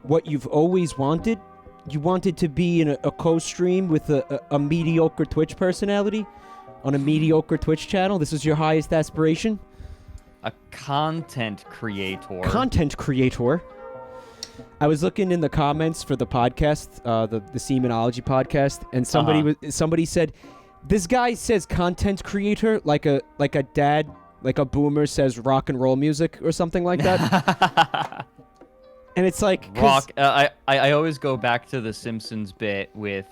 what you've always wanted? You wanted to be in a co-stream with a mediocre Twitch personality on a mediocre Twitch channel? This is your highest aspiration? A content creator. Content creator. I was looking in the comments for the podcast, the Semenology podcast, and somebody said, this guy says content creator like a dad, like a boomer says rock and roll music or something like that. And it's like rock. I always go back to the Simpsons bit with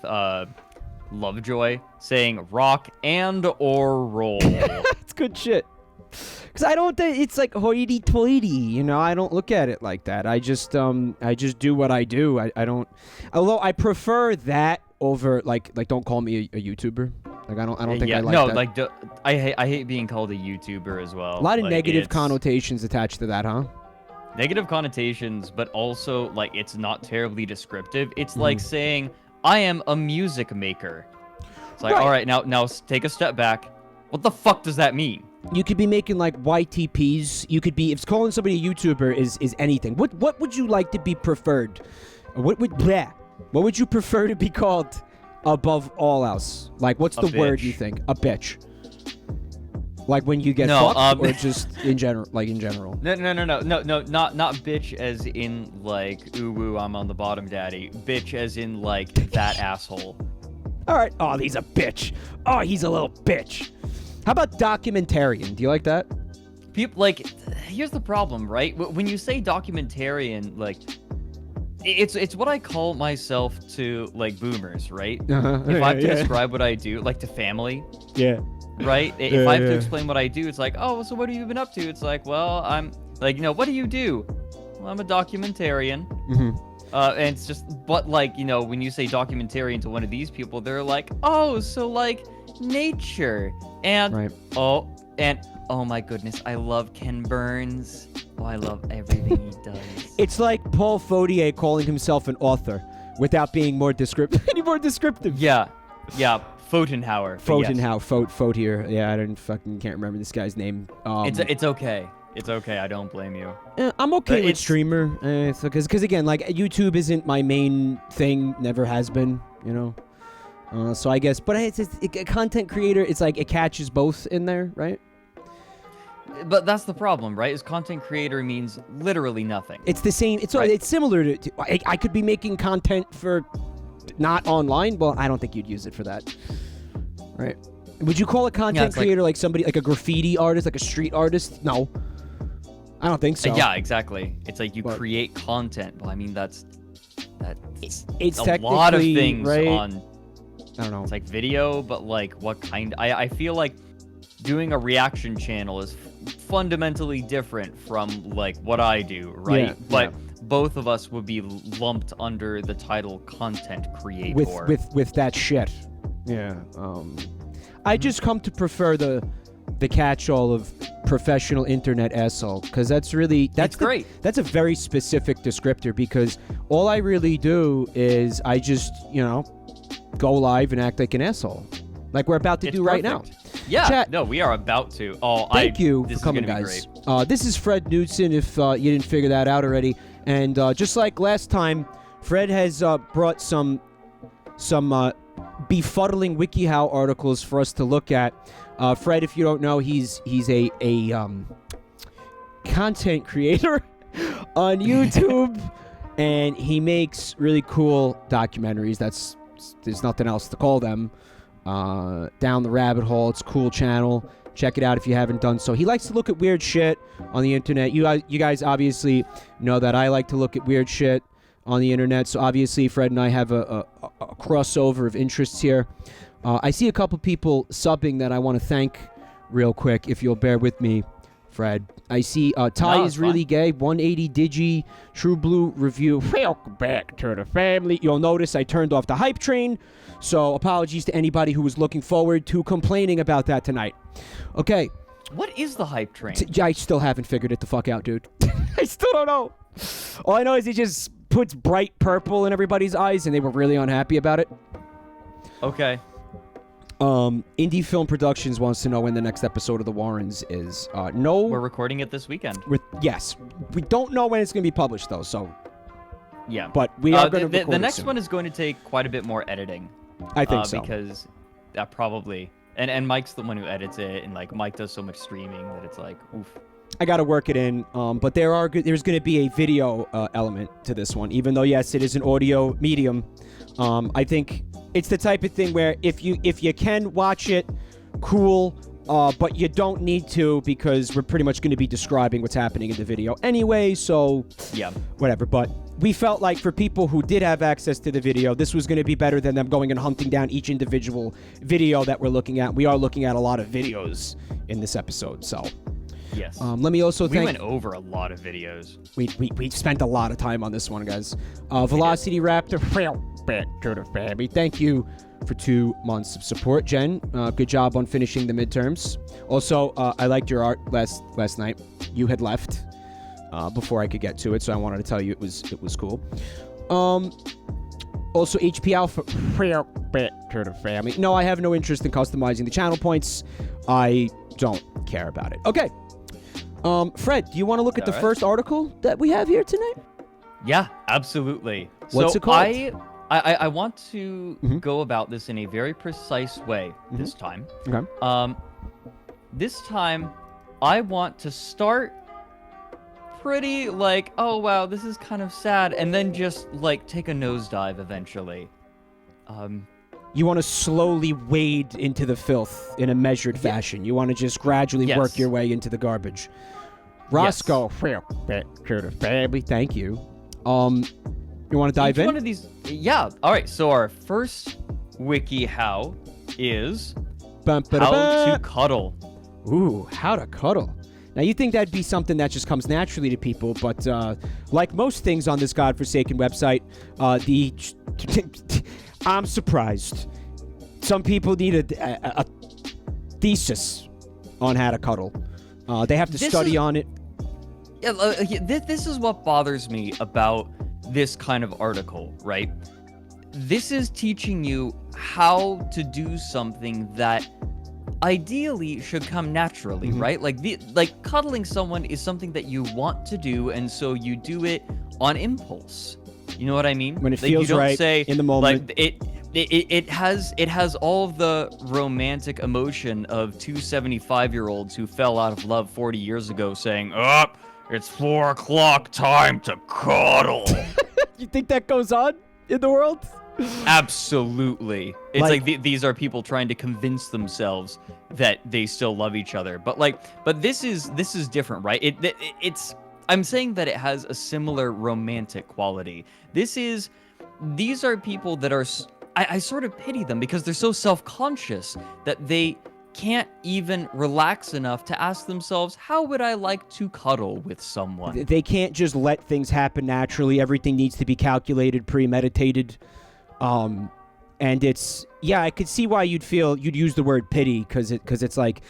Lovejoy saying rock and or roll. It's good shit. Because I don't think it's like hoity-toity, you know. I don't look at it like that. I just do what I do. I don't. Although I prefer that over like don't call me a YouTuber. Like I don't think I like that. No, like I hate being called a YouTuber as well. A lot of negative connotations attached to that, huh? Negative connotations, but also like it's not terribly descriptive. It's like saying I am a music maker. It's like all right, now take a step back. What the fuck does that mean? You could be making like YTPs. You could be, if calling somebody a YouTuber is anything. What would you like to be preferred? What would you prefer to be called above all else? Like, what's the word you think? A bitch. Like when you get fucked, or just in general? Like in general. No, not bitch as in like ooh woo, I'm on the bottom, daddy. Bitch as in like that asshole. All right. Oh, he's a bitch. Oh, he's a little bitch. How about documentarian? Do you like that? People like, here's the problem, right? When you say documentarian, like, it's what I call myself to like boomers, right? If I have to describe what I do, like to family, right? If I have to explain what I do, it's like, oh, so what have you been up to? It's like, well, I'm like, what do you do? Well, I'm a documentarian. And it's just, but like, when you say documentarian to one of these people, they're like, oh, so like nature and oh my goodness, I love Ken Burns. Oh, I love everything he does. It's like Paul Fautier calling himself an author without being more descriptive. Any more descriptive? Yeah, Fotenhauer. Fautier. Yeah, can't remember this guy's name. It's okay. It's okay. I don't blame you. I'm okay with streamer. Because again, like YouTube isn't my main thing. Never has been. So I guess, but it's a content creator. It's like it catches both in there, right? But that's the problem, right? Is content creator means literally nothing. It's the same. It's similar to I could be making content for not online. Well, I don't think you'd use it for that, right? Would you call a content creator like somebody like a graffiti artist, like a street artist? No, I don't think so. Yeah, exactly. It's like you create content. Well, I mean that's it's a lot of things right? on. I don't know. It's like video, but like what kind? I feel like doing a reaction channel is fundamentally different from like what I do, right? Yeah, but both of us would be lumped under the title content creator. With that shit. Yeah. I just come to prefer the catch-all of professional internet asshole, because that's great. That's a very specific descriptor, because all I really do is I just go live and act like an asshole, like we're about to do right now. Yeah. Chat. No, we are about to. Thank you for coming, guys. This is Fred Knudsen, if you didn't figure that out already. And just like last time, Fred has brought some befuddling Wikihow articles for us to look at. Fred, if you don't know, he's a content creator on YouTube, and he makes really cool documentaries. There's nothing else to call them. Down the rabbit hole. It's a cool channel. Check it out if you haven't done so. He likes to look at weird shit on the internet. You guys obviously know that I like to look at weird shit on the internet. So obviously Fred and I have a crossover of interests here. I see a couple people subbing that I want to thank real quick, if you'll bear with me, Fred. I see Ty is really gay. 180 Digi True Blue review. Welcome back to the family. You'll notice I turned off the hype train, so apologies to anybody who was looking forward to complaining about that tonight. Okay. What is the hype train? I still haven't figured it the fuck out, dude. I still don't know. All I know is he just puts bright purple in everybody's eyes, and they were really unhappy about it. Okay. Indie Film Productions wants to know when the next episode of The Warrens is. No. We're recording it this weekend. Yes. We don't know when it's going to be published, though, so Yeah. But we are going to record the it next soon. one is going to take quite a bit more editing. I think so. Because probably. And Mike's the one who edits it, and like Mike does so much streaming that it's like, oof. I got to work it in, but there's going to be a video element to this one, even though yes, it is an audio medium. I think it's the type of thing where if you can watch it, cool, but you don't need to because we're pretty much going to be describing what's happening in the video anyway. So yeah, whatever. But we felt like for people who did have access to the video, this was going to be better than them going and hunting down each individual video that we're looking at. We are looking at a lot of videos in this episode, so. Yes. Let me also we went over a lot of videos. We spent a lot of time on this one, guys. Velocity Raptor, back to the family. Thank you for 2 months of support, Jen. Good job on finishing the midterms. Also, I liked your art last night. You had left before I could get to it, so I wanted to tell you it was cool. Also, HP Alpha, back to the family. No, I have no interest in customizing the channel points. I don't care about it. Okay. Fred, do you want to look at the first article that we have here tonight? Yeah, absolutely. What's it called? I want to go about this in a very precise way this time. Okay. This time, I want to start pretty like, oh wow, this is kind of sad, and then just like take a nosedive eventually. You want to slowly wade into the filth in a measured fashion. You want to just gradually work your way into the garbage. Roscoe, back to the family. Thank you. You want to dive in? One of these, yeah. All right. So our first Wikihow is how to cuddle. Ooh, how to cuddle. Now, you think that'd be something that just comes naturally to people, but like most things on this godforsaken website, I'm surprised. Some people need a thesis on how to cuddle. They have to study on it. Yeah, this is what bothers me about this kind of article, right? This is teaching you how to do something that ideally should come naturally, right? Like cuddling someone is something that you want to do, and so you do it on impulse. You know what I mean? When it feels right, you don't say, in the moment. Like, it has all of the romantic emotion of two 75-year-olds who fell out of love 40 years ago saying, it's 4 o'clock, time to cuddle. You think that goes on in the world? Absolutely. It's like these are people trying to convince themselves that they still love each other. But this is different, right? It's I'm saying that it has a similar romantic quality. These are people that are I sort of pity them because they're so self-conscious that they can't even relax enough to ask themselves, how would I like to cuddle with someone? They can't just let things happen naturally. Everything needs to be calculated, premeditated. And it's, I could see why you'd use the word pity because it's like,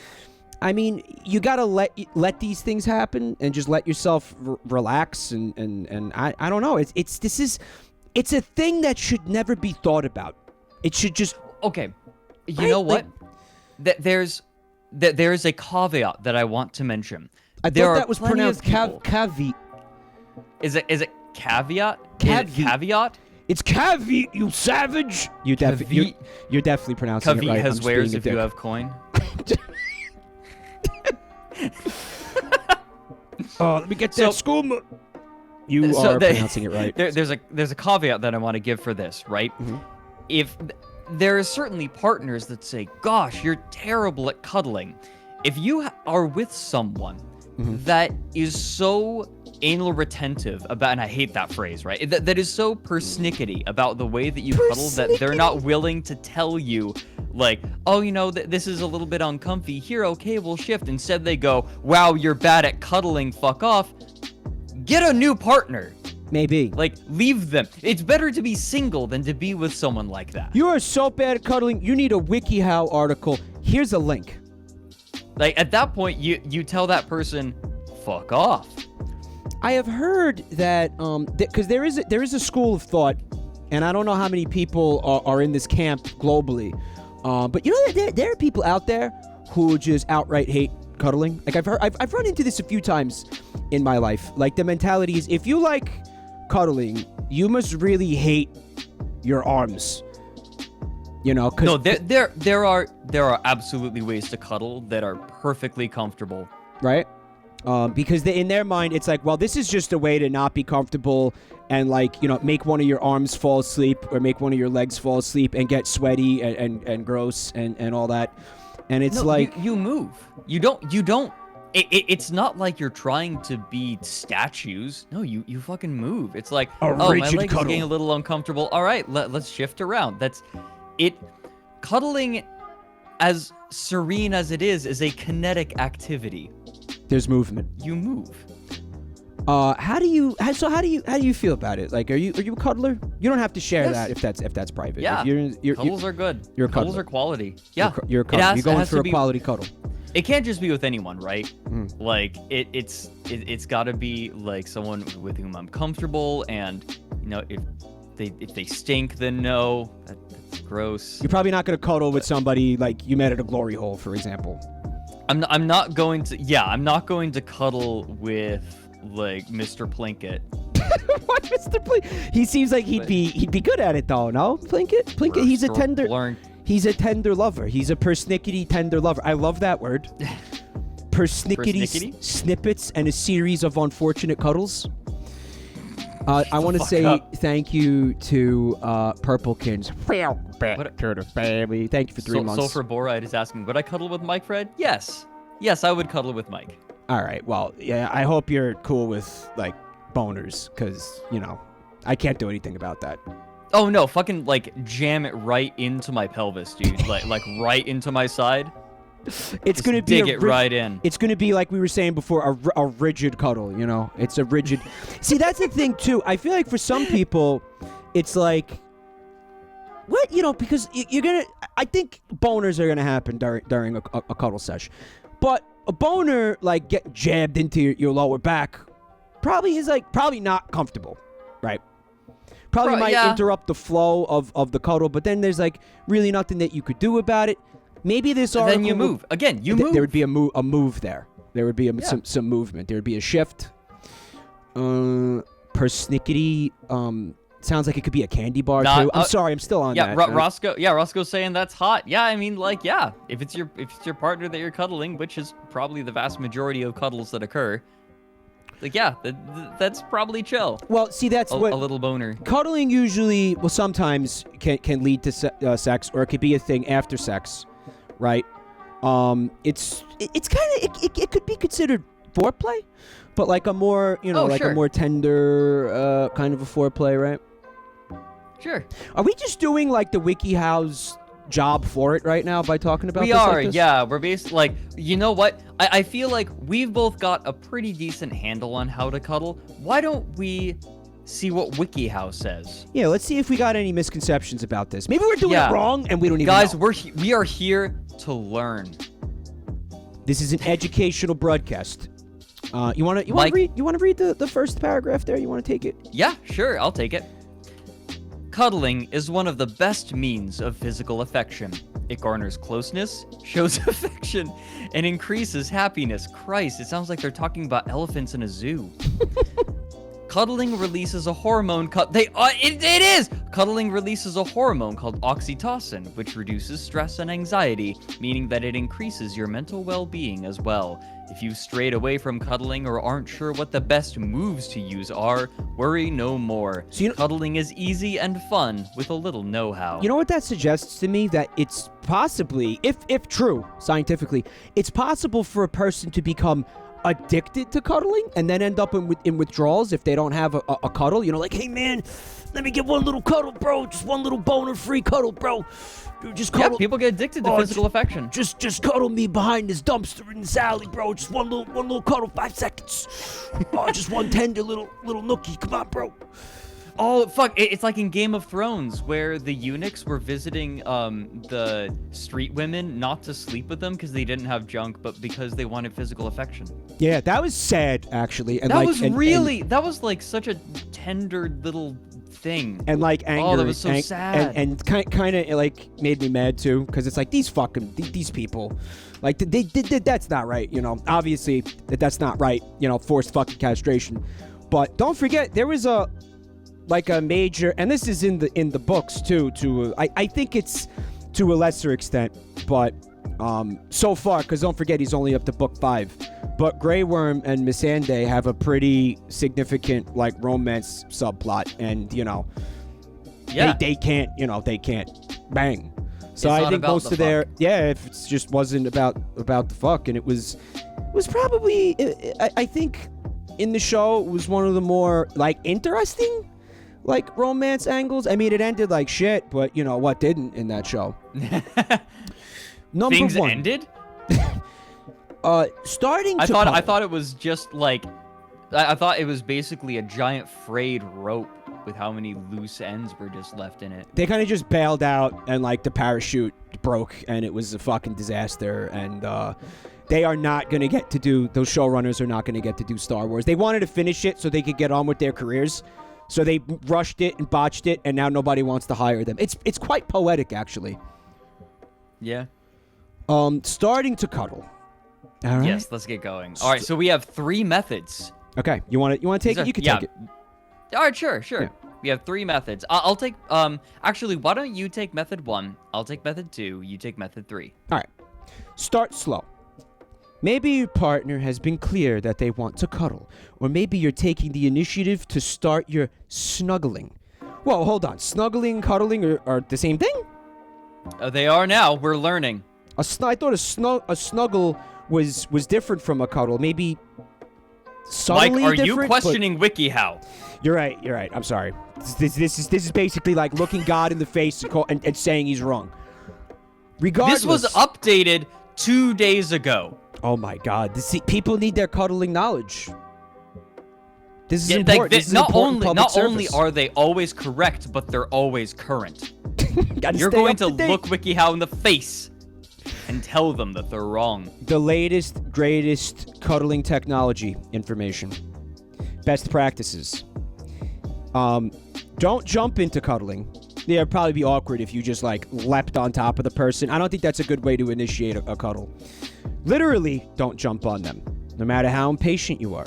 I mean, you gotta let these things happen and just let yourself relax and I don't know. It's a thing that should never be thought about. It should just okay. You know what? There's a caveat that I want to mention. I thought that was pronounced caveat. Is it caveat? Caveat. It's caveat, you savage. You're definitely pronouncing it right. Caveat has wares if you have coin. Let me get that school. You are pronouncing it right. There's a caveat that I want to give for this, right? If there are certainly partners that say, gosh, you're terrible at cuddling. If you are with someone that is so anal retentive about, and I hate that phrase, right? That is so persnickety about the way that you cuddle that they're not willing to tell you, like, oh, this is a little bit uncomfy. Here, okay, we'll shift. Instead, they go, wow, you're bad at cuddling. Fuck off. Get a new partner. Maybe. Like, leave them. It's better to be single than to be with someone like that. You are so bad at cuddling, you need a Wikihow article. Here's a link. Like, at that point, you tell that person, fuck off. I have heard that, because there is a school of thought, and I don't know how many people are in this camp globally, but there are people out there who just outright hate cuddling. Like, I've run into this a few times in my life. Like, the mentality is, if you like cuddling, you must really hate your arms. You know, cause No, there are absolutely ways to cuddle that are perfectly comfortable. right? Because in their mind, it's like, well, this is just a way to not be comfortable and, like, you know, make one of your arms fall asleep or make one of your legs fall asleep and get sweaty and gross and all that. And it's like you move. You don't. It's not like you're trying to be statues. No, you fucking move. It's like, A my rigid leg is cuddle. getting a little uncomfortable. All right, let's shift around. That's it. Cuddling, as serene as it is a kinetic activity. there's movement. You move. How do you feel about it? Like, are you a cuddler? You don't have to share Yes. that if that's private. Yeah, You're cuddles are good. you're a Cuddles cuddler. are quality. Yeah, you're a cuddler. You're going for a be, quality cuddle. It can't just be with anyone, right? Mm. Like it's got to be like someone with whom I'm comfortable, and you know, if they stink, then no, that's gross. You're probably not going to cuddle with somebody like you met at a glory hole, for example. I'm not going to cuddle with like Mr. Plinkett. What, Mr. Plinkett? He seems like he'd be good at it though. No, Plinkett. He's a tender. He's a tender lover. He's a persnickety tender lover. I love that word. Persnickety snippets and a series of unfortunate cuddles. I want to say thank you to Purplekins. Back to the family. Thank you for 3 months. Sulfur Boride is asking, would I cuddle with Mike, Fred? Yes, I would cuddle with Mike. All right. Well, yeah. I hope you're cool with like boners, because you know I can't do anything about that. Oh no, fucking like jam it right into my pelvis, dude. like right into my side. It's gonna be dig it right in. It's gonna be like we were saying before, a rigid cuddle. You know, it's a rigid. See, that's the thing too. I feel like for some people, it's like, what, you know, because you're gonna. I think boners are gonna happen during a cuddle sesh, but a boner like getting jabbed into your lower back probably not comfortable, right? Probably might interrupt the flow of the cuddle, but then there's like really nothing that you could do about it. Maybe this article. Then you move again. You move. There would be a move there. There would be some movement. There would be a shift. Persnickety. Sounds like it could be a candy bar too. I'm sorry, I'm still on that. Roscoe. Yeah, Roscoe's saying that's hot. Yeah, I mean, like, yeah. If it's your partner that you're cuddling, which is probably the vast majority of cuddles that occur. Like, yeah, that's probably chill. Well, see, that's what a little boner. Cuddling usually, well, sometimes can lead to sex, or it could be a thing after sex, right? It's kind of it could be considered foreplay, but like a more a more tender kind of a foreplay, right? Sure. Are we just doing like the Wikihow's job for it right now by talking about we this are like this? Yeah, we're basically like, you know what, I feel like we've both got a pretty decent handle on how to cuddle. Why don't we see what Wikihow says? Yeah, let's see if we got any misconceptions about this. Maybe we're doing it wrong and we don't even guys know. We are here to learn. This is an educational broadcast. You want to read the first paragraph there? You want to take it? Yeah, sure, I'll take it. Cuddling is one of the best means of physical affection. It garners closeness, shows affection, and increases happiness. Christ, it sounds like they're talking about elephants in a zoo. Cuddling releases a hormone it is! Cuddling releases a hormone called oxytocin, which reduces stress and anxiety, meaning that it increases your mental well-being as well. If you've strayed away from cuddling or aren't sure what the best moves to use are, worry no more. Cuddling is easy and fun with a little know-how. You know what that suggests to me? That it's possibly, if true, scientifically, it's possible for a person to become addicted to cuddling and then end up in withdrawals if they don't have a cuddle. You know, like, hey man, let me get one little cuddle, bro. Just one little boner-free cuddle, bro. Just cuddle. Yeah, people get addicted to physical affection. Just cuddle me behind this dumpster in this alley, bro. Just one little cuddle, 5 seconds. Oh, just one tender little nookie. Come on, bro. Oh, fuck. It's like in Game of Thrones where the eunuchs were visiting the street women not to sleep with them because they didn't have junk, but because they wanted physical affection. Yeah, that was sad, actually. And that was like such a tender little thing. And like anger. Oh, that was so sad. And kind of like made me mad too, because it's like these people, like they that's not right. You know, obviously that's not right. You know, forced fucking castration. But don't forget, there was a like a major, and this is in the books too. I think it's to a lesser extent, but so far, because don't forget he's only up to book 5. But Grey Worm and Missandei have a pretty significant like romance subplot, and they can't bang. So I think most of their if it just wasn't about the fuck, and it was probably I think in the show it was one of the more like interesting like romance angles. I mean, it ended like shit, but what didn't in that show? Number Things 1. ended? Starting I to thought it was just like I thought it was basically a giant frayed rope with how many loose ends were just left in it. They kind of just bailed out, and like the parachute broke, and it was a fucking disaster. And they are not going to get to do, those showrunners are not going to get to do Star Wars. They wanted to finish it so they could get on with their careers. So they rushed it and botched it, and now nobody wants to hire them. It's quite poetic, actually. Yeah. Starting to cuddle. All right. Yes, let's get going. All right, so we have 3 methods. Okay, you want to take it? You can take it. All right, sure. Yeah. We have 3 methods. I'll take. Actually, why don't you take method 1? I'll take method 2. You take method 3. All right. Start slow. Maybe your partner has been clear that they want to cuddle, or maybe you're taking the initiative to start your snuggling. Whoa, hold on. Snuggling and cuddling are the same thing? They are now. We're learning. I thought a snuggle was different from a cuddle. Maybe subtly Mike, are different, you questioning Wikihow? You're right. I'm sorry. This is basically like looking God in the face and saying he's wrong. Regardless, This was updated 2 days ago. Oh my God! People need their cuddling knowledge. This is Yeah, important. This is not important public only service. are they always correct, but they're always current. Gotta You're stay going up to date. look Wikihow in the face and tell them that they're wrong. The latest, greatest cuddling technology information. Best practices. Don't jump into cuddling. Yeah, it'd probably be awkward if you just like leapt on top of the person. I don't think that's a good way to initiate a cuddle. Literally, don't jump on them, no matter how impatient you are.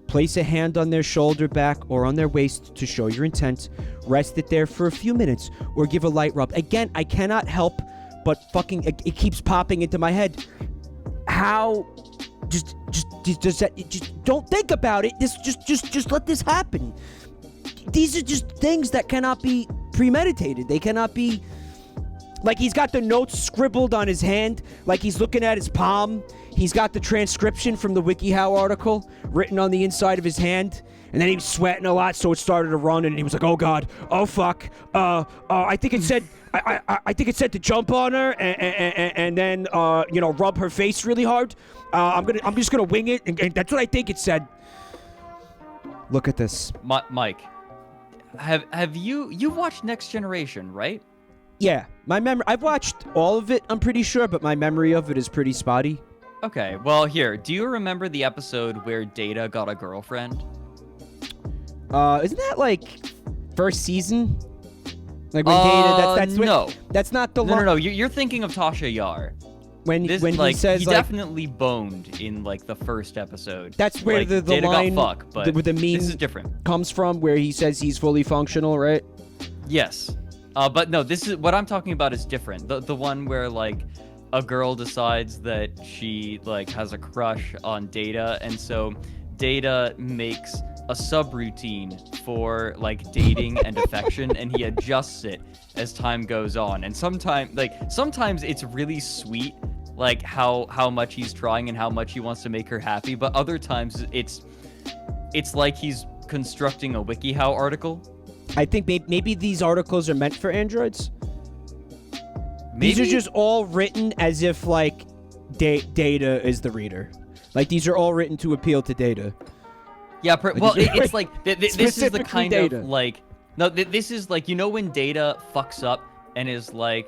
Place a hand on their shoulder, back, or on their waist to show your intent. Rest it there for a few minutes, or give a light rub. Again, I cannot help but fucking it keeps popping into my head. How? Just don't think about it. Just let this happen. These are just things that cannot be premeditated. They cannot be. Like, he's got the notes scribbled on his hand, like he's looking at his palm. He's got the transcription from the WikiHow article written on the inside of his hand. And then he was sweating a lot, so it started to run, and he was like, "Oh God, oh fuck, I think it said, I think it said to jump on her, and then rub her face really hard. I'm just gonna wing it, and that's what I think it said." Look at this, Mike. Have you watched Next Generation, right? Yeah, my memory. I've watched all of it, I'm pretty sure, but my memory of it is pretty spotty. Okay, well here, do you remember the episode where Data got a girlfriend? Isn't that like first season? Like when Data? No. That's not the. No. You're thinking of Tasha Yar. When This, when like, he says he like, definitely boned in like the first episode. that's where like, the Data line got fuck, but with the meme this is different. comes from, where he says he's fully functional, right? Yes. But no, this is what I'm talking about is different. The one where like a girl decides that she like has a crush on Data, and so Data makes a subroutine for like dating and affection, and he adjusts it as time goes on. And sometimes it's really sweet, like how much he's trying and how much he wants to make her happy, but other times it's like he's constructing a WikiHow article. I think maybe these articles are meant for androids. Maybe? These are just all written as if like Data is the reader. Like these are all written to appeal to Data. Yeah, well, it's like this is the Specifically kind Data. of like this is like, when Data fucks up and is like,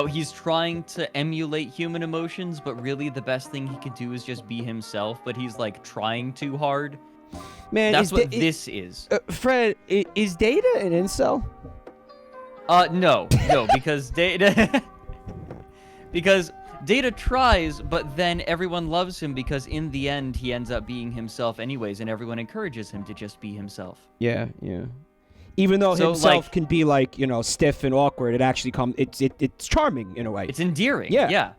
he's trying to emulate human emotions, but really the best thing he could do is just be himself, but he's like trying too hard. Man, That's what this is. Fred, is Data an incel? No, because Data, because Data tries, but then everyone loves him because in the end he ends up being himself anyways, and everyone encourages him to just be himself. Yeah. Even though So, himself like, can be like, stiff and awkward, it actually it's charming in a way. it's endearing. Yeah.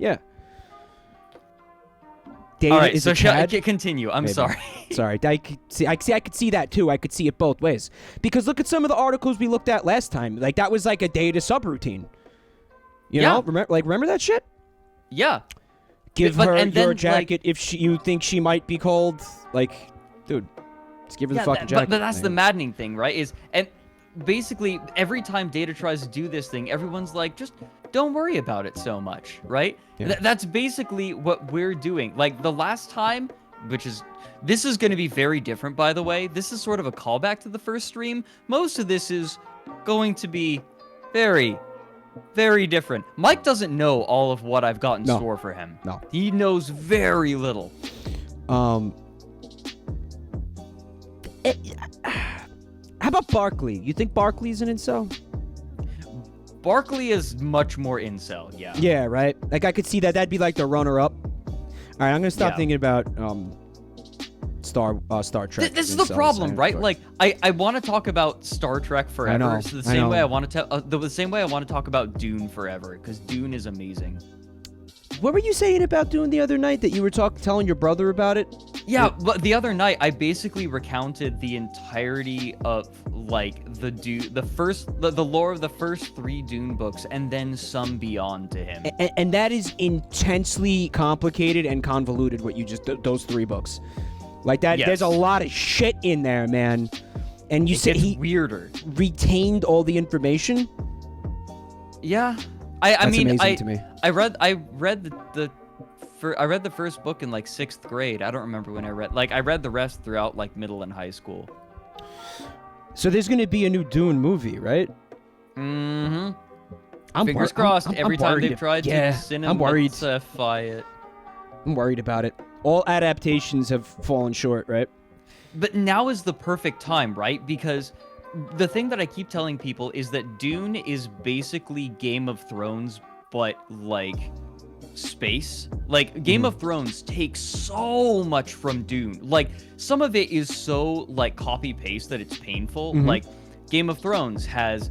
Data All right, is so a Chad? continue. I'm Maybe. sorry. Sorry, I could see that too. I could see it both ways. Because look at some of the articles we looked at last time. Like that was like a Data subroutine. You know, remember that shit? Yeah. Give her your then, jacket if you think she might be cold. Like, dude, just give her the fucking jacket. But that's the maddening thing, right? And basically every time Data tries to do this thing, everyone's like, just don't worry about it so much, right? Yeah. That's basically what we're doing. Like the last time, this is going to be very different, by the way. This is sort of a callback to the first stream. Most of this is going to be very, very different. Mike doesn't know all of what I've got in store for him. No. He knows very little. How about Barkley? You think Barkley's an incel? Barkley is much more incel, yeah. Yeah, right? Like, I could see that. That'd be like the runner-up. All right, I'm going to stop thinking about Star Trek. This is the problem, right? Like, I want to talk about Star Trek forever. I know, So the same way I want to the same way I want to talk about Dune forever, because Dune is amazing. What were you saying about Dune the other night that you were telling your brother about it? Yeah, but the other night I basically recounted the entirety of like the lore of the first 3 Dune books and then some beyond to him. And that is intensely complicated and convoluted. What you just those 3 books, like that. Yes. There's a lot of shit in there, man. And you said he weirder retained all the information. Yeah, That's amazing to me. I read the first book in like 6th grade. I don't remember when I read the rest throughout like middle and high school. So there's going to be a new Dune movie, right? Mm-hmm. Fingers crossed. Every time they've tried to cinematography it. I'm worried about it. All adaptations have fallen short, right? But now is the perfect time, right? Because the thing that I keep telling people is that Dune is basically Game of Thrones, but like space. Like Game of Thrones takes so much from Dune. Like some of it is so like copy paste that it's painful. Like Game of Thrones has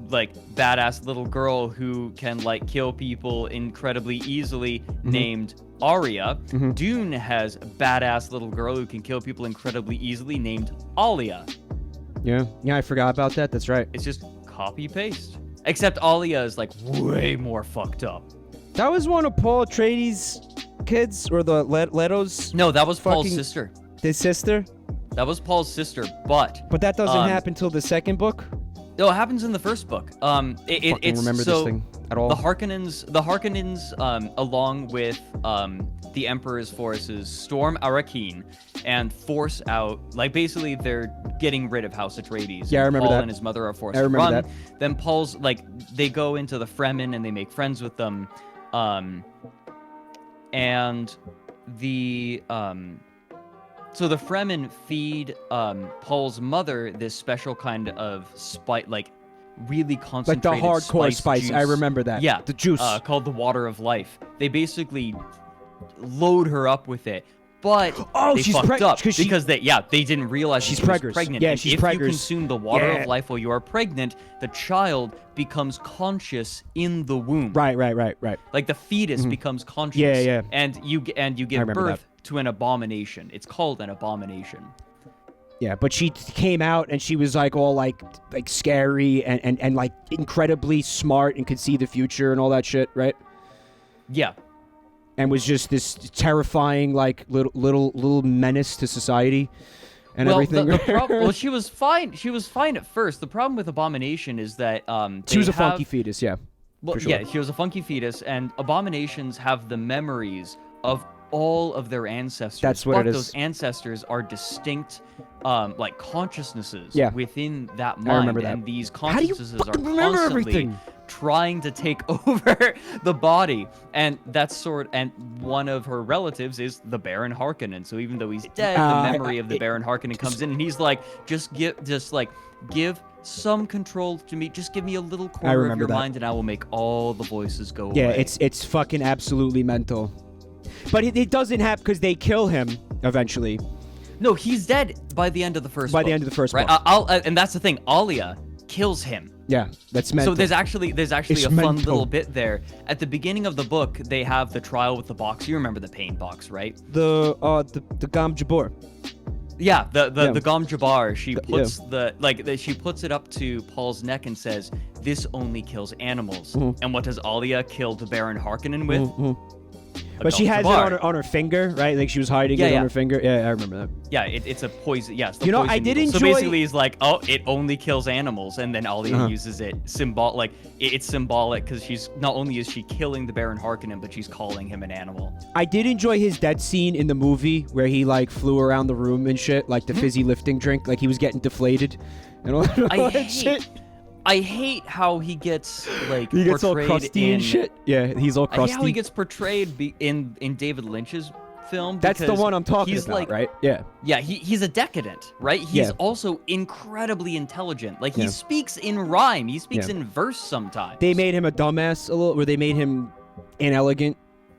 like badass little girl who can like kill people incredibly easily named Arya. Dune has badass little girl who can kill people incredibly easily named Alia. Yeah, I forgot about that. That's right. It's just copy paste. Except Alia is like way more fucked up. That was one of Paul Atreides' kids, or the Leto's. No, that was Paul's sister. His sister. That was Paul's sister, but that doesn't happen till the second book. No, it happens in the first book. It's remember so this thing at all. The Harkonnens, along with the Emperor's forces, storm Arrakeen and force out. Like basically, they're getting rid of House Atreides. Yeah, I remember Paul that. and his mother are forced I to remember run. that. Then Paul's like they go into the Fremen and they make friends with them, and the So the Fremen feed Paul's mother this special kind of spice, like really concentrated, like the hardcore spice. Juice. I remember that. Yeah, the juice called the Water of Life. They basically load her up with it, but they she's fucked up because they didn't realize she's she was pregnant. Yeah, and she's if preggers. you consume the Water of Life while you are pregnant, the child becomes conscious in the womb. Right. Like the fetus becomes conscious. Yeah. And you give birth to an abomination. It's called an abomination. Yeah, but she came out and she was like all like scary and like incredibly smart and could see the future and all that shit, right? Yeah. And was just this terrifying like little menace to society and everything. Well, she was fine. She was fine at first. The problem with abomination is that she was a funky fetus, yeah. Well, for sure. Yeah, she was a funky fetus, and abominations have the memories of all of their ancestors. That's what it is. Those ancestors are distinct, like consciousnesses within that mind. I remember that. And these consciousnesses are remember constantly everything? trying to take over the body. And and one of her relatives is the Baron Harkonnen. So even though he's dead, the memory of the Baron Harkonnen comes in, and he's like, give some control to me. Just give me a little corner of remember your that. mind, and I will make all the voices go Yeah, away. it's fucking absolutely mental. But it doesn't happen because they kill him eventually. No, he's dead by the end of the first book. By the end of the first right? book. And that's the thing. Alia kills him. Yeah, that's mental. So there's actually It's a fun mental. little bit there. At the beginning of the book, they have the trial with the box. You remember the paint box, right? the Gam Jabor. Yeah, the Yeah. Gom Jabbar. She puts she puts it up to Paul's neck and says, "This only kills animals." Mm-hmm. And what does Alia kill the Baron Harkonnen with? A But she Gom has Jabbar. it on her finger, right? Like she was hiding Yeah, it yeah. on her finger. Yeah, I remember that. Yeah, it's a poison. Yes, the You know, poison I did needle. So enjoy- basically, he's like, "Oh, it only kills animals," and then Alia uses it it's symbolic because she's not only is she killing the Baron Harkonnen, but she's calling him an animal. I did enjoy his death scene in the movie where he like flew around the room and shit, like the fizzy lifting drink, like he was getting deflated and all that shit. I hate how he gets like He gets all portrayed crusty and shit. Yeah, he's all I hate crusty. how he gets portrayed in David Lynch's film. That's the because one I'm talking he's about, like, right? Yeah. Yeah, he's a decadent, right? He's Yeah. also incredibly intelligent. Like he Yeah. speaks in rhyme. He speaks Yeah. in verse sometimes. They made him a dumbass a little, where they made him inelegant.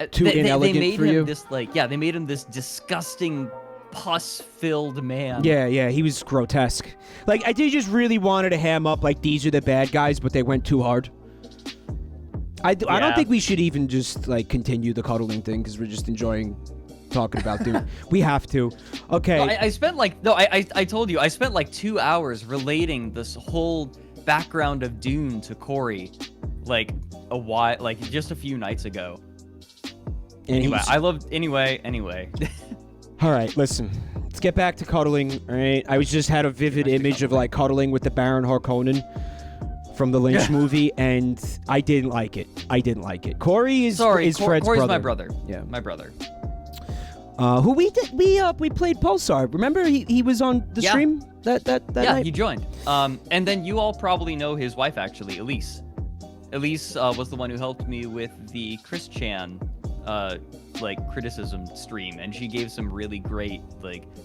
Too they inelegant made for him you. they made him this disgusting pus-filled man. Yeah, he was grotesque. Like, I did just really wanted to ham up, like, these are the bad guys, but they went too hard. I don't Yeah. think we should even just, like, continue the cuddling thing, because we're just enjoying talking about Dune. We have to. Okay. No, I spent like no, I told you I spent like 2 hours relating this whole background of Dune to Corey, like just a few nights ago. And Anyway, he's- anyway. All right, listen. Let's get back to cuddling, all right? I just had a vivid image of, like, cuddling with the Baron Harkonnen from the Lynch movie, and I didn't like it. Corey is Fred's Corey's brother. my brother. Yeah. My brother. Who we played Pulsar. Remember he was on the Yeah. stream that Yeah, night? he joined. And then you all probably know his wife, actually, Elise. Elise was the one who helped me with the Chris Chan criticism stream, and she gave some really great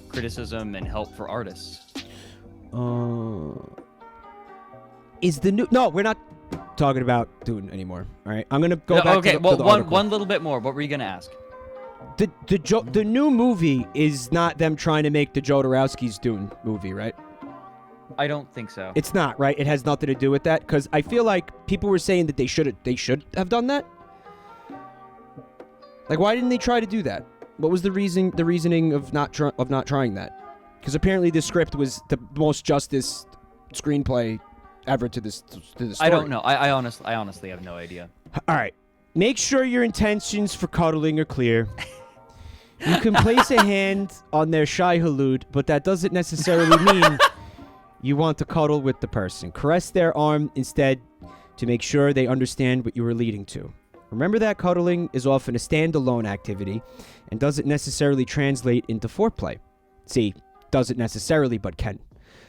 criticism and help for artists. Is the new? No, we're not talking about Dune anymore. All right, I'm gonna go back. Okay, to the one article. little bit more. What were you gonna ask? The new movie is not them trying to make the Jodorowsky's Dune movie, right? I don't think so. It's not, right? It has nothing to do with that, because I feel like people were saying that they should have done that. Like, why didn't they try to do that? What was the reasoning of not trying that? Because apparently the script was the most justice screenplay ever to the story. I don't know. I honestly have no idea. All right. Make sure your intentions for cuddling are clear. You can place a hand on their shy halud, but that doesn't necessarily mean you want to cuddle with the person. Caress their arm instead to make sure they understand what you are leading to. Remember that cuddling is often a standalone activity and doesn't necessarily translate into foreplay. See, doesn't necessarily, but can.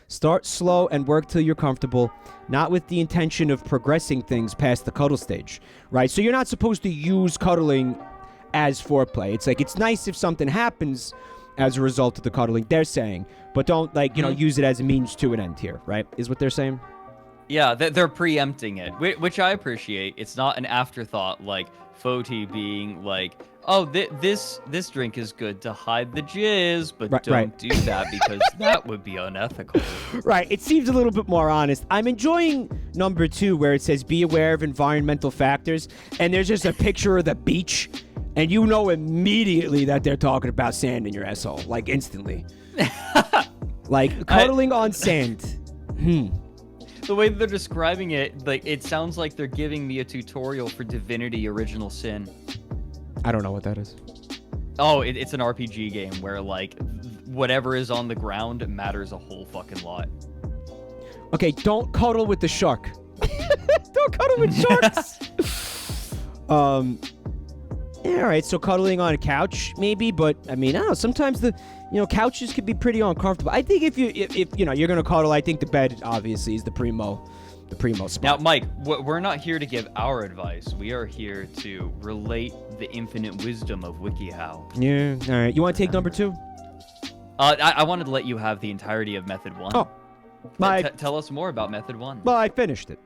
Start slow and work till you're comfortable, not with the intention of progressing things past the cuddle stage, right? So you're not supposed to use cuddling as foreplay. It's like, it's nice if something happens as a result of the cuddling, they're saying, but don't, use it as a means to an end here, right? Is what they're saying? Yeah, they're preempting it, which I appreciate. It's not an afterthought like Foti being like, oh, this drink is good to hide the jizz, but don't do that because that would be unethical. Right. It seems a little bit more honest. I'm enjoying number 2 where it says be aware of environmental factors, and there's just a picture of the beach, and you know immediately that they're talking about sand in your asshole, like instantly. Like cuddling on sand. The way that they're describing it, it sounds like they're giving me a tutorial for Divinity Original Sin. I don't know what that is. Oh, it's an RPG game where whatever is on the ground matters a whole fucking lot. Okay, don't cuddle with the shark. Don't cuddle with sharks. Yeah, all right, so cuddling on a couch maybe, but I mean, I don't know, sometimes couches could be pretty uncomfortable. I think if you're going to cuddle, I think the bed obviously is the primo spot. Now, Mike, we're not here to give our advice. We are here to relate the infinite wisdom of Wikihow. Yeah, all right. You want to take number 2? I wanted to let you have the entirety of Method 1. Oh, Tell us more about method 1. Well, I finished it.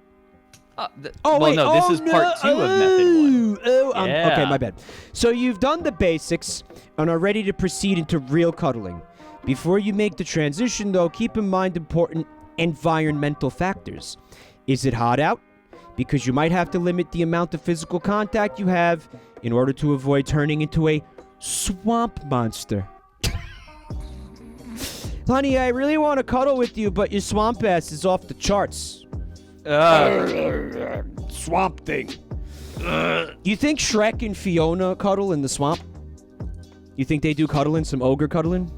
Wait. No, this is part 2 of method 1. Okay, my bad. So you've done the basics and are ready to proceed into real cuddling. Before you make the transition, though, keep in mind important environmental factors. Is it hot out? Because you might have to limit the amount of physical contact you have in order to avoid turning into a swamp monster. Honey, I really want to cuddle with you, but your swamp ass is off the charts. Swamp thing. You think Shrek and Fiona cuddle in the swamp? You think they do cuddling, some ogre cuddling?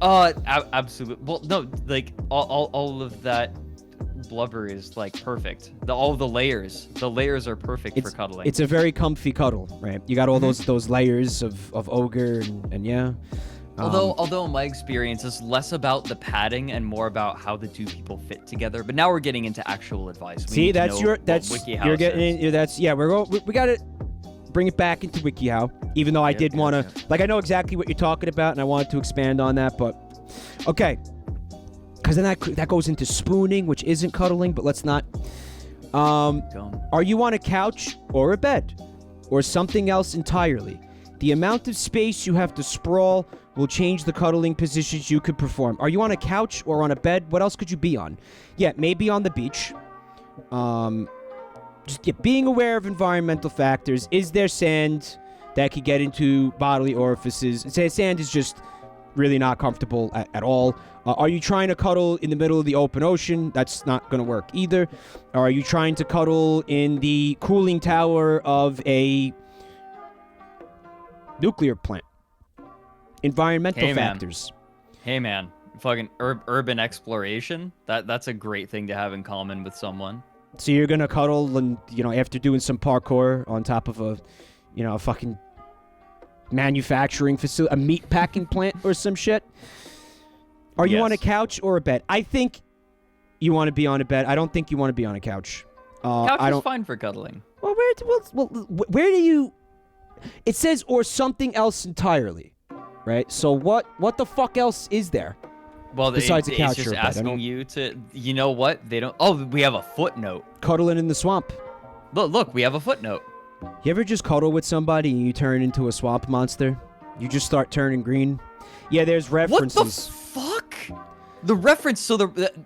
Absolutely. Well, no, like all of that blubber is like perfect. All the layers are perfect for cuddling. It's a very comfy cuddle, right? You got all those layers of ogre and yeah. Although in my experience, it's less about the padding and more about how the two people fit together. But now we're getting into actual advice. See, you're getting in. We got to bring it back into Wikihow. Even though I did want to, like, I know exactly what you're talking about, and I wanted to expand on that. But okay, because then that goes into spooning, which isn't cuddling. But let's not. Are you on a couch or a bed, or something else entirely? The amount of space you have to sprawl will change the cuddling positions you could perform. Are you on a couch or on a bed? What else could you be on? Yeah, maybe on the beach. Just being aware of environmental factors. Is there sand that could get into bodily orifices? Sand is just really not comfortable at all. Are you trying to cuddle in the middle of the open ocean? That's not going to work either. Or are you trying to cuddle in the cooling tower of a nuclear plant? Environmental factors. Hey man, fucking urban exploration. That's a great thing to have in common with someone. So you're gonna cuddle and after doing some parkour on top of a fucking manufacturing facility, a meat packing plant or some shit. Are you on a couch or a bed? I think you want to be on a bed. I don't think you want to be on a couch. Couch is fine for cuddling. Well, where do you? It says or something else entirely. Right, so what the fuck else is there? Well, besides a couch it's or just a bed? asking you to. You know what? They don't. Oh, we have a footnote. Cuddling in the swamp. Look, we have a footnote. You ever just cuddle with somebody and you turn into a swamp monster? You just start turning green. Yeah, there's references. What the fuck? The reference. So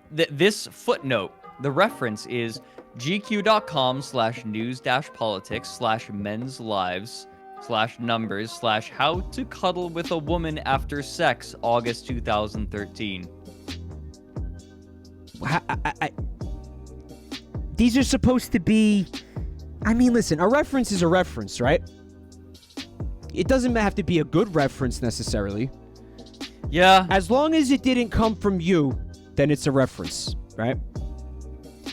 this footnote. The reference is gq.com/news-politics/menslives/numbers/how to cuddle with a woman after sex, August 2013. These are supposed to be. I mean, listen, a reference is a reference, right? It doesn't have to be a good reference necessarily. Yeah. As long as it didn't come from you, then it's a reference, right?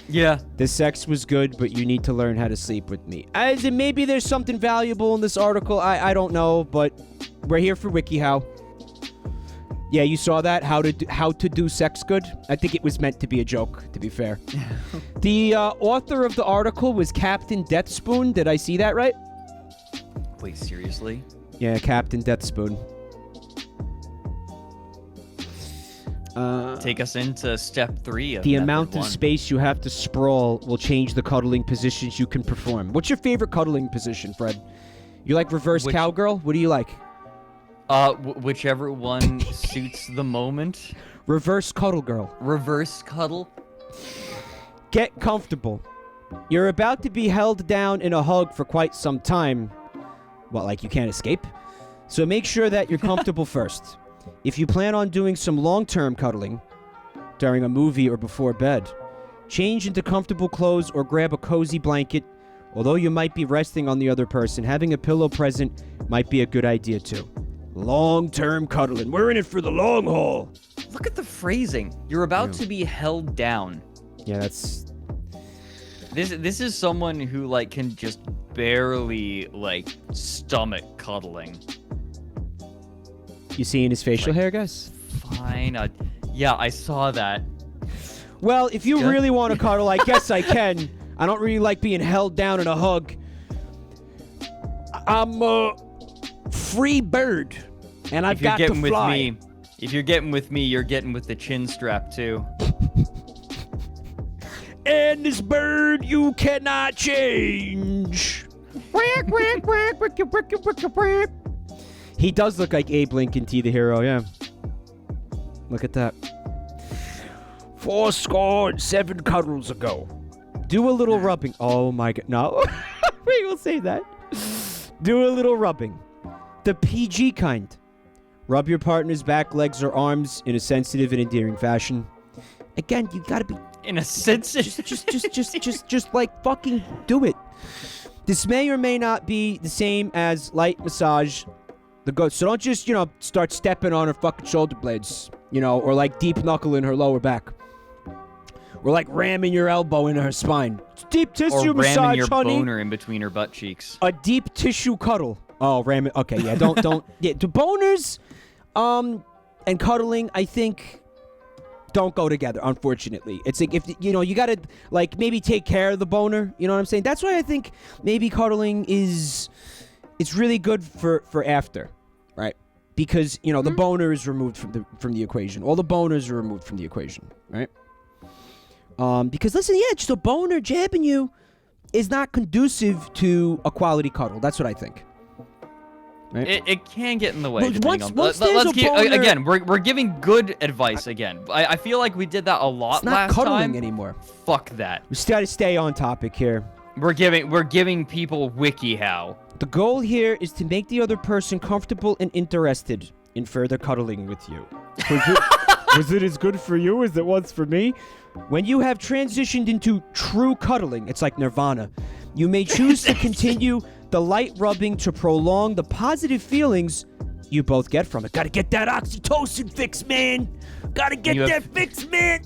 Yeah. The sex was good, but you need to learn how to sleep with me. As in, maybe there's something valuable in this article. I don't know, but we're here for Wikihow. Yeah, you saw that? How to do sex good? I think it was meant to be a joke, to be fair. The author of the article was Captain Deathspoon. Did I see that right? Wait, seriously? Yeah, Captain Deathspoon. Take us into step 3 of the method amount 1. of space you have to sprawl will change the cuddling positions you can perform. What's your favorite cuddling position, Fred? You like reverse cowgirl? What do you like? Whichever one suits the moment. Reverse cuddle girl. Reverse cuddle. Get comfortable. You're about to be held down in a hug for quite some time. Well, like you can't escape. So make sure that you're comfortable first. If you plan on doing some long-term cuddling during a movie or before bed, change into comfortable clothes or grab a cozy blanket. Although you might be resting on the other person, having a pillow present might be a good idea too. Long-term cuddling. We're in it for the long haul. Look at the phrasing. You're about to be held down. Yeah, that's... This is someone who, like, can just barely, like, stomach cuddling. You seeing his facial hair, guys? Fine. Yeah, I saw that. Well, if you really want to cuddle, I guess I can. I don't really like being held down in a hug. I'm a free bird, and I've got to fly. If you're getting with me, you're getting with the chin strap, too. And this bird you cannot change. He does look like Abe Lincoln, T the Hero, yeah. Look at that. 7 cuddles ago. Do a little rubbing. Oh my god. No. We will say that. Do a little rubbing. The PG kind. Rub your partner's back, legs, or arms in a sensitive and endearing fashion. Again, you gotta be... In a sensitive... Just like fucking do it. This may or may not be the same as light massage. So don't just, start stepping on her fucking shoulder blades, or like deep knuckling her lower back. Or like ramming your elbow into her spine. It's deep tissue massage, ramming your honey. boner in between her butt cheeks. A deep tissue cuddle. Oh, ram it. Okay, yeah, don't. Yeah, the boners, and cuddling, I think, don't go together. Unfortunately, it's like if you gotta like maybe take care of the boner. You know what I'm saying? That's why I think maybe cuddling it's really good for after, right? Because the boner is removed from the equation. All the boners are removed from the equation, right? Because listen, just a boner jabbing you is not conducive to a quality cuddle. That's what I think. Right? It can get in the way. Let's keep again. We're giving good advice again. I feel like we did that a lot last time. It's not cuddling anymore. Fuck that. We just gotta stay on topic here. We're giving people Wikihow. The goal here is to make the other person comfortable and interested in further cuddling with you. Was it as good for you as it was for me? When you have transitioned into true cuddling, it's like nirvana. You may choose to continue the light rubbing to prolong the positive feelings you both get from it. Gotta get that oxytocin fix, man. Gotta get that fix, man.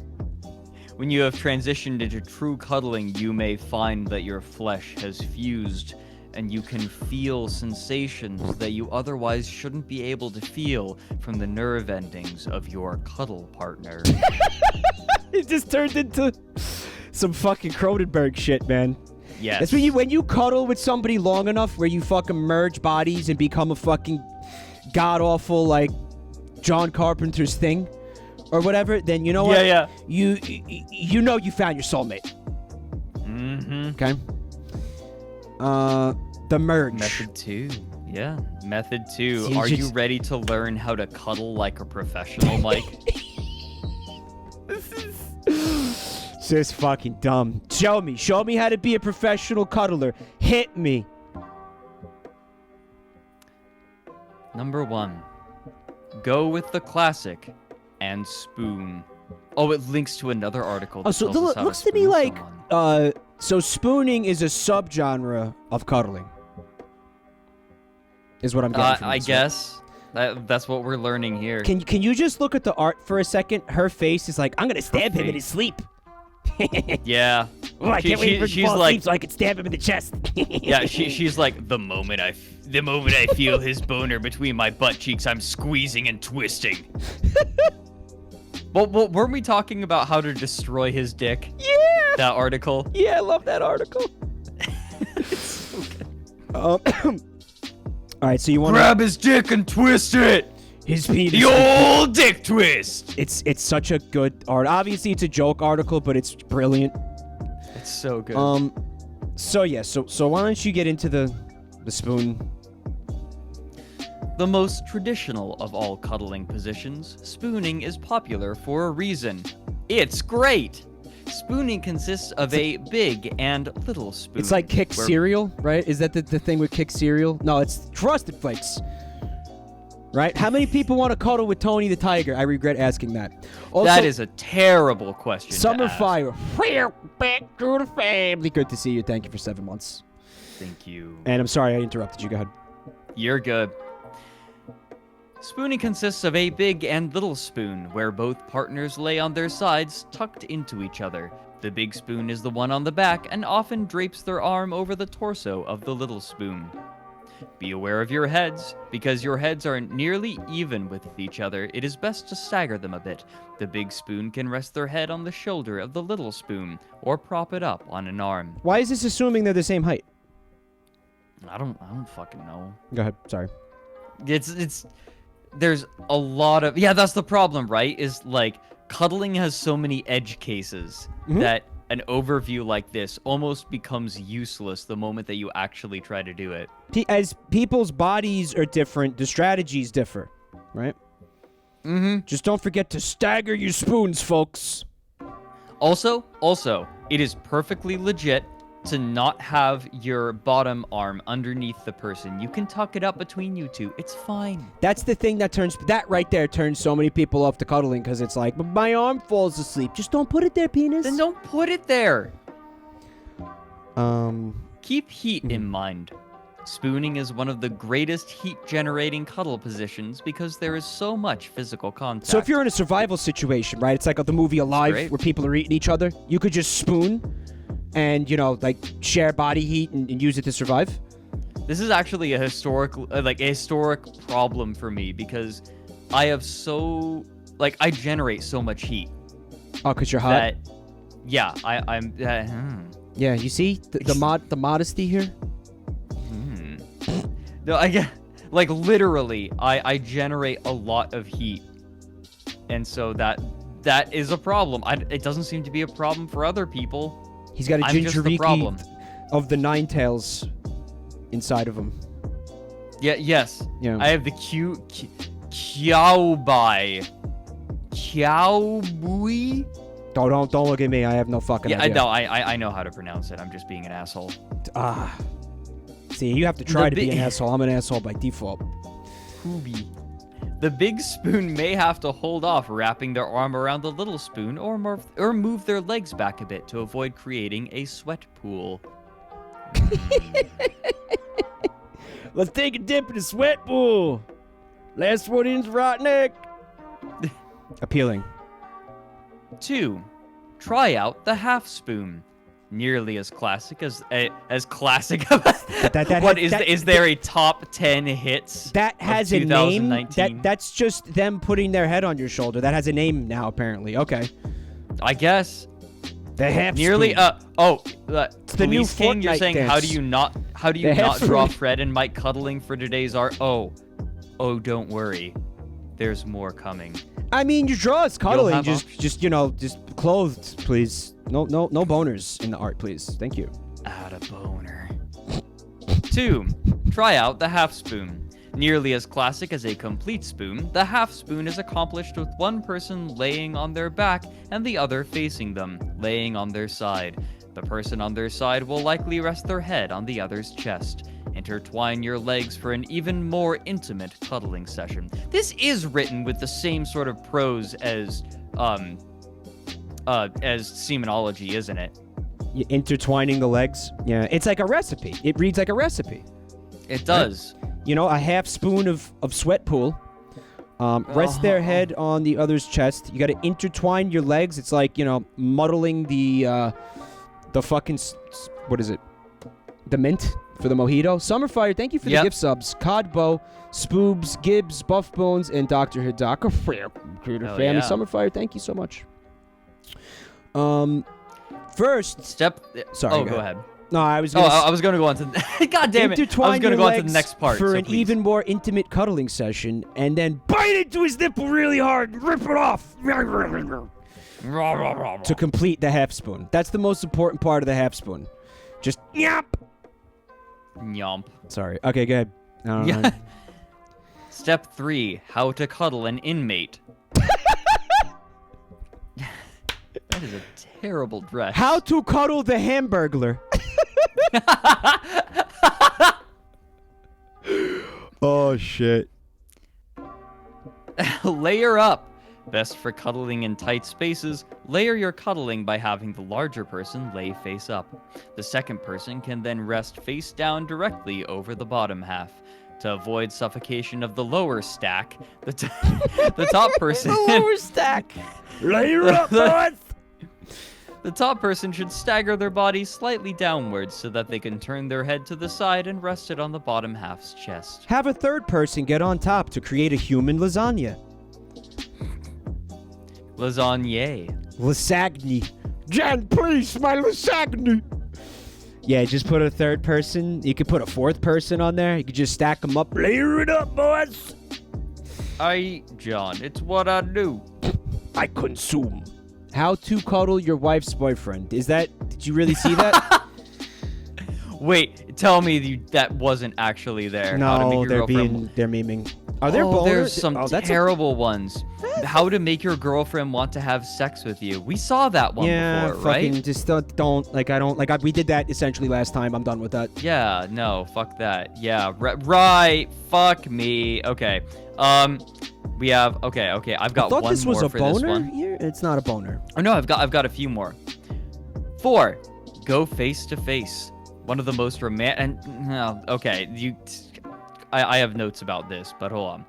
When you have transitioned into true cuddling, you may find that your flesh has fused and you can feel sensations that you otherwise shouldn't be able to feel from the nerve endings of your cuddle partner. It just turned into some fucking Cronenberg shit, man. Yes. That's when you cuddle with somebody long enough where you fucking merge bodies and become a fucking god-awful, like, John Carpenter's Thing or whatever, then you know what? Yeah. You know you found your soulmate. Mm-hmm. Okay? The merge. Method 2. Yeah. Method 2. Are you ready to learn how to cuddle like a professional, Mike? This is fucking dumb. Show me how to be a professional cuddler. Hit me. Number 1. Go with the classic and spoon. Oh, it links to another article. Oh, so it looks to me like so spooning is a subgenre of cuddling. Is what I'm getting from this, I guess. That's what we're learning here. Can you just look at the art for a second? Her face is like, I'm gonna stab him in his sleep. Yeah. Oh, I can't wait for him to fall asleep so I can stab him in the chest. Yeah, she's like, the moment I feel his boner between my butt cheeks, I'm squeezing and twisting. Well, weren't we talking about how to destroy his dick? Yeah. That article? Yeah, I love that article. All right, so you want to grab his dick and twist it. His penis. The old dick twist. It's such a good art. Obviously, it's a joke article, but it's brilliant. It's so good. So yeah. So why don't you get into the spoon? The most traditional of all cuddling positions, spooning is popular for a reason. It's great. Spooning consists of a big and little spoon. It's like Kick cereal, right? Is that the thing with Kick cereal? No, it's Frosted Flakes. Right? How many people want to cuddle with Tony the Tiger? I regret asking that. Also, that is a terrible question. Summer Fire. Back to the family. Good to see you. Thank you for 7 months. Thank you. And I'm sorry I interrupted you. Go ahead. You're good. Spooning consists of a big and little spoon, where both partners lay on their sides, tucked into each other. The big spoon is the one on the back and often drapes their arm over the torso of the little spoon. Be aware of your heads. Because your heads are nearly even with each other, it is best to stagger them a bit. The big spoon can rest their head on the shoulder of the little spoon, or prop it up on an arm. Why is this assuming they're the same height? I don't fucking know. Go ahead. Sorry. It's there's a lot of that's the problem, right? Is like cuddling has so many edge cases that an overview like this almost becomes useless the moment that you actually try to do it. As people's bodies are different, the strategies differ, right? Just don't forget to stagger your spoons, folks. Also, it is perfectly legit to not have your bottom arm underneath the person. You can tuck it up between you two. It's fine. That's the thing that right there turns so many people off to cuddling, because it's like, but my arm falls asleep. Just don't put it there, penis. Then don't put it there. Keep heat in mind. Spooning is one of the greatest heat-generating cuddle positions because there is so much physical contact. So if you're in a survival situation, right? It's like the movie Alive, where people are eating each other. You could just spoon and, like, share body heat and use it to survive. This is actually a historic problem for me because I have I generate so much heat. Oh, because you're hot? I'm... Yeah, you see the modesty here? No, I get... Like, literally, I generate a lot of heat. And so that is a problem. It doesn't seem to be a problem for other people. He's got a Jinchuriki of the Nine Tails inside of him. Yes. Yeah. I have the Kyaobai. Kyaobui? Don't look at me. I have no fucking idea. No, I know how to pronounce it. I'm just being an asshole. See, you have to try to be an asshole. I'm an asshole by default. Hoobie. The big spoon may have to hold off wrapping their arm around the little spoon or move their legs back a bit to avoid creating a sweat pool. Let's take a dip in the sweat pool. Last one in's right neck. Appealing. 2. Try out the half spoon. Nearly as classic as classic. Is there a top 10 hits? That has a name. That's just them putting their head on your shoulder. That has a name now, apparently. Okay. I guess. The half nearly. It's the new King. You're saying dance. how do you not draw Fred and Mike cuddling for today's art? Oh, don't worry. There's more coming. I mean, you draw us cuddling, just clothed, please. No boners in the art, please. Thank you. Add a boner. 2. Try out the half spoon. Nearly as classic as a complete spoon, the half spoon is accomplished with one person laying on their back and the other facing them, laying on their side. The person on their side will likely rest their head on the other's chest. Intertwine your legs for an even more intimate cuddling session. This is written with the same sort of prose as semenology, isn't it? Intertwining the legs. Yeah, it's like a recipe. It reads like a recipe. It does. Right? A half spoon of sweat pool. Rest their head on the other's chest. You got to intertwine your legs. It's like, muddling the fucking, what is it? The mint for the mojito. Summerfire, thank you for the gift subs. Codbo, Spoobs, Gibbs, Buff Bones, and Dr. Hidaka. Creator family. Yeah. Summerfire, thank you so much. First step. Sorry. Go ahead. No, I was. I was going to go on to. God damn it! I was going to go on to the next part for an even more intimate cuddling session, and then bite into his nipple really hard, and rip it off. To complete the half spoon. That's the most important part of the half spoon. Just yap. Yomp. Sorry. Okay, go ahead. Yeah. Step 3: How to cuddle an inmate. That is a terrible dress. How to cuddle the Hamburglar. Oh shit. Layer up. Best for cuddling in tight spaces, layer your cuddling by having the larger person lay face up. The second person can then rest face down directly over the bottom half. To avoid suffocation of the lower stack, the top person... The lower stack! Layer up, boys! The top person should stagger their body slightly downwards so that they can turn their head to the side and rest it on the bottom half's chest. Have a third person get on top to create a human lasagna. Lasagne. Lasagne. Jen, please, my lasagne. Yeah, just put a third person. You could put a fourth person on there. You could just stack them up. Layer it up, boys. I eat, John. It's what I do. I consume. How to cuddle your wife's boyfriend. Did you really see that? Wait, tell me that wasn't actually there. No, they're memeing. Are there boners? There's some terrible ones. How to make your girlfriend want to have sex with you. We saw that one before, right? Yeah, just don't, we did that essentially last time. I'm done with that. Yeah, no, fuck that. Yeah, right, fuck me. Okay, we have, okay, I've got one more for this one. I thought this was a boner here? It's not a boner. Oh, no, I've got a few more. 4, go face to face. One of the most romantic, okay, I have notes about this, but hold on.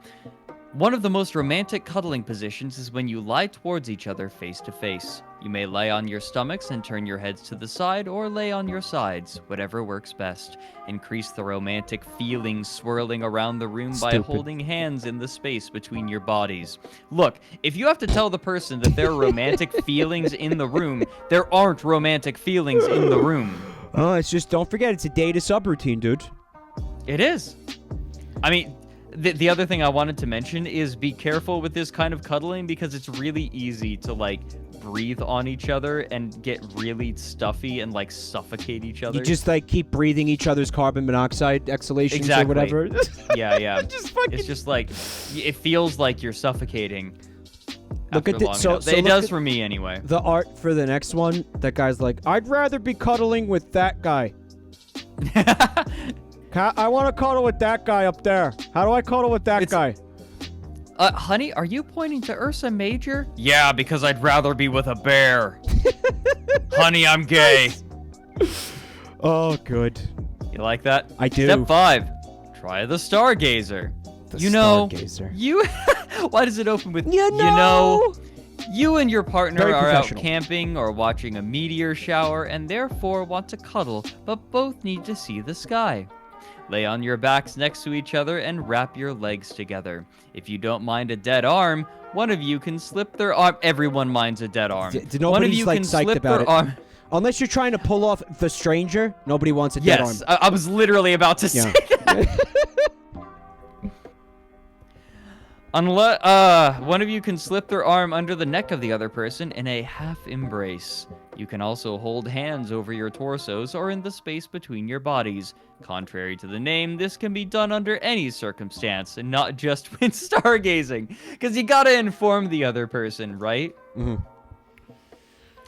One of the most romantic cuddling positions is when you lie towards each other face to face. You may lay on your stomachs and turn your heads to the side, or lay on your sides, whatever works best. Increase the romantic feelings swirling around the room by holding hands in the space between your bodies. Look, if you have to tell the person that there are romantic feelings in the room, there aren't romantic feelings in the room. Oh, it's just, don't forget, it's a data subroutine, dude. It is. I mean, the other thing I wanted to mention is be careful with this kind of cuddling because it's really easy to, like, breathe on each other and get really stuffy and, like, suffocate each other. You just, like, keep breathing each other's carbon monoxide exhalations or whatever. Yeah. It's just, like, it feels like you're suffocating. Look at this. It does for me anyway. The art for the next one, that guy's like, I'd rather be cuddling with that guy. I want to cuddle with that guy up there. How do I cuddle with that guy? Honey, are you pointing to Ursa Major? Yeah, because I'd rather be with a bear. Honey, I'm gay. Oh, good. You like that? I do. Step 5. Try the Stargazer. Stargazer. Why does it open with, you and your partner are out camping or watching a meteor shower and therefore want to cuddle, but both need to see the sky. Lay on your backs next to each other and wrap your legs together. If you don't mind a dead arm, one of you can slip their arm. Everyone minds a dead arm. One of you can slip their arm. Unless you're trying to pull off the stranger, nobody wants a dead arm. Yes, I was literally about to say that. One of you can slip their arm under the neck of the other person in a half embrace. You can also hold hands over your torsos or in the space between your bodies. Contrary to the name, this can be done under any circumstance and not just when stargazing. Because you gotta inform the other person, right? Mm-hmm.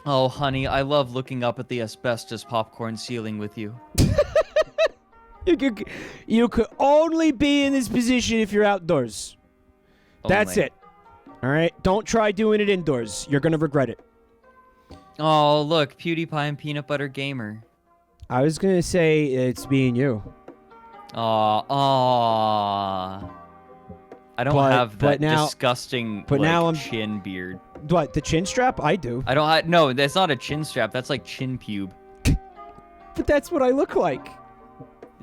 Oh, honey, I love looking up at the asbestos popcorn ceiling with you. You could only be in this position if you're outdoors. That's it. All right? Don't try doing it indoors. You're going to regret it. Oh, look. PewDiePie and Peanut Butter Gamer. I was going to say it's being you. Aw. I don't have that disgusting chin beard. What? The chin strap? I do. No, that's not a chin strap. That's like chin pube. But that's what I look like.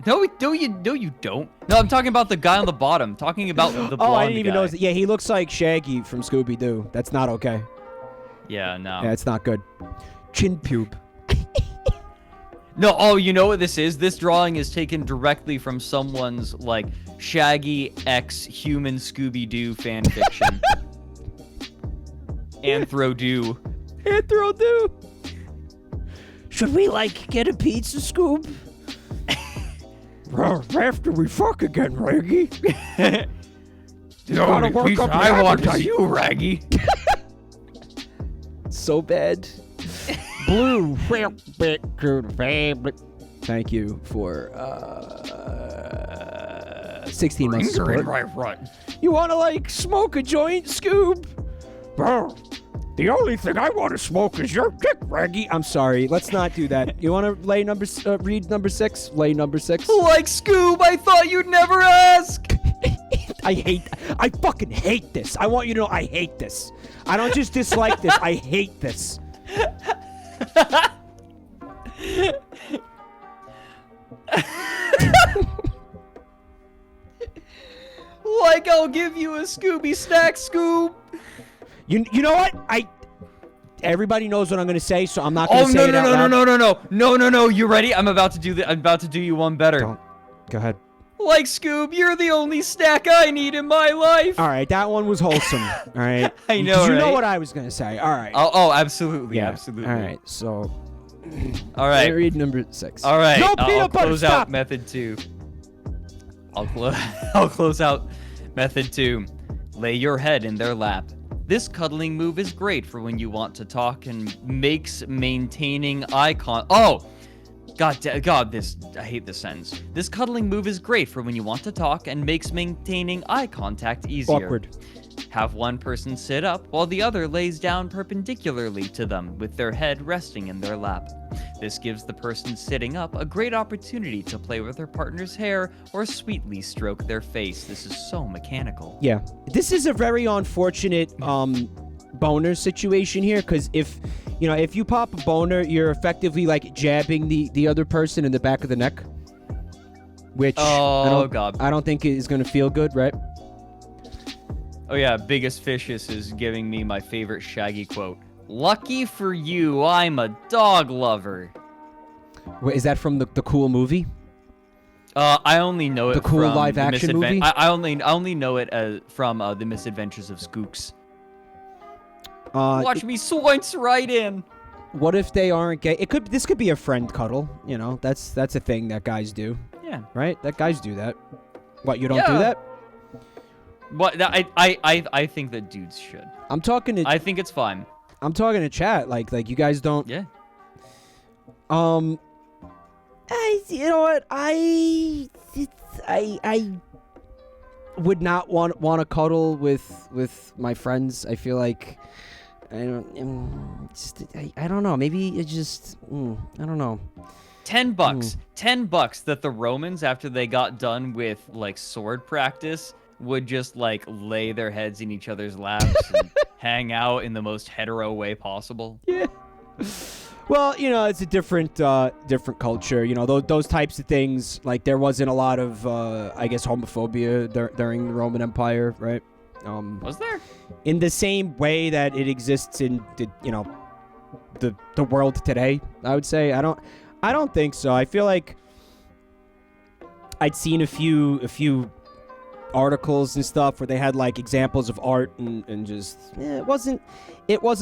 No, you don't. No, I'm talking about the guy on the bottom. Talking about the blonde guy. Oh, I didn't even notice. Yeah, he looks like Shaggy from Scooby-Doo. That's not okay. Yeah, no. Yeah, it's not good. Chin pube. No, you know what this is? This drawing is taken directly from someone's, like, Shaggy X human Scooby-Doo fan fiction. Anthro-Doo. Anthro-Doo. Should we, like, get a pizza scoop? After we fuck again, Raggy. The only pizza I want is you, Raggy. So bad. Blue. Thank you for 16 months of support. You want to, like, smoke a joint, Scoob? Bro, the only thing I want to smoke is your dick, Raggy. I'm sorry. Let's not do that. You want to read number 6? Lay number 6. Like Scoob, I thought you'd never ask. I fucking hate this. I want you to know I hate this. I don't just dislike this. I hate this. Like I'll give you a Scooby snack, Scoob. You know what? Everybody knows what I'm gonna say, so I'm not gonna say it out loud. No. You ready? I'm about to do you one better. Don't. Go ahead. Like Scoob, you're the only snack I need in my life. All right, that one was wholesome. All right. I know, You know right? what I was gonna say. All right. Oh, absolutely, Yeah. absolutely. All right. So. All right. Read number 6. All right. No I'll peanut butter. close Stop. out method 2. I'll close out method 2. Lay your head in their lap. This cuddling move is great for when you want to talk and makes maintaining eye contact. Oh, God, I hate this sentence. This cuddling move is great for when you want to talk and makes maintaining eye contact easier. Awkward. Have one person sit up while the other lays down perpendicularly to them with their head resting in their lap. This gives the person sitting up a great opportunity to play with their partner's hair or sweetly stroke their face. This is so mechanical. Yeah. This is a very unfortunate boner situation here, because if you pop a boner, you're effectively like jabbing the other person in the back of the neck, which I don't think is going to feel good, right? Oh yeah, Biggest Fishes is giving me my favorite Shaggy quote. Lucky for you, I'm a dog lover. Wait, is that from the cool movie? I only know it the cool from live action movie. I only know it from The Misadventures of Skooks. Watch me swoince right in. What if they aren't gay? This could be a friend cuddle. You know, that's a thing that guys do. Yeah. Right? That guys do that. What, you don't do that? What? I think that dudes should. I think it's fine. I'm talking to chat. Like you guys don't. Yeah. You know what? I would not want to cuddle with my friends. I feel like I don't know. Maybe it just I don't know. $10. $10 that the Romans, after they got done with like sword practice, would just like lay their heads in each other's laps and hang out in the most hetero way possible. Yeah. Well, it's a different culture. Those types of things. Like there wasn't a lot of, I guess, homophobia during the Roman Empire, right? Was there? In the same way that it exists in the world today, I would say. I don't think so. I feel like I'd seen a few articles and stuff where they had like examples of art and just it wasn't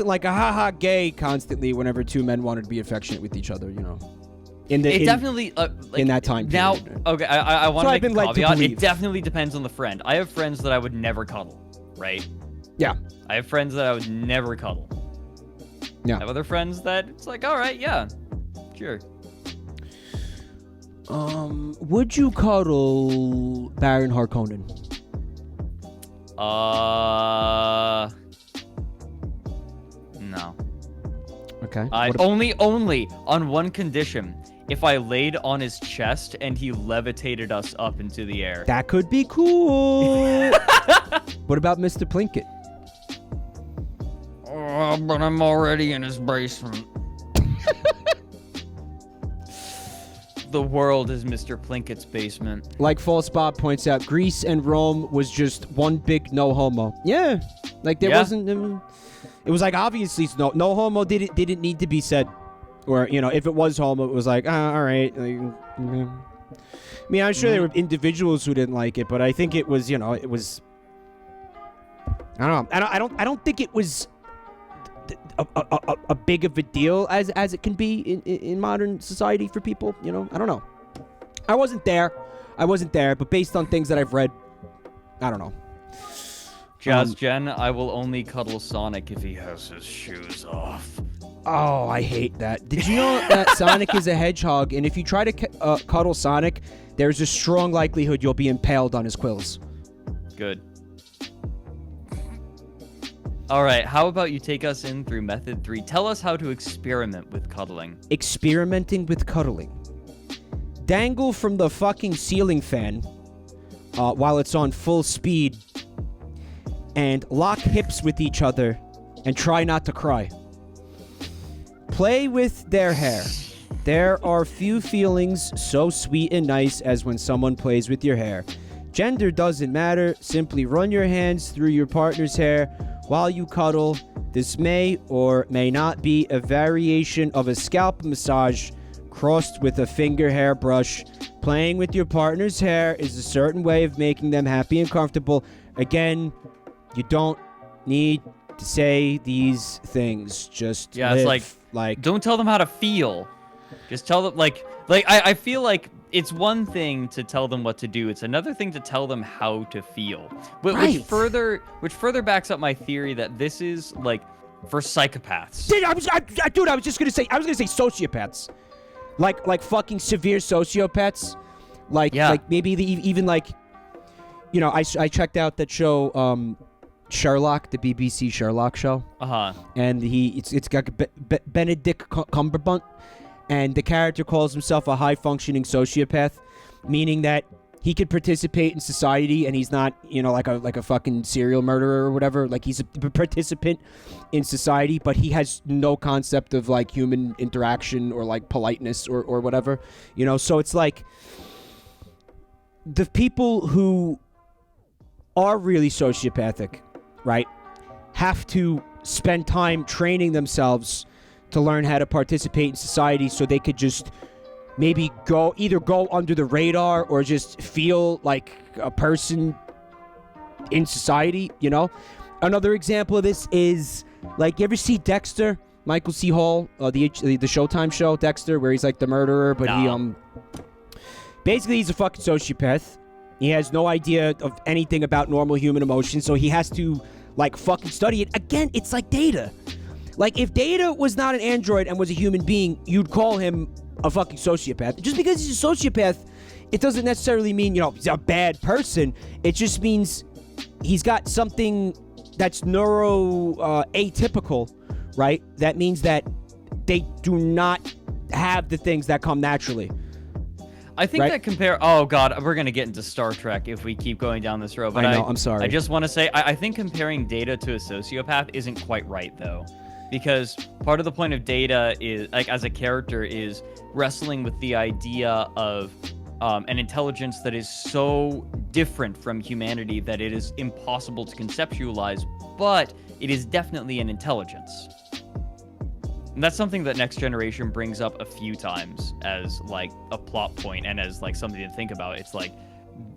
like a haha gay constantly whenever two men wanted to be affectionate with each other, in that time period. Now, okay, I want to make a caveat. It definitely depends on the friend. I have friends that I would never cuddle, right? Yeah. I have friends that I would never cuddle. Yeah. I have other friends that it's like, all right, yeah, sure. Would you cuddle Baron Harkonnen? No. Okay. Only on one condition. If I laid on his chest and he levitated us up into the air. That could be cool. What about Mr. Plinkett? But I'm already in his basement. The world is Mr. Plinkett's basement. Like False Bob points out, Greece and Rome was just one big no homo. Yeah. Like there wasn't it was like obviously no homo didn't need to be said. Or, if it was homo, it was like, all right. Like, I mean, I'm sure there were individuals who didn't like it, but I think it was, it was I don't know. I don't think it was a big of a deal as it can be in modern society for people, I don't know. I wasn't there, but based on things that I've read, I don't know. Jazz Jen, I will only cuddle Sonic if he has his shoes off. Oh, I hate that. Did you know that Sonic is a hedgehog, and if you try to cuddle Sonic, there's a strong likelihood you'll be impaled on his quills. Good. All right, how about you take us in through method 3? Tell us how to experiment with cuddling. Experimenting with cuddling. Dangle from the fucking ceiling fan while it's on full speed and lock hips with each other and try not to cry. Play with their hair. There are few feelings so sweet and nice as when someone plays with your hair. Gender doesn't matter. Simply run your hands through your partner's hair while you cuddle. This may or may not be a variation of a scalp massage crossed with a finger hair brush. playing with your partner's hair is a certain way of making them happy and comfortable. Again, you don't need to say these things. Just live, it's like don't tell them how to feel. Just tell them I feel like it's one thing to tell them what to do. It's another thing to tell them how to feel. Right. Which further backs up my theory that this is like for psychopaths. Dude, I was gonna say sociopaths. Like fucking severe sociopaths. Like maybe even like, you know, I checked out that show Sherlock, the BBC Sherlock show. And it's got Benedict Cumberbatch, and the character calls himself a high functioning sociopath, meaning that he could participate in society and he's not, you know, like a fucking serial murderer or whatever. Like he's a participant in society, but he has no concept of like human interaction or like politeness or whatever, you know. So it's like the people who are really sociopathic, right, have to spend time training themselves to learn how to participate in society so they could just maybe either go under the radar or just feel like a person in society, you know? Another example of this is, like, you ever see Dexter? Michael C. Hall, the Showtime show, Dexter, where he's like the murderer, but he basically he's a fucking sociopath. He has no idea of anything about normal human emotions, so he has to, like, fucking study it. Again, it's like Data. Like, if Data was not an android and was a human being, you'd call him a fucking sociopath. Just because he's a sociopath, it doesn't necessarily mean, you know, he's a bad person. It just means he's got something that's atypical, right? That means that they do not have the things that come naturally. I think that oh god, we're gonna get into Star Trek if we keep going down this road. But I know, I'm sorry. I just want to say, I think comparing Data to a sociopath isn't quite right, though. Because part of the point of Data is, like, as a character, is wrestling with the idea of an intelligence that is so different from humanity that it is impossible to conceptualize, but it is definitely an intelligence. And that's something that Next Generation brings up a few times as, like, a plot point and as, like, something to think about. It's like,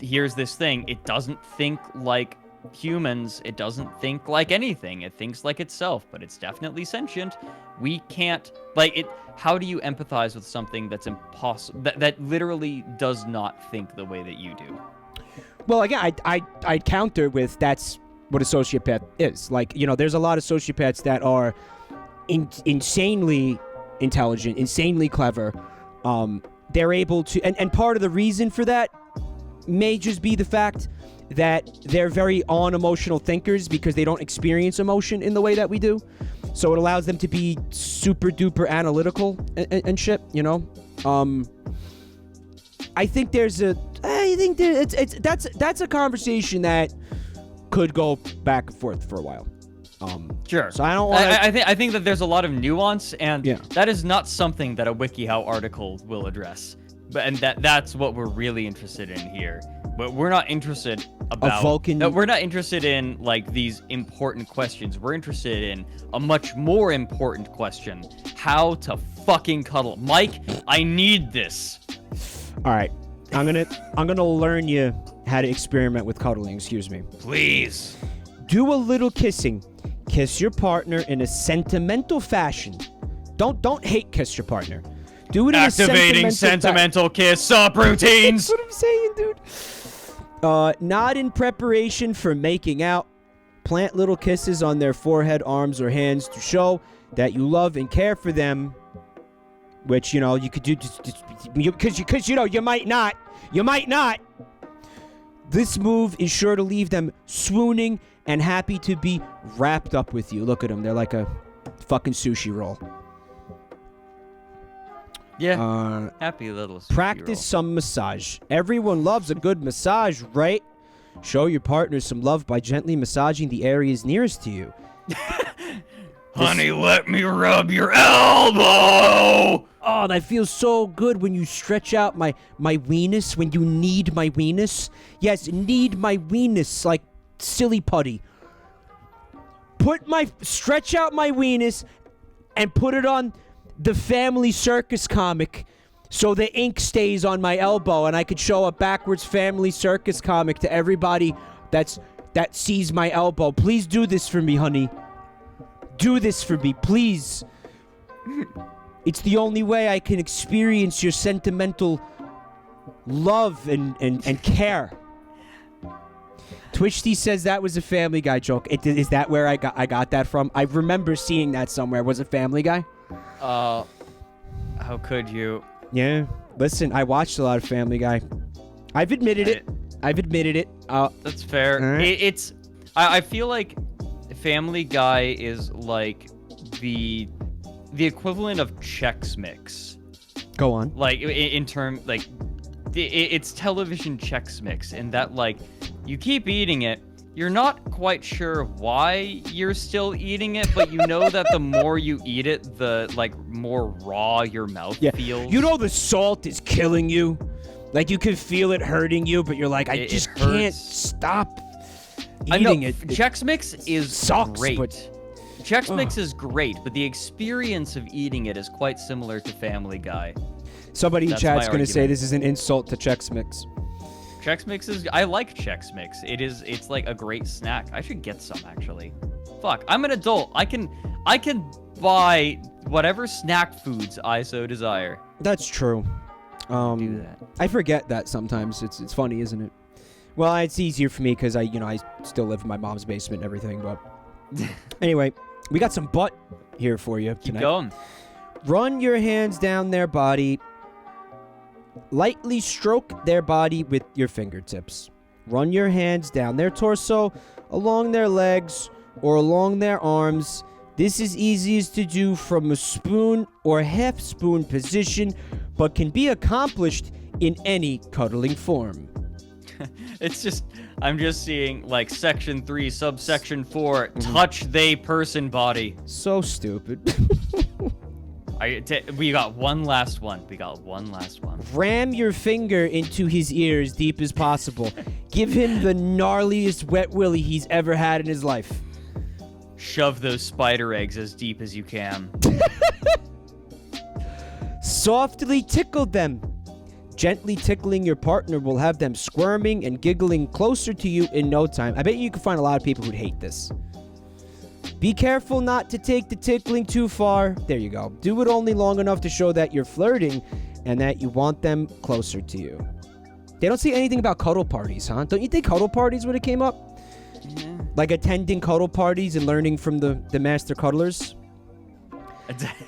here's this thing. It doesn't think like humans. It doesn't think like anything. It thinks like itself, but it's definitely sentient. We can't, like, it. How do you empathize with something that's impossible, that literally does not think the way that you do? Well, again, I'd counter with that's what a sociopath is. Like, you know, there's a lot of sociopaths that are insanely intelligent, insanely clever. They're able to, and part of the reason for that may just be the fact that they're very unemotional thinkers because they don't experience emotion in the way that we do. So it allows them to be super duper analytical and shit, you know? I think that's a conversation that could go back and forth for a while. Sure. So I don't want I think that there's a lot of nuance, and that is not something that a Wikihow article will address. And that's what we're really interested in here. But we're not interested about Vulcan. No, we're not interested in, like, these important questions. We're interested in a much more important question: how to fucking cuddle. Mike, I need this. All right, I'm gonna learn you how to experiment with cuddling. Excuse me. Please. Do a little kissing. Kiss your partner in a sentimental fashion. Don't hate kiss your partner. Do it in activating a sentimental kiss subroutines. That's what I'm saying, dude. Not in preparation for making out. Plant little kisses on their forehead, arms, or hands to show that you love and care for them. Which, you know, you could do because you know, you might not. You might not. This move is sure to leave them swooning and happy to be wrapped up with you. Look at them. They're like a fucking sushi roll. Yeah, happy little sushi practice roll. Some massage. Everyone loves a good massage, right? Show your partner some love by gently massaging the areas nearest to you. Honey, let me rub your elbow! Oh, that feels so good when you stretch out my weenus, when you knead my weenus. Yes, knead my weenus like silly putty. Stretch out my weenus and put it on the Family Circus comic so the ink stays on my elbow and I could show a backwards Family Circus comic to everybody that sees my elbow. Please do this for me, honey. Do this for me, please. It's the only way I can experience your sentimental love and care. Twitchty says that was a Family Guy joke. Is that where I got that from? I remember seeing that somewhere. Was it Family Guy? How could you? Yeah. Listen, I watched a lot of Family Guy. I've admitted it. That's fair. Right. I feel like Family Guy is like the equivalent of Chex Mix. Go on. Like in term like it's television Chex Mix in that like you keep eating it. You're not quite sure why you're still eating it, but you know that the more you eat it, the like more raw your mouth feels. You know the salt is killing you. Like you can feel it hurting you, but you're like, I just can't stop eating it. Chex Mix is sucks, great. But Chex Mix is great, but the experience of eating it is quite similar to Family Guy. Somebody in chat's going to say this is an insult to Chex Mix. Chex Mix I like Chex Mix. It's like a great snack. I should get some actually. Fuck, I'm an adult. I can buy whatever snack foods I so desire. That's true. Do that. I forget that sometimes. It's funny, isn't it? Well, it's easier for me because I still live in my mom's basement and everything, but anyway, we got some butt here for you tonight. Keep going. Run your hands down their body. Lightly stroke their body with your fingertips. Run your hands down their torso, along their legs, or along their arms. This is easiest to do from a spoon or half spoon position, but can be accomplished in any cuddling form. I'm just seeing like section 3, subsection 4, touch they person body. So stupid. We got one last one. Ram your finger into his ear as deep as possible. Give him the gnarliest wet willy he's ever had in his life. Shove those spider eggs as deep as you can. Softly tickle them. Gently tickling your partner will have them squirming and giggling closer to you in no time. I bet you can find a lot of people who'd hate this. Be careful not to take the tickling too far. There you go. Do it only long enough to show that you're flirting and that you want them closer to you. They don't say anything about cuddle parties, huh? Don't you think cuddle parties would have came up? Yeah. Like attending cuddle parties and learning from the master cuddlers?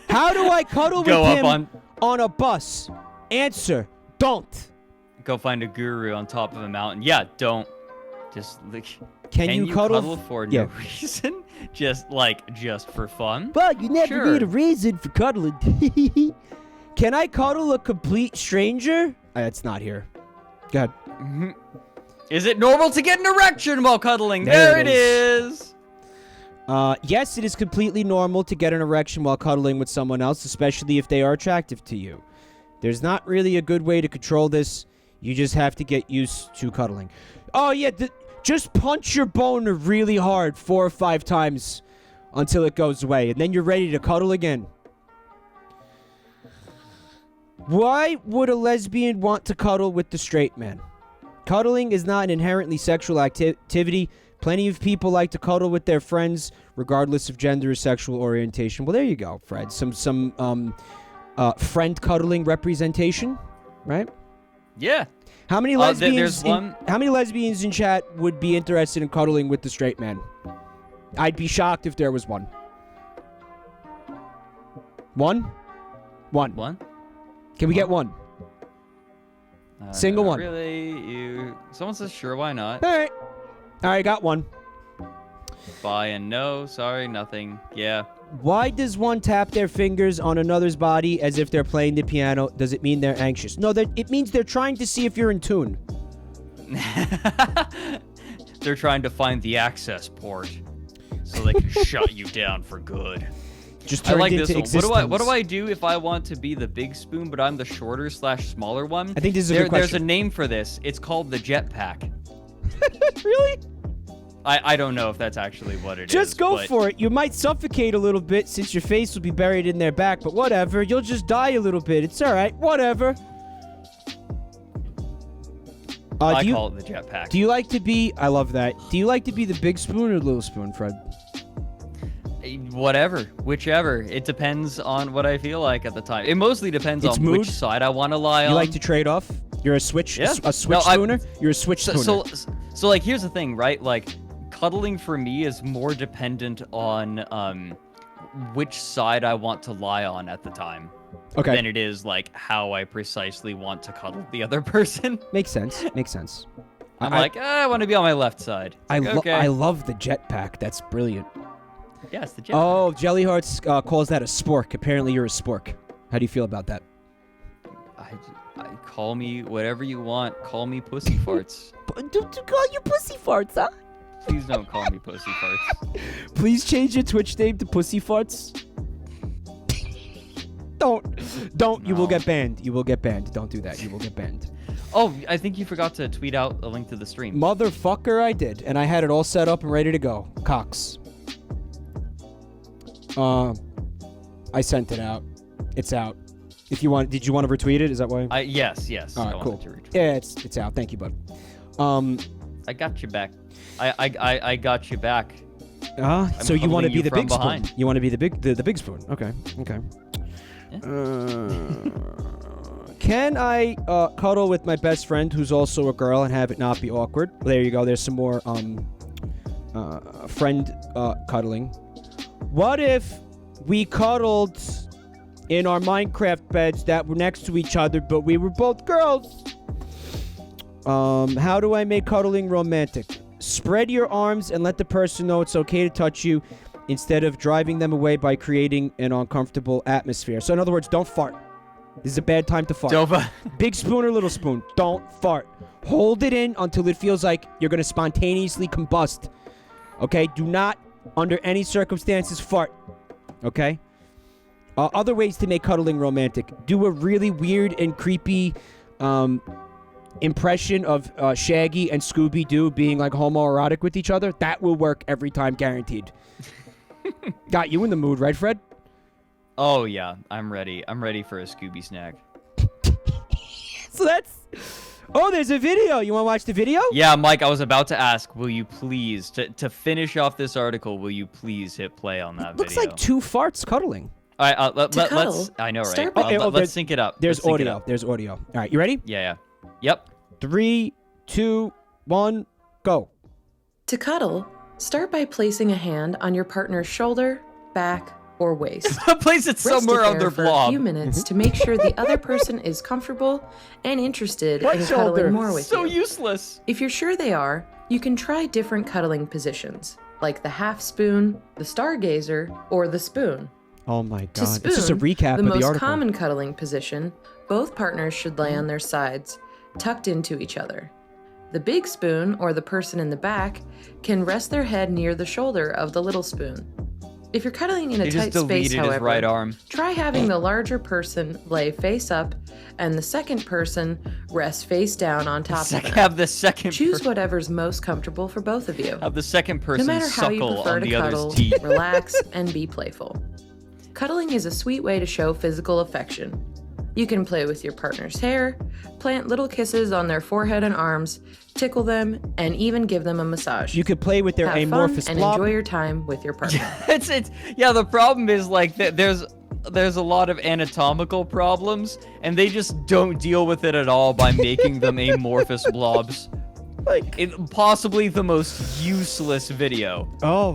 How do I cuddle with him on a bus? Answer, don't. Go find a guru on top of a mountain. Yeah, don't. Just like... Can you cuddle for no reason? Just for fun? Well, you never need a reason for cuddling. Can I cuddle a complete stranger? It's not here. Go ahead. Is it normal to get an erection while cuddling? There it is. Yes, it is completely normal to get an erection while cuddling with someone else, especially if they are attractive to you. There's not really a good way to control this. You just have to get used to cuddling. Oh, yeah, just punch your boner really hard 4 or 5 times until it goes away, and then you're ready to cuddle again. Why would a lesbian want to cuddle with the straight man? Cuddling is not an inherently sexual activity. Plenty of people like to cuddle with their friends, regardless of gender or sexual orientation. Well, there you go, Fred. Some friend cuddling representation, right? Yeah. How many lesbians in chat would be interested in cuddling with the straight man? I'd be shocked if there was one. One? Can we get one? Single one. Really? Someone says sure, why not? All right, got one. Bye and no, sorry, nothing. Yeah. Why does one tap their fingers on another's body as if they're playing the piano? Does it mean they're anxious? No, it means they're trying to see if you're in tune. They're trying to find the access port so they can shut you down for good. Just I like into this one. existence. What do I do if I want to be the big spoon, but I'm the shorter/smaller one? I think this is a good question. There's a name for this. It's called the jetpack. Really? I don't know if that's actually what it is. Just go for it. You might suffocate a little bit since your face will be buried in their back, but whatever. You'll just die a little bit. It's all right. Whatever. I call it the jetpack. Do you like to be... I love that. Do you like to be the big spoon or the little spoon, Fred? Whatever. Whichever. It depends on what I feel like at the time. It mostly depends on mood? which side I want to lie on. You like to trade off? You're a switch Yeah. a switch spooner? You're a switch spooner. So, like, here's the thing, right? Like, cuddling for me is more dependent on which side I want to lie on at the time. Okay. Than it is, like, how I precisely want to cuddle the other person. Makes sense. Makes sense. I want to be on my left side. I Okay. love the jetpack. That's brilliant. Yeah, it's the jetpack. Oh, Jelly Hearts calls that a spork. Apparently, you're a spork. How do you feel about that? I call me whatever you want. Call me pussy farts. To call you pussy farts, huh? Please don't call me pussy farts. Please change your Twitch name to pussy farts. Don't. You will get banned. You will get banned. Don't do that. You will get banned. Oh, I think you forgot to tweet out a link to the stream. Motherfucker, I did, and I had it all set up and ready to go. Cox. I sent it out. It's out. If you want, did you want to retweet it? Is that why? Yes. All right, I cool. wanted to retweet. Yeah, it's out. Thank you, bud. I got you back. I got you back. So you want to be the big behind. spoon? You want to be the big spoon? Okay. Yeah. Can I cuddle with my best friend who's also a girl and have it not be awkward? There you go. There's some more friend cuddling. What if we cuddled in our Minecraft beds that were next to each other, but we were both girls? How do I make cuddling romantic? Spread your arms and let the person know it's okay to touch you instead of driving them away by creating an uncomfortable atmosphere. So in other words, don't fart. This is a bad time to fart. Dova. Big spoon or little spoon, don't fart. Hold it in until it feels like you're going to spontaneously combust. Okay? Do not, under any circumstances, fart. Okay? Other ways to make cuddling romantic. Do a really weird and creepy impression of Shaggy and Scooby-Doo being like homoerotic with each other. That will work every time, guaranteed. Got you in the mood, right, Fred? Oh, yeah. I'm ready. I'm ready for a Scooby snack. So that's... Oh, there's a video. You want to watch the video? Yeah, Mike, I was about to ask, will you please, to finish off this article, will you please hit play on that Looks video? like two farts cuddling. All right, let's... I know, right? Let's sync it up. There's audio. There's audio. All right, you ready? Yeah. Yep. 3, 2, 1, go. To cuddle, start by placing a hand on your partner's shoulder, back, or waist. Place it somewhere on their for a blob. few minutes to make sure the other person is comfortable and interested in cuddling more with you. So useless. If you're sure they are, you can try different cuddling positions, like the half spoon, the stargazer, or the spoon. Oh my god. To spoon, It's just a recap the of the most article. common cuddling position, both partners should lay on their sides, tucked into each other. The big spoon, or the person in the back, can rest their head near the shoulder of the little spoon. If you're cuddling in a tight space, however, his right arm. try having the larger person lay face up and the second person rest face down on top of them. Have the second Choose whatever's most comfortable for both of you. Have the second person No matter how you suckle prefer on to the cuddle, other's teeth. relax, and be playful. Cuddling is a sweet way to show physical affection. You can play with your partner's hair, plant little kisses on their forehead and arms, tickle them, and even give them a massage. You could play with their Have amorphous fun and blob. enjoy your time with your partner. Yeah, the problem is like there's a lot of anatomical problems, and they just don't deal with it at all by making them amorphous blobs. Possibly the most useless video.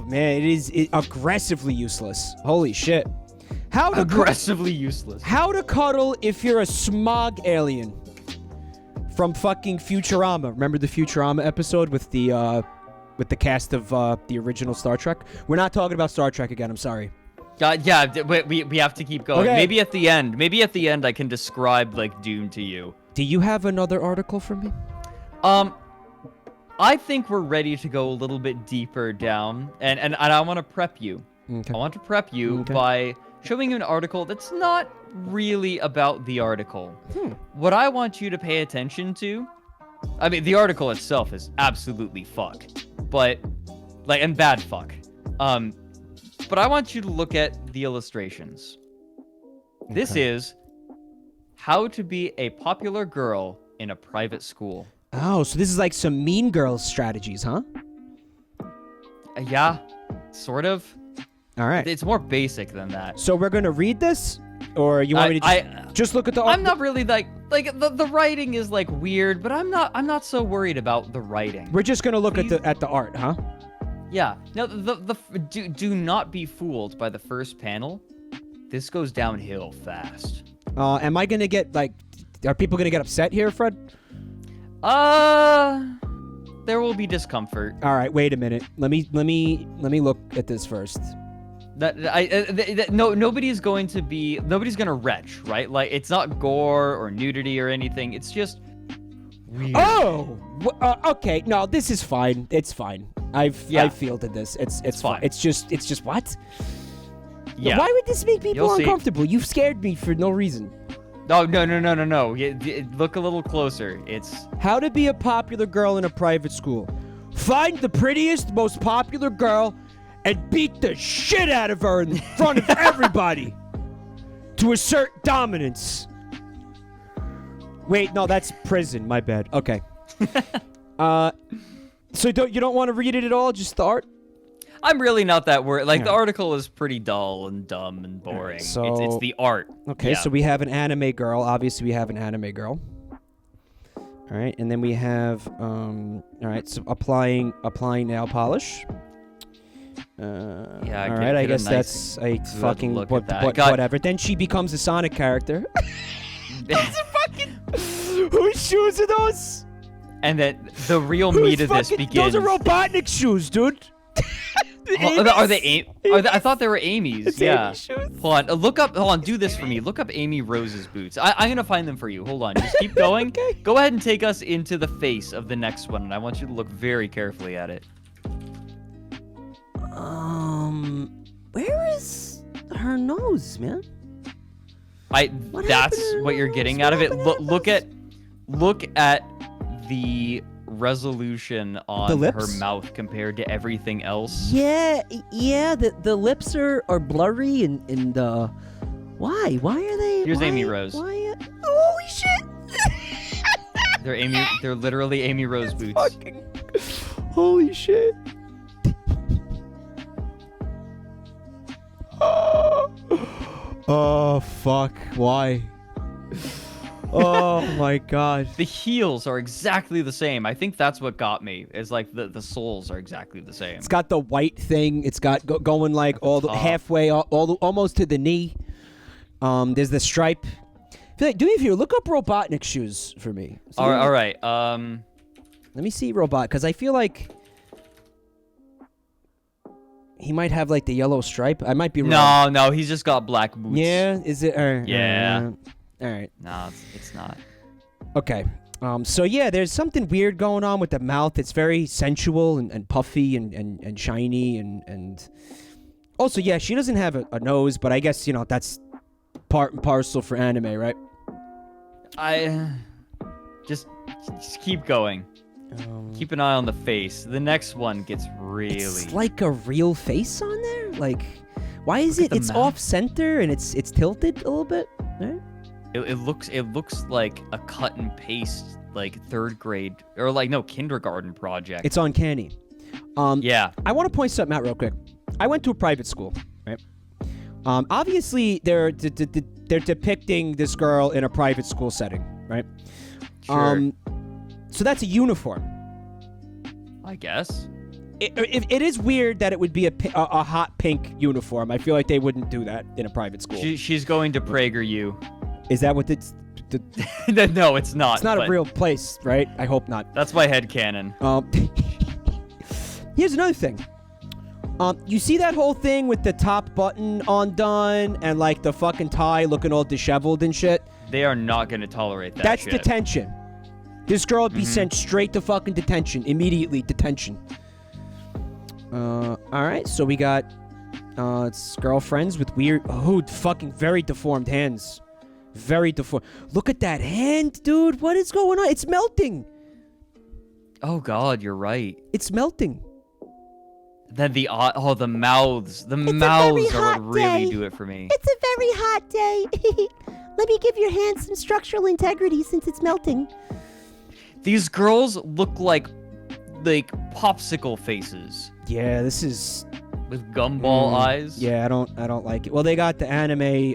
Man, it is aggressively useless. Holy shit. Aggressively useless. How to cuddle if you're a smog alien from fucking Futurama. Remember the Futurama episode with the cast of the original Star Trek? We're not talking about Star Trek again, I'm sorry. Yeah, we have to keep going. Okay. Maybe at the end I can describe like Dune to you. Do you have another article for me? I think we're ready to go a little bit deeper down, and I want to prep you. Okay. I want to prep you by showing you an article that's not really about the article. What I want you to pay attention to, I mean, the article itself is absolutely fucked, but Like, and bad fuck. But I want you to look at the illustrations. This is how to be a popular girl in a private school. Oh, so this is like some Mean Girls strategies, huh? Yeah, sort of. All right. It's more basic than that. So we're gonna read this, or you want me to just look at the art? I'm not really like the writing is like weird, but I'm not so worried about the writing. We're just gonna look at the art, huh? Yeah. Now do not be fooled by the first panel. This goes downhill fast. Am I gonna get like? Are people gonna get upset here, Fred? There will be discomfort. All right, wait a minute. Let me look at this first. Nobody's gonna retch, right? Like, it's not gore or nudity or anything. It's just weird. Oh, okay. No, this is fine. It's fine. I've fielded this. It's fine. It's just what? Yeah. Why would this make people You'll uncomfortable? You've scared me for no reason. Oh, no. Look a little closer. It's how to be a popular girl in a private school. Find the prettiest, most popular girl and beat the shit out of her in front of everybody to assert dominance. Wait, no, that's prison. My bad. Okay. So you don't want to read it at all? Just the art? I'm really not that worried. Like, the article is pretty dull and dumb and boring. So, it's the art. Okay, so we have an anime girl. Obviously, we have an anime girl. All right, and then we have, all right, so applying nail polish. All right, I guess that's a fucking whatever. Then she becomes a Sonic character. That's a fucking... Whose shoes are those? And then the real meat of this begins. Those are Robotnik shoes, dude. Are they I thought they were Amy's. It's yeah. Amy's shoes? Hold on. Do this for me. Look up Amy Rose's boots. I'm gonna find them for you. Hold on. Just keep going. Okay. Go ahead and take us into the face of the next one, and I want you to look very carefully at it. Where is her nose, man? That's what you're getting out of it. Look at the resolution on her mouth compared to everything else. Yeah. The lips are blurry and why are they? Here's Amy Rose. Holy shit! They're literally Amy Rose boots. Holy shit! Oh fuck! Why? Oh my god. The heels are exactly the same. I think that's what got me. Is like the soles are exactly the same. It's got the white thing. It's got going like all the halfway, almost to the knee. There's the stripe. Do me a favor. Look up Robotnik shoes for me. All right. Let me see Robot, because I feel like he might have like the yellow stripe. I might be wrong. No, he's just got black boots. Yeah. Is it? Yeah. All right. No, it's not. Okay. So yeah, there's something weird going on with the mouth. It's very sensual and puffy and shiny and also, yeah, she doesn't have a nose, but I guess, that's part and parcel for anime, right? I just keep going. Keep an eye on the face. The next one gets really... It's like a real face on there? Like, why is it? It's off center and it's tilted a little bit, right? It looks like a cut and paste, like third grade or kindergarten project. It's uncanny. Yeah. I want to point something out real quick. I went to a private school, right? Obviously they're depicting this girl in a private school setting, right? Sure. So that's a uniform. I guess. It is weird that it would be a hot pink uniform. I feel like they wouldn't do that in a private school. She's going to PragerU. Is that what it's... No, it's not. It's not a real place, right? I hope not. That's my headcanon. Here's another thing. You see that whole thing with the top button undone and like the fucking tie looking all disheveled and shit? They are not going to tolerate that That's shit. detention. This girl would be sent straight to fucking detention. Immediately detention. Alright, so we got it's girlfriends with weird, fucking very deformed hands. Very deformed. Look at that hand, dude. What is going on? It's melting. Oh god, you're right. It's melting. Then the mouths. The It's mouths a very are hot what really day. do it for me. It's a very hot day. Let me give your hands some structural integrity since it's melting. These girls look like popsicle faces Yeah, this is. with gumball eyes. Yeah, I don't like it. Well, they got the anime.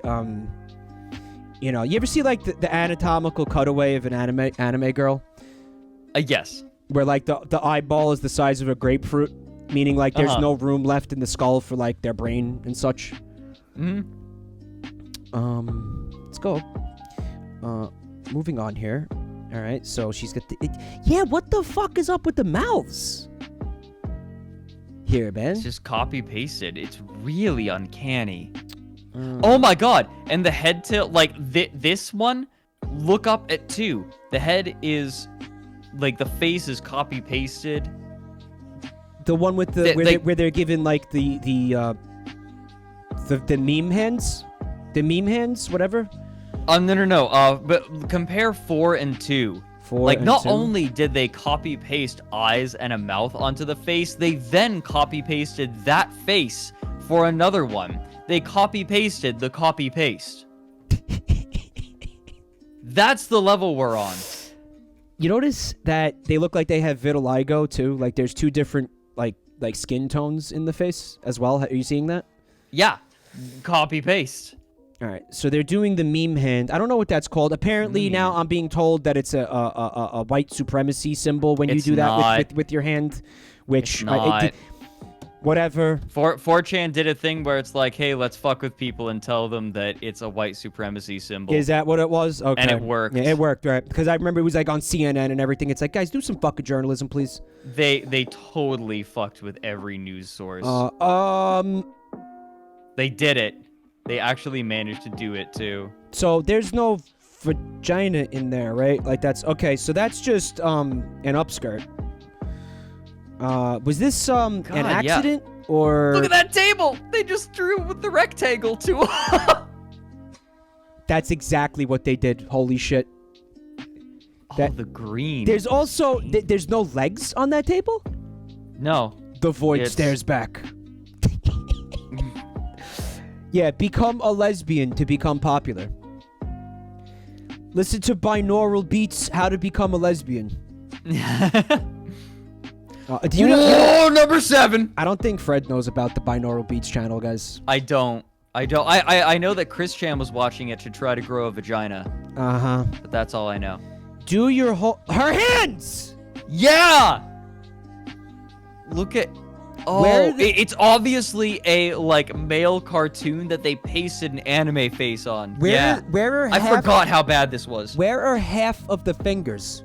You know, you ever see like the anatomical cutaway of an anime girl, Yes. where like the eyeball is the size of a grapefruit, meaning like there's no room left in the skull for like their brain and such. Let's go. Moving on here. All right, so she's got the. Yeah, what the fuck is up with the mouths? Here, Ben. It's just copy pasted. It's really uncanny. Oh my god! And the head tilt, like this one, look up at 2. The head is, like, the face is copy pasted. The one with the where they're given like the meme hands, whatever. No. But compare 4 and 2. Not only did they copy paste eyes and a mouth onto the face, they then copy pasted that face for another one. They copy pasted the copy paste. That's the level we're on. You notice that they look like they have vitiligo too. Like there's 2 different like skin tones in the face as well. Are you seeing that? Yeah, copy paste. All right, so they're doing the meme hand. I don't know what that's called. Apparently now I'm being told that it's a white supremacy symbol when you do that with your hand, which it's not. Whatever. 4chan did a thing where it's like, hey, let's fuck with people and tell them that it's a white supremacy symbol. Is that what it was? Okay. And it worked. Yeah, it worked, right? Because I remember it was like on CNN and everything. It's like, guys, do some fucking journalism, please. They totally fucked with every news source. They did it. They actually managed to do it too. So there's no vagina in there, right? Like that's okay. So that's just an upskirt. Was this an accident or? Look at that table! They just drew with the rectangle too. That's exactly what they did. Holy shit! The green. There's also there's no legs on that table. No. The void stares back. Yeah, become a lesbian to become popular. Listen to binaural beats. How to become a lesbian. Do you know, number 7. I don't think Fred knows about the binaural beats channel, guys. I don't. I know that Chris Chan was watching it to try to grow a vagina. But that's all I know. Do your her hands. Yeah. Look at. Oh, it's obviously a male cartoon that they pasted an anime face on. I forgot how bad this was. Where are half of the fingers?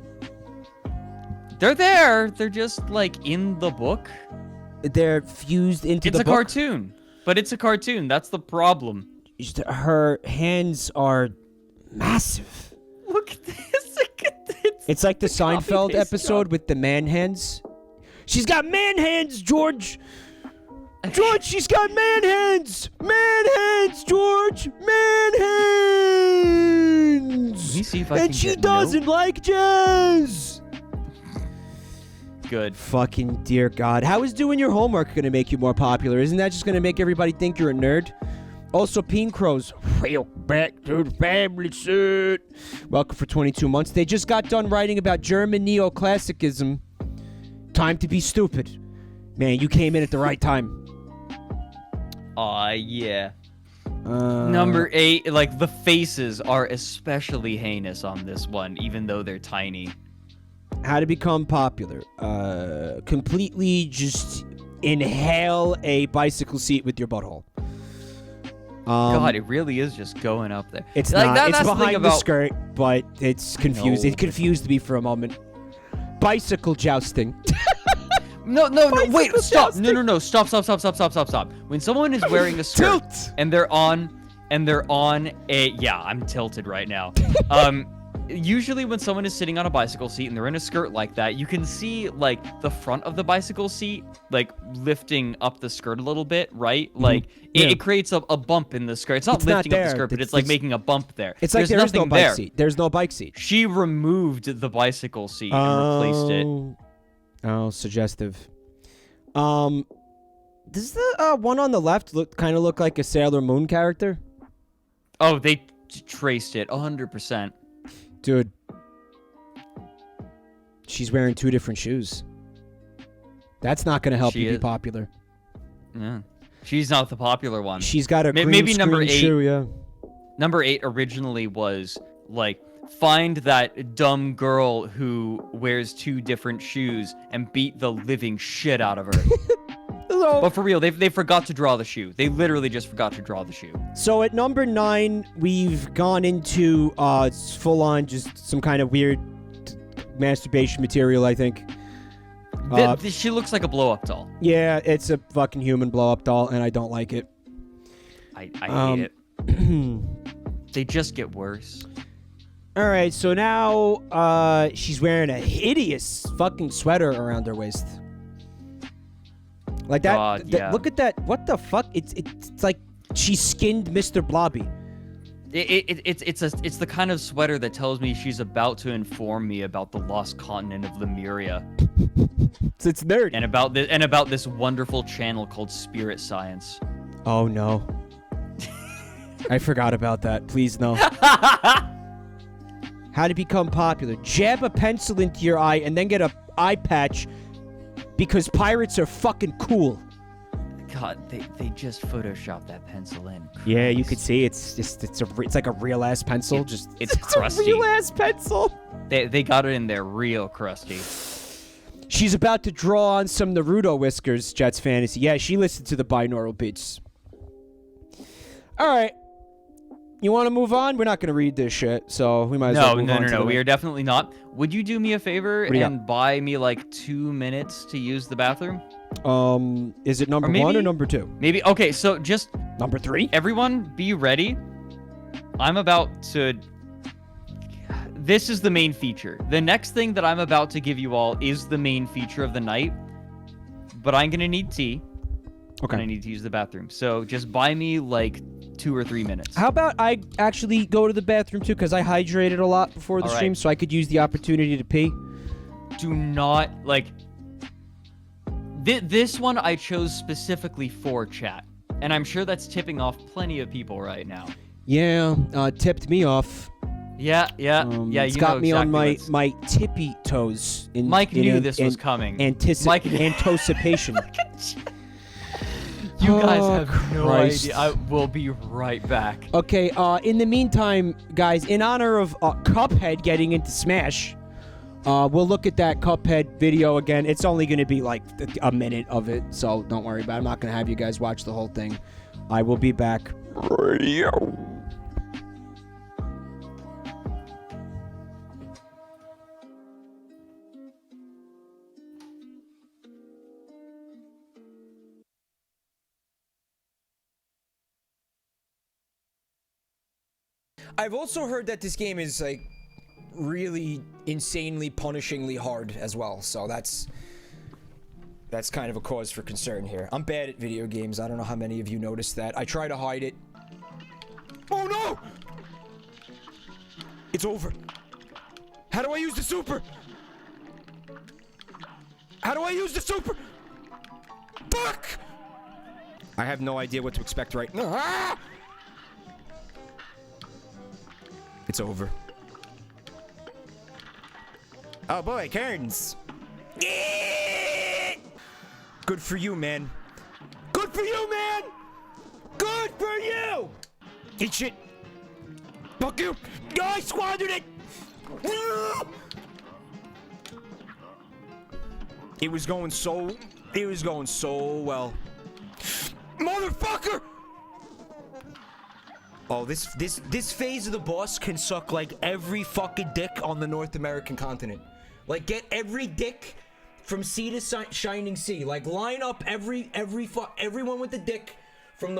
They're there. They're just in the book. They're fused into the book. It's a cartoon, but it's a cartoon. That's the problem. Her hands are massive. Look at this. Look at this. It's like the Seinfeld episode with the man hands. She's got man hands, George. George, she's got man hands. Man hands, George. Man hands. Let me see if I and can she get doesn't like jazz. Good. Fucking dear God. How is doing your homework going to make you more popular? Isn't that just going to make everybody think you're a nerd? Also, Peen Crows. Welcome back to the family suit. Welcome for 22 months. They just got done writing about German neoclassicism. Time to be stupid. Man, you came in at the right time. Yeah. Number 8, the faces are especially heinous on this one, even though they're tiny. How to become popular. Completely just inhale a bicycle seat with your butthole. God, it really is just going up there. It's not. It's that's behind the skirt, but it's confused. No. It confused me for a moment. Bicycle jousting. No, wait, stop. No, stop. When someone is wearing a skirt and they're on a, yeah, I'm tilted right now. Usually when someone is sitting on a bicycle seat and they're in a skirt like that, you can see the front of the bicycle seat lifting up the skirt a little bit, right? It creates a bump in the skirt. It's not lifting up the skirt, but it's making a bump there. It's like there's no bike seat. There's no bike seat. She removed the bicycle seat and replaced it. Oh, suggestive. Does the one on the left kind of look like a Sailor Moon character? Oh, they traced it 100%. Dude. She's wearing 2 different shoes. That's not going to help you be popular. Yeah. She's not the popular one. She's got a green maybe number screen 8. shoe, yeah. Number 8 originally was like, find that dumb girl who wears 2 different shoes and beat the living shit out of her. But for real, they forgot to draw the shoe. They literally just forgot to draw the shoe. So at number 9, we've gone into full-on just some kind of weird masturbation material, I think. She looks like a blow-up doll. Yeah, it's a fucking human blow-up doll, and I don't like it. I hate it. They just get worse. All right, so now she's wearing a hideous fucking sweater around her waist. Like that. God, yeah. Look at that. What the fuck? It's like she skinned Mr. Blobby. It's the kind of sweater that tells me she's about to inform me about the lost continent of Lemuria. It's nerd. And about this wonderful channel called Spirit Science. Oh no. I forgot about that. Please no. How to become popular. Jab a pencil into your eye and then get a eye patch because pirates are fucking cool. God, they just photoshopped that pencil in. Christ. Yeah, you could see it's like a real ass pencil. It's crusty. a real ass pencil. They got it in there real crusty. She's about to draw on some Naruto whiskers, Jets Fantasy. Yeah, she listened to the binaural beats. All right. You want to move on? We're not going to read this shit, so we might as well move on. No. We are definitely not. Would you do me a favor you and buy me like 2 minutes to use the bathroom? Is it number 1 or number 2? Maybe. Okay, so just number 3. Everyone, be ready. I'm about to. This is the main feature. The next thing that I'm about to give you all is the main feature of the night. But I'm gonna need tea. Okay. And I need to use the bathroom. So just buy me like 2 or 3 minutes. How about I actually go to the bathroom too, because I hydrated a lot before the stream, so I could use the opportunity to pee. Do not like. This one I chose specifically for chat, and I'm sure that's tipping off plenty of people right now. Yeah, tipped me off. Yeah. It's got me on my tippy toes. Mike knew this was coming. Anticipation. You guys have no idea. I will be right back. Okay, in the meantime, guys, in honor of Cuphead getting into Smash, we'll look at that Cuphead video again. It's only going to be like a minute of it, so don't worry about it. I'm not going to have you guys watch the whole thing. I will be back. I've also heard that this game is like really insanely punishingly hard as well, so that's kind of a cause for concern here. I'm bad at video games. I don't know how many of you noticed that. I try to hide it. Oh no! It's over. How do I use the super? How do I use the super? Fuck! I have no idea what to expect right now. Ah! It's over. Oh boy, Cairns. Good for you, man. Good for you, man! Good for you! Eat shit. Fuck you! No, I squandered it! It was going so well. Motherfucker! Oh, this phase of the boss can suck like every fucking dick on the North American continent. Like, get every dick from sea to shining sea. Like, line up everyone with the dick from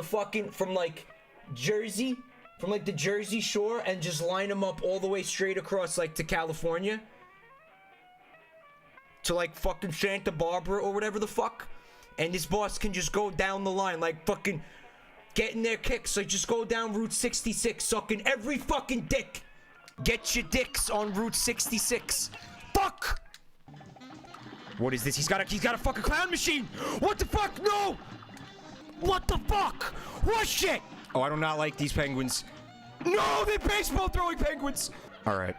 like Jersey, from like the Jersey Shore, and just line them up all the way straight across like to California, to like fucking Santa Barbara or whatever the fuck. And this boss can just go down the line like fucking getting their kicks. So just go down Route 66, sucking every fucking dick. Get your dicks on Route 66. Fuck! What is this? He's got a fucking clown machine! What the fuck? No! What the fuck? What shit? Oh, I do not like these penguins. No, they're baseball throwing penguins. All right.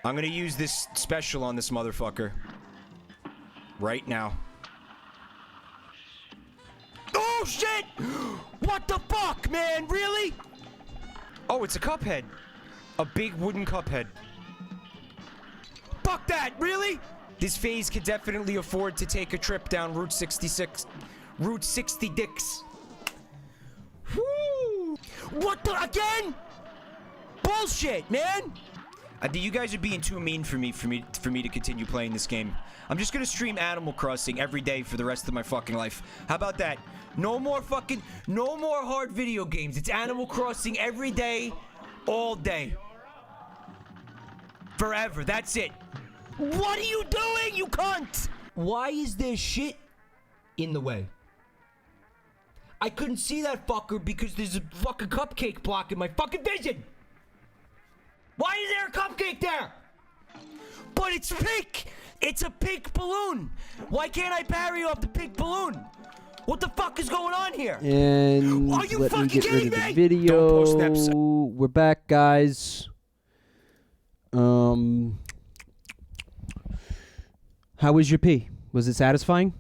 I'm gonna use this special on this motherfucker. Right now. Oh, shit! What the fuck, man? Really? Oh, it's a Cuphead. A big wooden Cuphead. Fuck that, really? This phase could definitely afford to take a trip down Route 66. Route 66. Woo! What the, again? Bullshit, man! I think you guys are being too mean for me to continue playing this game. I'm just gonna stream Animal Crossing every day for the rest of my fucking life. How about that? No more hard video games. It's Animal Crossing every day, all day. Forever, that's it. What are you doing, you cunt? Why is there shit in the way? I couldn't see that fucker because there's a fucking cupcake blocking my fucking vision. Why is there a cupcake there? But it's pink. It's a pink balloon. Why can't I parry off the pink balloon? What the fuck is going on here? And Are you let me fucking get rid of kidding the me? video. Don't post snaps. We're back, guys. How was your pee? Was it satisfying?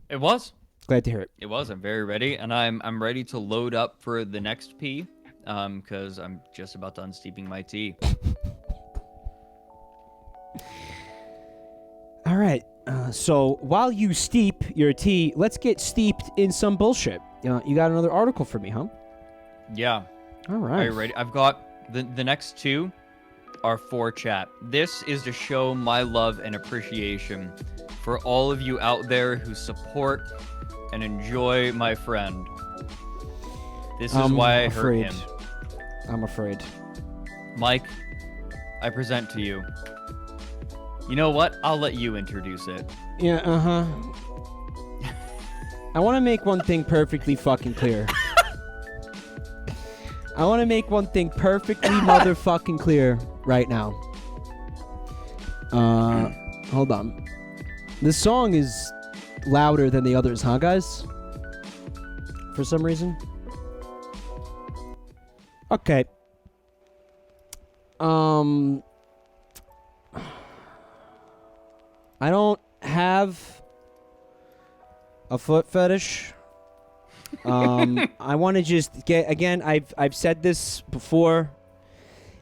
It was. Glad to hear it. It was. I'm very ready, and I'm ready to load up for the next pee, because I'm just about done steeping my tea. All right. So while you steep your tea, let's get steeped in some bullshit. You got another article for me, huh? Yeah. All right. Are you ready? I've got the next two are for chat. This is to show my love and appreciation for all of you out there who support and enjoy my friend. This is why I hurt him. I'm afraid. Mike, I present to you. You know what? I'll let you introduce it. Yeah, uh-huh. I want to make one thing perfectly fucking clear. I want to make one thing perfectly motherfucking clear right now. Hold on. This song is louder than the others, huh, guys? For some reason. Okay. I don't have a foot fetish. I want to just get, again, I've said this before.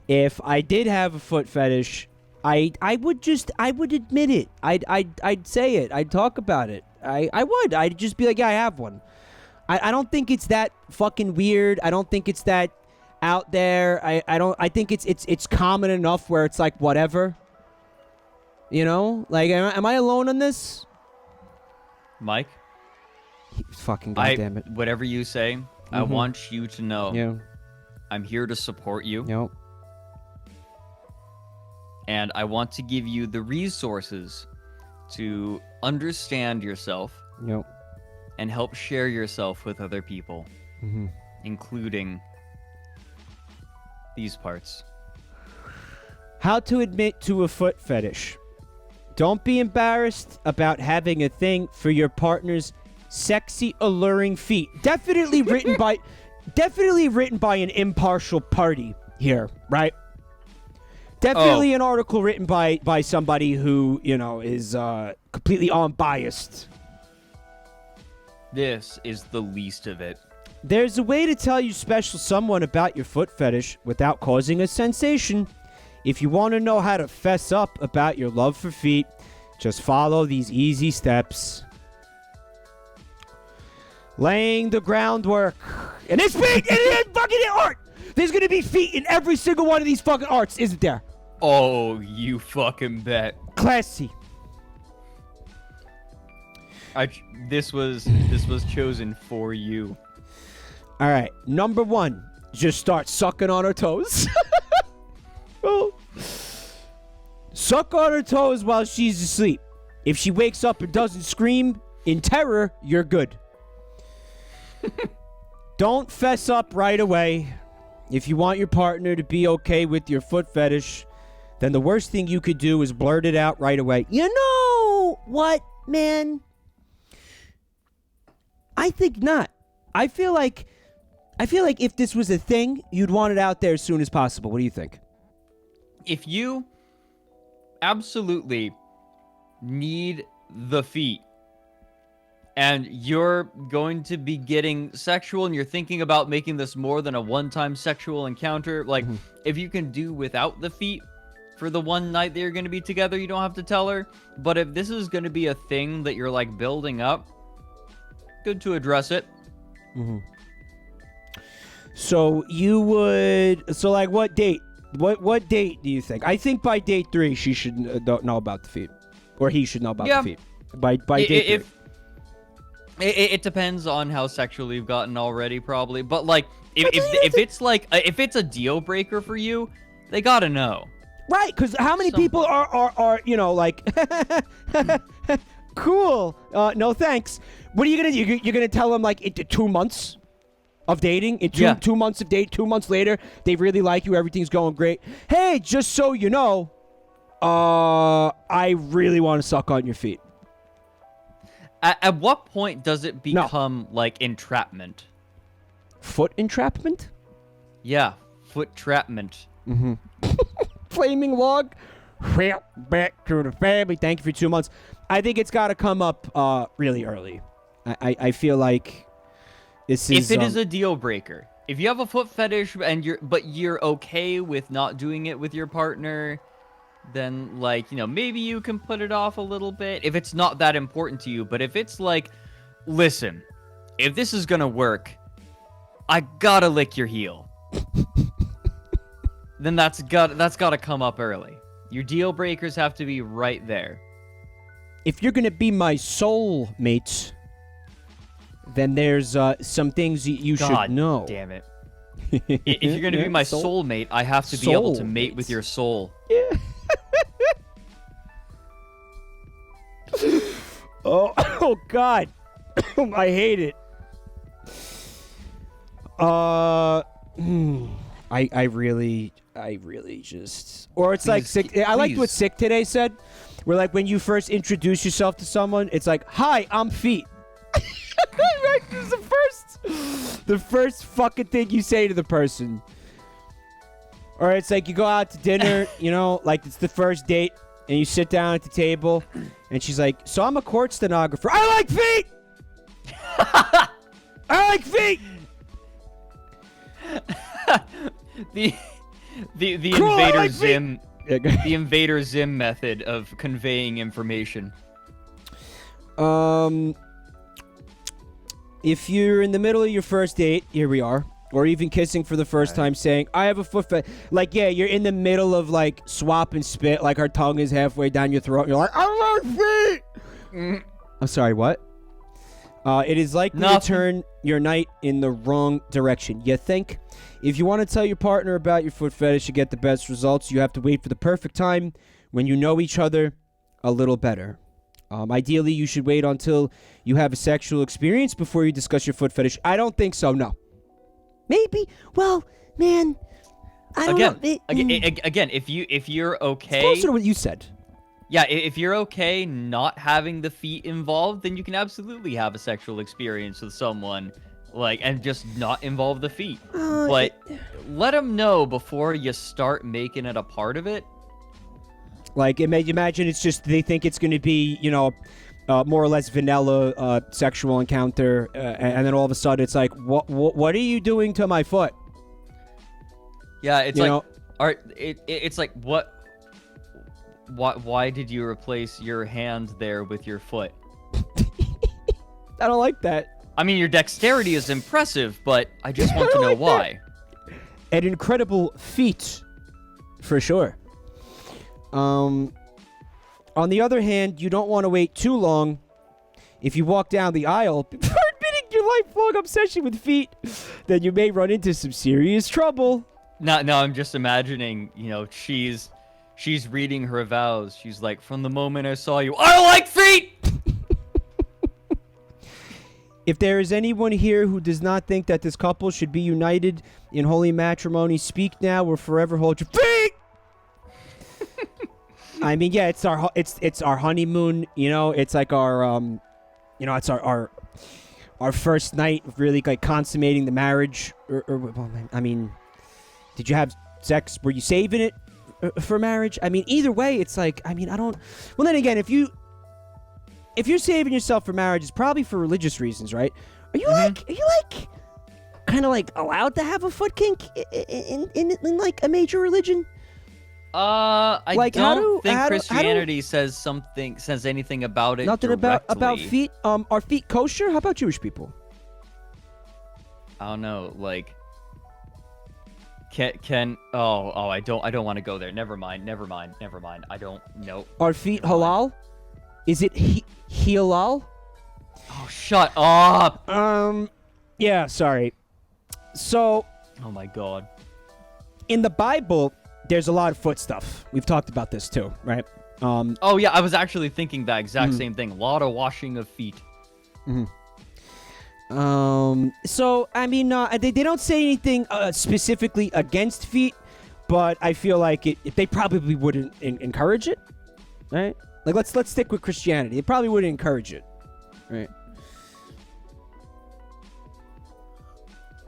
If I did have a foot fetish, I would admit it. I'd say it. I'd talk about it. I would. I'd just be like, yeah, I have one. I don't think it's that fucking weird. I don't think it's that out there. I think it's common enough where it's like whatever. You know? Like, am I alone on this? Mike? Fucking goddamn it. Whatever you say, I want you to know. Yeah. I'm here to support you. Yep. And I want to give you the resources to understand yourself. Yep. And help share yourself with other people. Mm-hmm. Including these parts. How to admit to a foot fetish. Don't be embarrassed about having a thing for your partner's sexy, alluring feet. Definitely written by an impartial party here, right? Definitely an article written by somebody who, you know, is completely unbiased. This is the least of it. There's a way to tell your special someone about your foot fetish without causing a sensation. If you want to know how to fess up about your love for feet, just follow these easy steps. Laying the groundwork. And it's big! It is fucking art! There's gonna be feet in every single one of these fucking arts, isn't there? Oh, you fucking bet. Classy. This was chosen for you. All right, number one, just start sucking on her toes. Oh. Suck on her toes while she's asleep. If she wakes up and doesn't scream in terror, you're good. Don't fess up right away. If you want your partner to be okay with your foot fetish, then the worst thing you could do is blurt it out right away. You know what, man? I think not. I feel like if this was a thing, you'd want it out there as soon as possible. What do you think? If you absolutely need the feet and you're going to be getting sexual and you're thinking about making this more than a one-time sexual encounter, like if you can do without the feet for the one night that you're going to be together, you don't have to tell her. But if this is going to be a thing that you're like building up, good to address it. So you would, so like what date? What date do you think? I think by date 3 she should know about the feet, or he should know about the feet. By date 3. It depends on how sexual you've gotten already, probably. But like, if it's like if it's a deal breaker for you, they gotta know. Right? Because how many people are you know like, cool? No thanks. What are you gonna do? You're gonna tell them like into 2 months of dating? In two months of date, 2 months later, they really like you. Everything's going great. Hey, just so you know, I really want to suck on your feet. At what point does it become like entrapment? Foot entrapment? Yeah, foot trapment. Flaming log. Back to the family. Thank you for 2 months. I think it's got to come up really early. I feel like this is. If it is a deal breaker, if you have a foot fetish and you're okay with not doing it with your partner, then like, you know, maybe you can put it off a little bit if it's not that important to you. But if it's like, listen, if this is gonna work, I gotta lick your heel. Then that's gotta come up early. Your deal breakers have to be right there. If you're gonna be my soulmate, then there's some things you should know. Damn it. If you're gonna be my soulmate, I have to be able to mate with your soul. Yeah. Oh God, I hate it. I really just, or it's like sick. I liked what Sick Today said, where like when you first introduce yourself to someone, it's like, "Hi, I'm feet." Right, this is the first fucking thing you say to the person. Or it's like you go out to dinner, you know, like it's the first date, and you sit down at the table, and she's like, "So I'm a court stenographer. I like feet. I like feet." The Cool, Invader like Zim, the Invader Zim method of conveying information. If you're in the middle of your first date, here we are, or even kissing for the first time, saying, "I have a foot fetish," like, yeah, you're in the middle of like swap and spit, like her tongue is halfway down your throat, and you're like, "I like feet." I'm sorry, what? It is likely to turn your night in the wrong direction. You think? If you want to tell your partner about your foot fetish to get the best results, you have to wait for the perfect time when you know each other a little better. Ideally, you should wait until you have a sexual experience before you discuss your foot fetish. I don't think so, no. Maybe. Well, man, I don't know. Again, if you're okay... It's closer to what you said. Yeah, if you're okay not having the feet involved, then you can absolutely have a sexual experience with someone, like, and just not involve the feet. But let them know before you start making it a part of it. Like, imagine it's just, they think it's going to be, you know, more or less vanilla sexual encounter, and then all of a sudden it's like, what are you doing to my foot? Yeah, it's it's like, what? Why did you replace your hand there with your foot? I don't like that. I mean, your dexterity is impressive, but I just want to know why. An incredible feat, for sure. On the other hand, you don't want to wait too long. If you walk down the aisle before admitting your lifelong obsession with feet, then you may run into some serious trouble. No, I'm just imagining, you know, she's reading her vows. She's like, "From the moment I saw you, I like feet!" If there is anyone here who does not think that this couple should be united in holy matrimony, speak now or forever hold your feet! I mean, yeah, it's our honeymoon, you know, it's like our, you know, it's our our first night of really like consummating the marriage, or well, I mean, did you have sex? Were you saving it for marriage? I mean, either way, it's like, I mean, I don't. Well, then again, if you're saving yourself for marriage, it's probably for religious reasons, right? Are you like kind of like allowed to have a foot kink in like a major religion? I Like, don't think how do- Christianity says anything about it. Nothing directly. about feet. Are feet kosher? How about Jewish people? I don't know. Like, can I don't want to go there. Never mind. I don't know. Are feet halal? Is it halal? Oh, shut up. Yeah, sorry. So, Oh my god. in the Bible, there's a lot of foot stuff. We've talked about this too, right? Oh yeah, I was actually thinking that exact same thing. A lot of washing of feet. So, I mean, they don't say anything specifically against feet, but I feel like they probably wouldn't encourage it, right? Like, let's stick with Christianity. They probably wouldn't encourage it, right?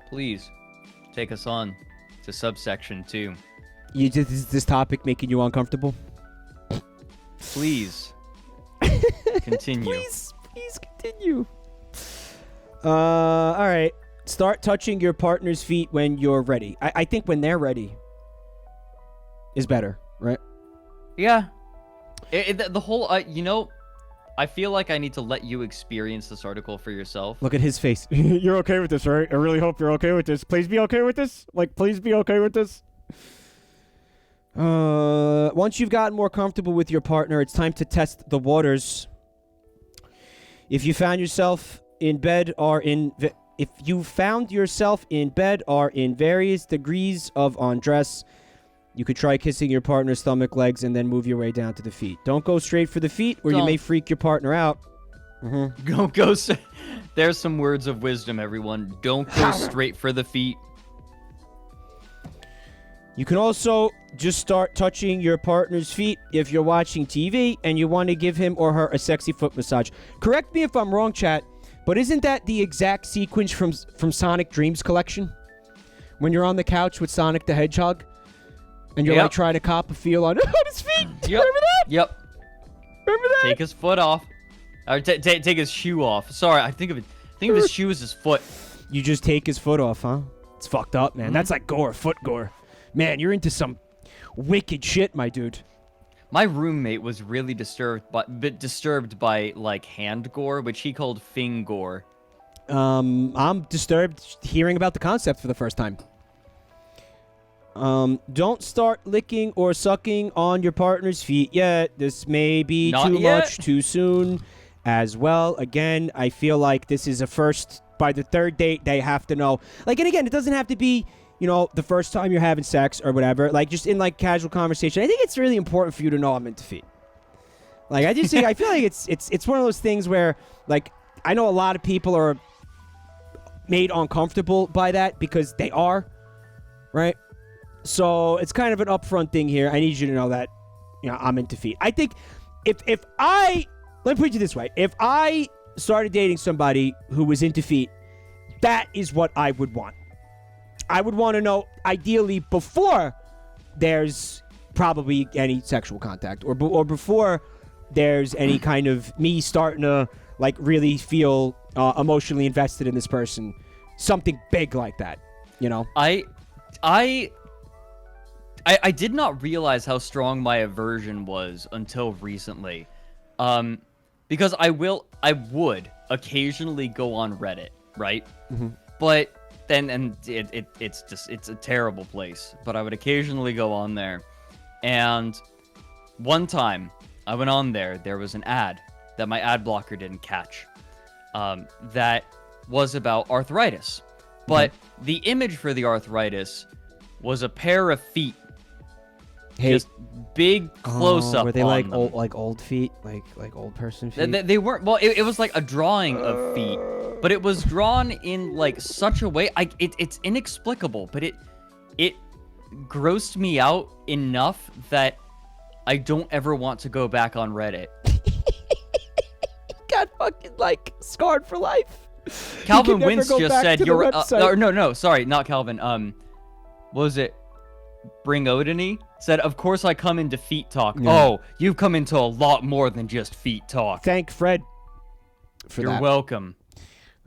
Please, take us on to subsection 2. Is this topic making you uncomfortable? Please. Continue. Please continue. All right. Start touching your partner's feet when you're ready. I think when they're ready is better, right? Yeah. The whole, I feel like I need to let you experience this article for yourself. Look at his face. You're okay with this, right? I really hope you're okay with this. Please be okay with this. Like, please be okay with this. Once you've gotten more comfortable with your partner, it's time to test the waters. If you found yourself in bed or in various degrees of undress, you could try kissing your partner's stomach, legs, and then move your way down to the feet. Don't go straight for the feet, or you may freak your partner out. Go. There's some words of wisdom, everyone. Don't go straight for the feet. You can also just start touching your partner's feet if you're watching TV and you want to give him or her a sexy foot massage. Correct me if I'm wrong, chat, but isn't that the exact sequence from Sonic Dreams Collection? When you're on the couch with Sonic the Hedgehog and you're like trying to cop a feel on his feet. Yep. Remember that? Yep. Remember that? Take his foot off. Or take his shoe off. Sorry, I think of his shoe as his foot. You just take his foot off, huh? It's fucked up, man. That's like gore, foot gore. Man, you're into some wicked shit, my dude. My roommate was really disturbed by like hand gore, which he called fing gore. I'm disturbed hearing about the concept for the first time. Don't start licking or sucking on your partner's feet yet. This may be too much too soon as well. Again, I feel like this is a first. By the third date, they have to know. Like, and again, it doesn't have to be, the first time you're having sex or whatever. Like, just in, like, casual conversation. I think it's really important for you to know I'm into feet. Like, I just think, I feel like it's one of those things where, like, I know a lot of people are made uncomfortable by that because they are, right? So it's kind of an upfront thing here. I need you to know that, I'm into feet. I think let me put it this way. If I started dating somebody who was into feet, that is what I would want. I would want to know, ideally, before there's probably any sexual contact or before there's any kind of me starting to, like, really feel emotionally invested in this person. Something big like that, I did not realize how strong my aversion was until recently. Because I would occasionally go on Reddit, right? Mm-hmm. But then, it's a terrible place. But I would occasionally go on there. And one time I went on there, there was an ad that my ad blocker didn't catch. That was about arthritis. But the image for the arthritis was a pair of feet. Just big close up. Were they on like them. old feet, like old person feet? They weren't. Well, it was like a drawing of feet, but it was drawn in like such a way. It's inexplicable, but it grossed me out enough that I don't ever want to go back on Reddit. Got fucking like scarred for life. Calvin never Wentz go just back said to the you're. website. No, sorry, not Calvin. What was it? Bring Odiny said, "Of course I come into feet talk." Yeah. Oh, you've come into a lot more than just feet talk. Thank Fred for You're that. welcome.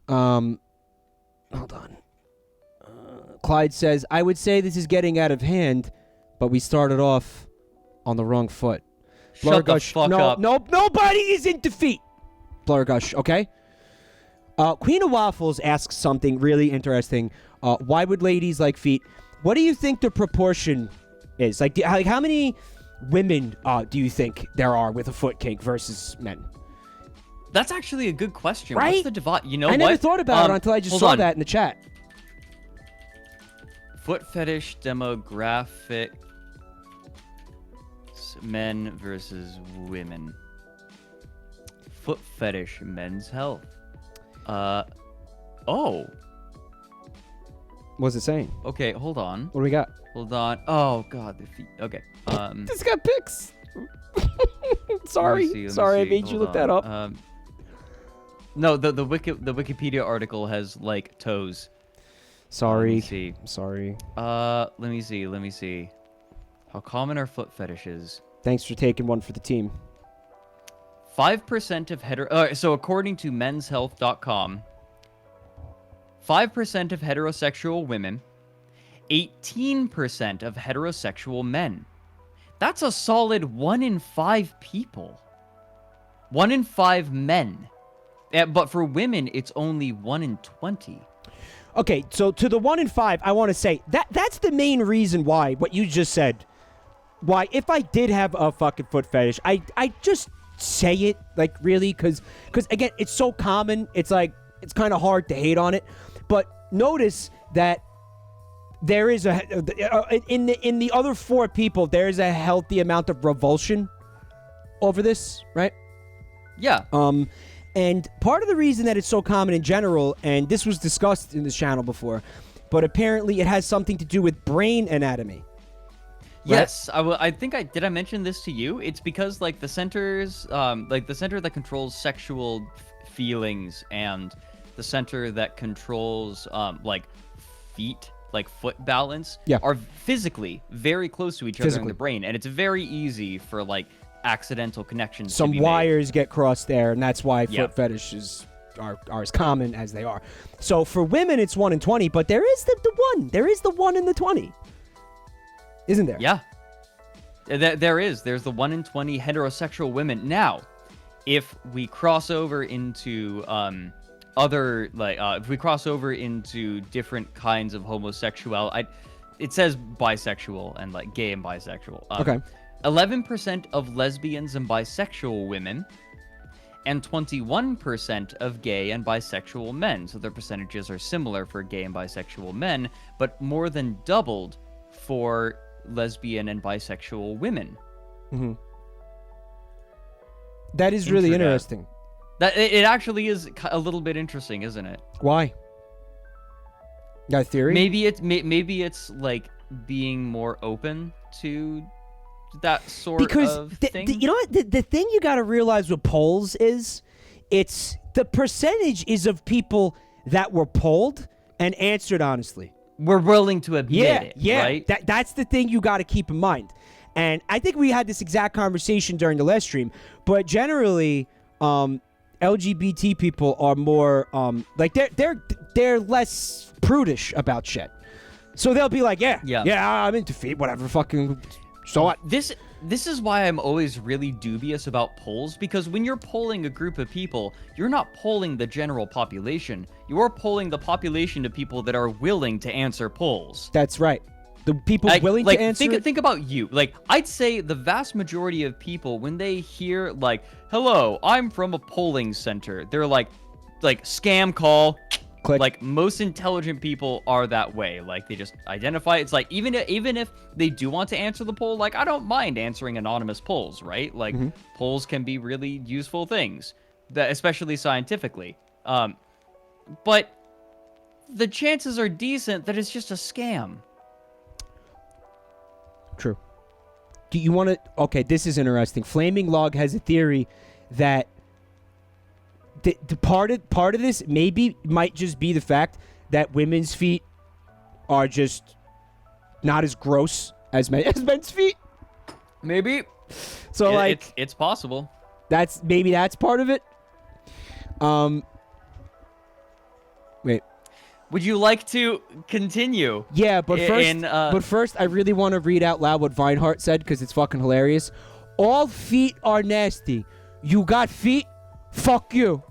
Hold on. Clyde says, I would say this is getting out of hand, but we started off on the wrong foot. Shut the fuck up. No, nobody is into feet. Blurgush, okay? Queen of Waffles asks something really interesting. Why would ladies like feet? What do you think the proportion is? Like how many women do you think there are with a foot kink versus men? That's actually a good question. Right? What's the divide? You know I what? never thought about it until I just hold saw on. that in the chat. Foot fetish demographic. Men versus women. Foot fetish, men's health. Oh. What's it saying? Okay, hold on. What do we got? Hold on. Oh god, the feet. Okay. This got pics. Sorry. let me Sorry, I see. made you Hold look that on. up. No, the Wikipedia article has like toes. Sorry. Let me see. Sorry. Let me see. How common are foot fetishes? Thanks for taking one for the team. 5% of so according to menshealth.com, 5% of heterosexual women, 18% of heterosexual men. That's a solid 1 in 5 people. 1 in 5 men. But for women, it's only 1 in 20. Okay, so to the 1 in 5, I want to say that's the main reason why what you just said. Why, if I did have a fucking foot fetish, I just say it, like, really, because again, it's so common. It's like it's kind of hard to hate on it. But notice that there is in the other 4 people, there is a healthy amount of revulsion over this, right? Yeah. And part of the reason that it's so common in general, and this was discussed in this channel before, but apparently it has something to do with brain anatomy. Right? Yes, I think did I mention this to you? It's because like the centers, like the center that controls sexual feelings and the center that controls like feet, like foot balance, are physically very close to each other in the brain, and it's very easy for like accidental connections. Some to be wires get crossed there, and that's why foot fetishes are as common as they are. So for women, it's 1 in 20, but there is the one. There is the 1 in the 20. Isn't there? Yeah. There is. There's the 1 in 20 heterosexual women. Now, if we cross over into if we cross over into different kinds of homosexuality, it says bisexual and like gay and bisexual. Okay. 11% of lesbians and bisexual women, and 21% of gay and bisexual men. So their percentages are similar for gay and bisexual men, but more than doubled for lesbian and bisexual women. Mm-hmm. That is really interesting. That it actually is a little bit interesting, isn't it? Why? Got a theory? Maybe it's like being more open to that sort of thing. You know what? The thing you got to realize with polls is it's the percentage is of people that were polled and answered honestly. We're willing to admit it, right? That's the thing you got to keep in mind. And I think we had this exact conversation during the last stream, but generally LGBT people are more like they're less prudish about shit. So they'll be like, yeah, I'm into feet, whatever, fucking. So what? This is why I'm always really dubious about polls, because when you're polling a group of people, you're not polling the general population. You're polling the population of people that are willing to answer polls. That's right. The people willing to answer. Think about you. Like, I'd say the vast majority of people, when they hear like, "Hello, I'm from a polling center," they're like scam call. Click. Like, most intelligent people are that way. Like, they just identify. It's like, even if they do want to answer the poll, like, I don't mind answering anonymous polls, right? Like, polls can be really useful things, especially scientifically. But the chances are decent that it's just a scam. True. Do you want to... Okay, this is interesting. Flaming Log has a theory that the part of this maybe might just be the fact that women's feet are just not as gross as men's feet. Maybe. So like it's possible. that's part of it. Wait. Would you like to continue? Yeah, but first, I really want to read out loud what Vinehart said because it's fucking hilarious. All feet are nasty. You got feet? Fuck you.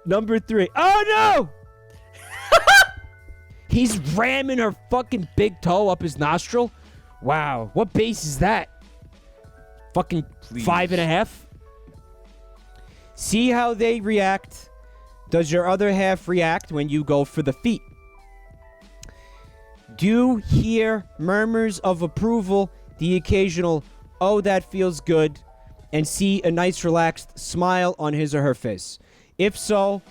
Number 3. Oh no! He's ramming her fucking big toe up his nostril. Wow, what base is that? Fucking Please. 5.5. See how they react. Does your other half react when you go for the feet? Do hear murmurs of approval, the occasional, oh, that feels good, and see a nice relaxed smile on his or her face. If so,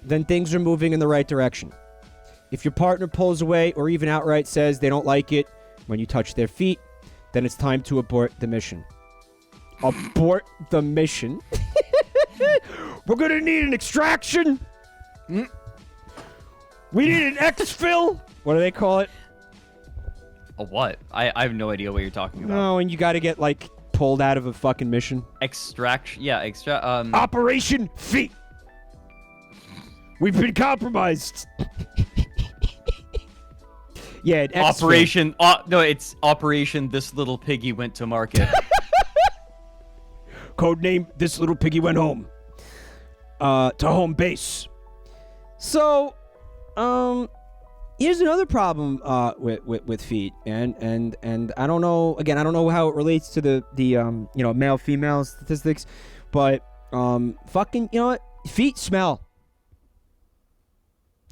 then things are moving in the right direction. If your partner pulls away or even outright says they don't like it when you touch their feet, then it's time to abort the mission. Abort the mission? We're gonna need an extraction. We need an exfil. What do they call it? A what? I have no idea what you're talking about. No, and you gotta get, like, pulled out of a fucking mission. Extraction. Yeah, Operation Feet. We've been compromised. Yeah, an exfil. Operation. No, it's Operation This Little Piggy Went to Market. Codename, This Little Piggy Went Home. To home base. So, here's another problem with feet, and I don't know. Again, I don't know how it relates to the male female statistics, but fucking, you know what? Feet smell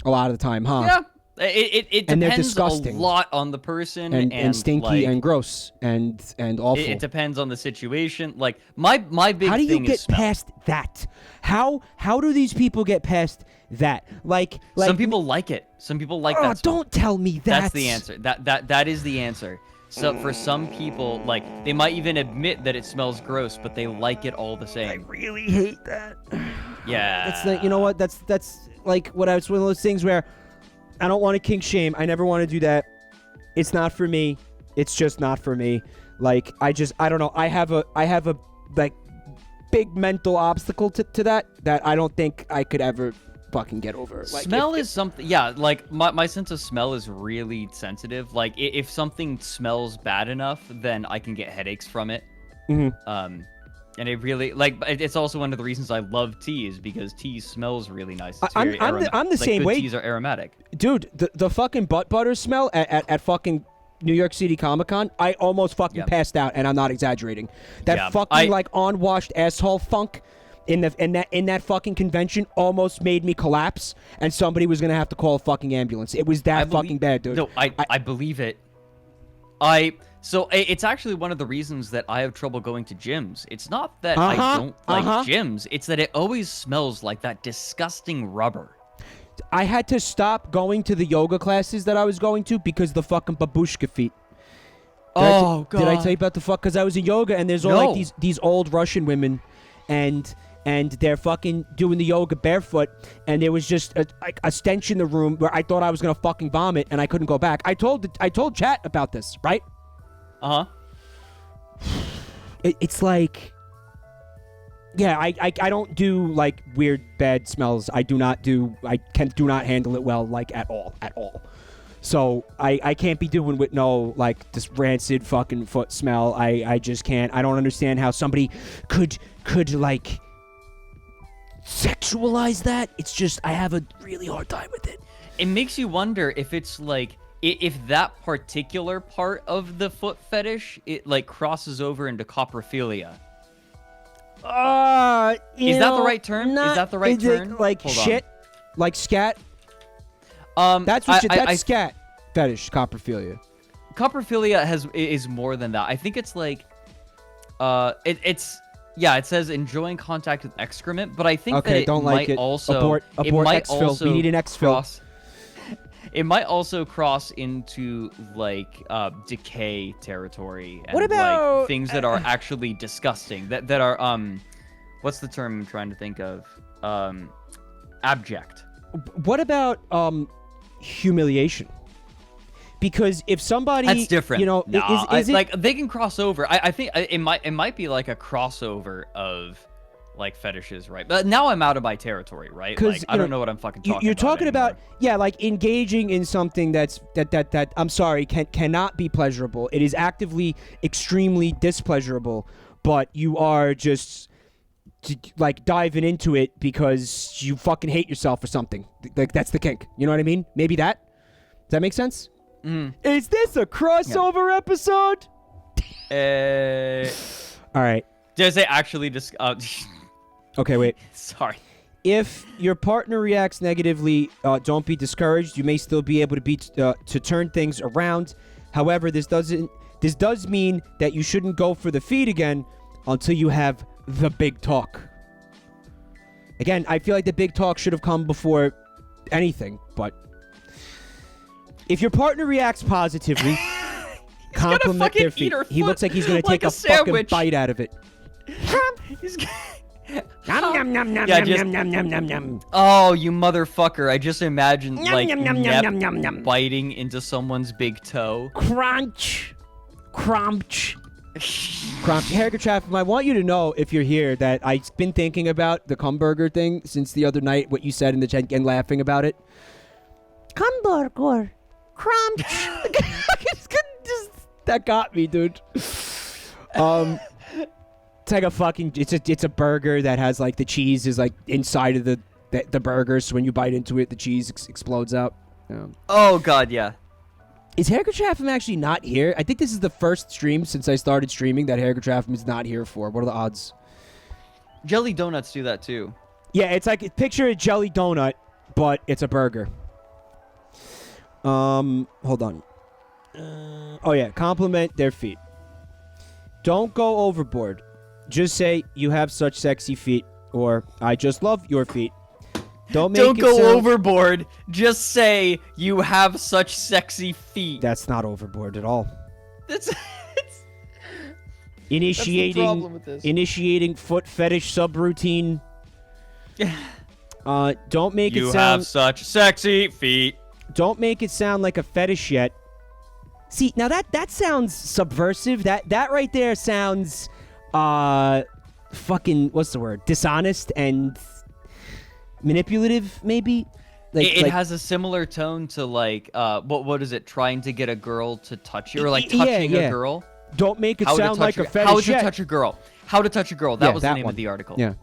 a lot of the time, huh? Yeah. It And they're depends disgusting. a lot on the person and stinky like, and gross and awful. It depends on the situation. Like my big How do you thing get is smell. past that? How do these people get past that? Like Some people like it. Some people like oh, that smell. don't tell me that. That's the answer. That is the answer. So for some people, like they might even admit that it smells gross, but they like it all the same. I really hate that. Yeah. That's like, you know what? That's like what it's one of those things where I don't want to kink shame. I never want to do that. It's not for me. It's just not for me. Like I don't know. I have a like big mental obstacle to that I don't think I could ever fucking get over. Like, smell is something. Yeah, like my sense of smell is really sensitive. Like if something smells bad enough, then I can get headaches from it. Mm-hmm. And it really it's also one of the reasons I love tea is because tea smells really nice. It's I'm very the like, same good way. Teas are aromatic. Dude, the fucking butt butter smell at fucking New York City Comic-Con, I almost fucking passed out, and I'm not exaggerating. That fucking like unwashed asshole funk in that fucking convention almost made me collapse, and somebody was gonna have to call a fucking ambulance. It was that fucking bad, dude. No, I believe it. So it's actually one of the reasons that I have trouble going to gyms. It's not that I don't like gyms. It's that it always smells like that disgusting rubber. I had to stop going to the yoga classes that I was going to because the fucking babushka feet. God. Did I tell you about the fuck? Because I was in yoga and there's all like these old Russian women, and they're fucking doing the yoga barefoot, and there was just a stench in the room where I thought I was gonna fucking vomit and I couldn't go back. I told chat about this, right? It's like, yeah, I don't do like weird bad smells. I do not handle it well, like at all. So I can't be doing with no like this rancid fucking foot smell. I just can't. I don't understand how somebody could like sexualize that. It's just I have a really hard time with it. It makes you wonder if it's like if that particular part of the foot fetish it like crosses over into coprophilia. Is that the right term? Is that the right term? Like Hold shit, on. like scat. That's scat fetish, coprophilia. Coprophilia is more than that. I think it's like, it says enjoying contact with excrement, but I think that it don't might like it. also Abort it might exfil. also We need an exfil. It might also cross into like decay territory and What about- like things that are actually disgusting. That are what's the term I'm trying to think of? Abject. What about humiliation? Because if somebody, That's different. you know, Nah, is it like they can cross over. I think it might be like a crossover of like fetishes, right? But now I'm out of my territory, right? 'Cause, Like I you don't know, know what I'm fucking talking about. you're talking anymore. about, yeah, like engaging in something that I'm sorry, cannot be pleasurable. It is actively extremely displeasurable, but you are just like diving into it because you fucking hate yourself or something. Like that's the kink. You know what I mean? Maybe that. Does that make sense? Is this a crossover episode? All right. Did I say actually just? Okay, wait. Sorry. If your partner reacts negatively, don't be discouraged. You may still be able to turn things around. However, this does mean that you shouldn't go for the feed again until you have the big talk. Again, I feel like the big talk should have come before anything, but if your partner reacts positively, compliment their feet. He looks like he's gonna take a fucking bite out of it. He's Nom, nom, nom, nom, Yeah, nom, just- nom, nom, nom, nom. Oh, you motherfucker! I just imagined like Yum, yum, yum, Nep yum, yum, yum. biting into someone's big toe. Crunch. Crunch. Crunch. Harrigan Chatham, I want you to know, if you're here, that I've been thinking about the Cumburger thing since the other night, what you said in the chat, and laughing about it. Cumburger. Crunch. That got me, dude. It's like a fucking, it's a burger that has like the cheese is like inside of the burger, so when you bite into it, the cheese explodes out. Oh god, yeah. Is Harrigan Chatham actually not here? I think this is the first stream since I started streaming that Harrigan Chatham is not here for. What are the odds? Jelly donuts do that too. Yeah, it's like, picture a jelly donut, but it's a burger. Hold on. Oh yeah, compliment their feet. Don't go overboard. Just say, you have such sexy feet, or I just love your feet. Don't go sound- overboard. Just say you have such sexy feet. That's not overboard at all. That's Initiating problem with this. initiating foot fetish subroutine. Don't make you it sound have such sexy feet. don't make it sound like a fetish yet. See, now that sounds subversive. That right there sounds fucking, what's the word? Dishonest and manipulative, maybe? It has a similar tone to like what is it? Trying to get a girl to touch you, or like touching yeah. a girl. Don't make it How to sound touch like a her- fetish How to yet. touch a girl. How to touch a girl. That Yeah, was the that name one. of the article. Yeah.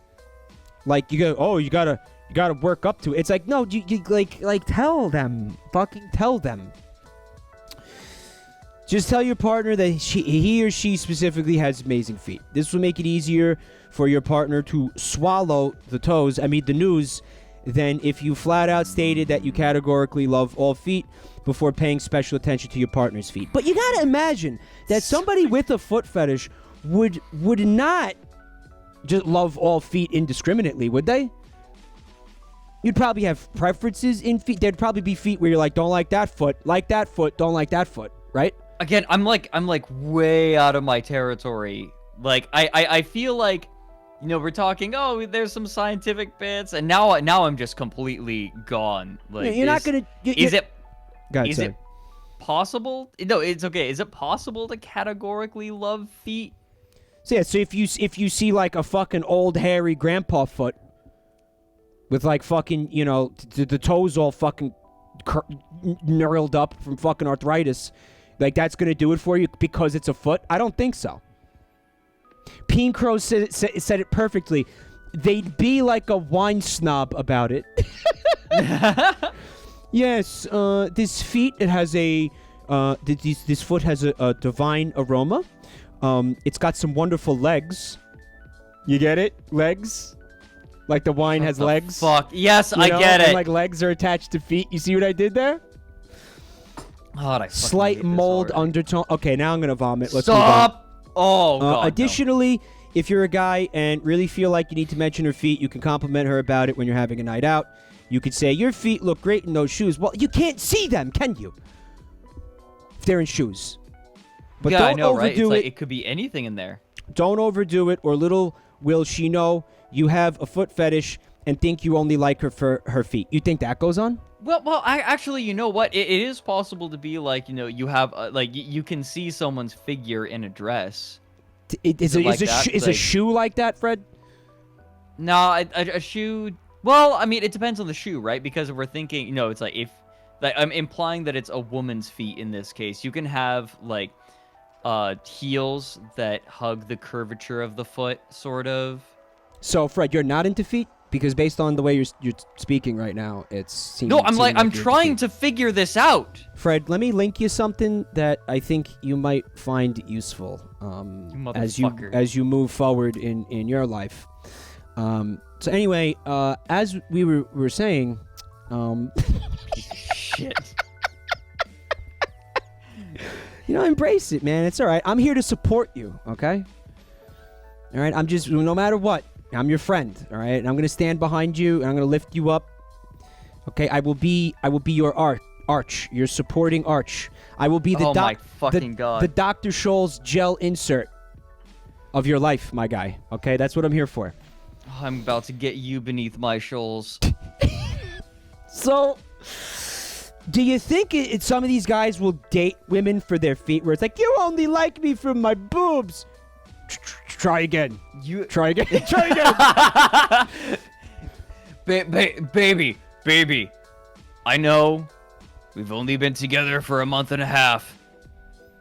Like you go, oh, you gotta work up to it. It's like, no, you like tell them, fucking tell them. Just tell your partner that he or she specifically has amazing feet. This will make it easier for your partner to swallow the news, than if you flat out stated that you categorically love all feet before paying special attention to your partner's feet. But you gotta imagine that somebody with a foot fetish would not just love all feet indiscriminately, would they? You'd probably have preferences in feet. There'd probably be feet where you're like, don't like that foot, don't like that foot, right? Again, I'm like way out of my territory. Like I feel like, you know, we're talking, oh, there's some scientific bits, and now I'm just completely gone. Like You're not gonna. Is it Go ahead, is sorry. it possible? No, it's okay. Is it possible to categorically love feet? So yeah, so if you see like a fucking old hairy grandpa foot with like fucking, you know, the toes all fucking knurled up from fucking arthritis, like that's gonna do it for you because it's a foot? I don't think so. Peen Crow said it perfectly. They'd be like a wine snob about it. Yes, this feet, it has a this foot has a divine aroma. It's got some wonderful legs. You get it? Legs? Like the wine has legs? Fuck. Yes, You I know? get it. And like legs are attached to feet. You see what I did there? God, I fucking Slight hate this mold already. undertone. Okay, now I'm gonna vomit. Let's move on. Stop. Oh god. no. Additionally, if you're a guy and really feel like you need to mention her feet, you can compliment her about it when you're having a night out. You could say, your feet look great in those shoes. Well, you can't see them, can you? If they're in shoes. But yeah, don't I know, right? overdo It's it. like it could be anything in there. Don't overdo it, or little will she know you have a foot fetish and think you only like her for her feet. You think that goes on? Well, I actually, you know what? It is possible to be like, you have you can see someone's figure in a dress. Is a shoe like that, Fred? No, a shoe. Well, I mean, it depends on the shoe, right? Because if we're thinking, it's like if, like, I'm implying that it's a woman's feet in this case. You can have like heels that hug the curvature of the foot, sort of. So, Fred, you're not into feet? Because based on the way you're speaking right now, it's No, I'm trying to figure this out. Fred, let me link you something that I think you might find useful as you move forward in your life. So anyway, as we were saying, Shit. Embrace it, man. It's all right. I'm here to support you, okay? All right? I'm just, no matter what, I'm your friend, all right? And I'm going to stand behind you, and I'm going to lift you up. Okay? I will be your arch, your supporting arch. I will be the my fucking God. The Dr. Scholl's gel insert of your life, my guy. Okay? That's what I'm here for. I'm about to get you beneath my shoals. So, do you think some of these guys will date women for their feet, where it's like, you only like me for my boobs? Try again. Try again. Try again. Baby. I know we've only been together for a month and a half,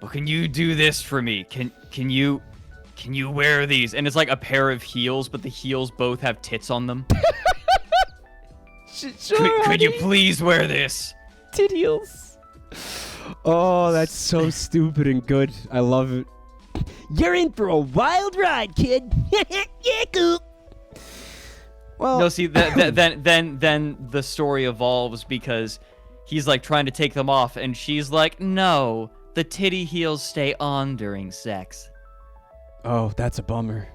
but can you do this for me? Can you wear these? And it's like a pair of heels, but the heels both have tits on them. Sure, could you please wear this? Tit heels. Oh, that's so stupid and good. I love it. You're in for a wild ride, kid. Yeah, cool. Well, no, see, then the story evolves because he's like trying to take them off, and she's like, "No, the titty heels stay on during sex." Oh, that's a bummer.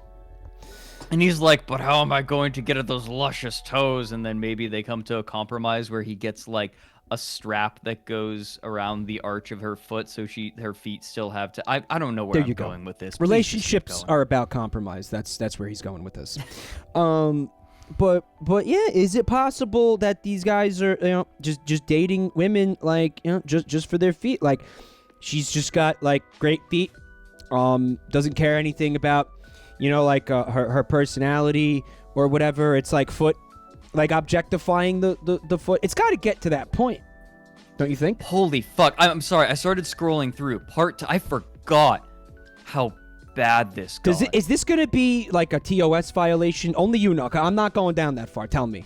And he's like, "But how am I going to get at those luscious toes?" And then maybe they come to a compromise where he gets like a strap that goes around the arch of her foot, so her feet still have to. I don't know where I'm going with this. Relationships are about compromise. That's where he's going with this. But yeah, is it possible that these guys are just dating women like just for their feet? Like, she's just got like great feet, doesn't care anything about her personality or whatever. It's like foot. Like objectifying the foot. It's got to get to that point, don't you think? Holy fuck. I'm sorry. I started scrolling through. I forgot how bad this got. Is this going to be like a TOS violation? Only you know. I'm not going down that far. Tell me.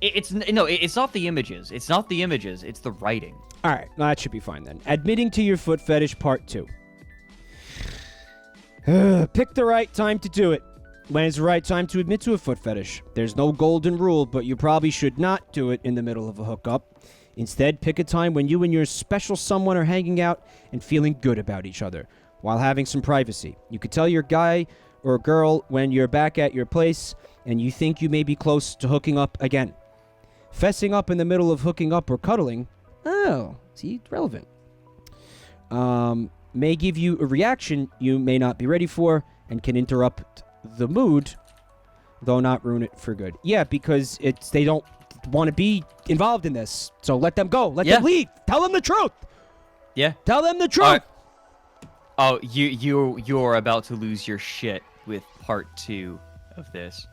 It's not the images. It's not the images. It's the writing. All right. No, that should be fine then. Admitting to your foot fetish part 2. Pick the right time to do it. When is the right time to admit to a foot fetish? There's no golden rule, but you probably should not do it in the middle of a hookup. Instead, pick a time when you and your special someone are hanging out and feeling good about each other, while having some privacy. You could tell your guy or girl when you're back at your place and you think you may be close to hooking up again. Fessing up in the middle of hooking up or cuddling, see, relevant. May give you a reaction you may not be ready for and can interrupt the mood, though not ruin it for good. Yeah, because they don't want to be involved in this. So let them go. Let them leave. Tell them the truth. Yeah. Tell them the truth. Oh, you're about to lose your shit with part 2 of this.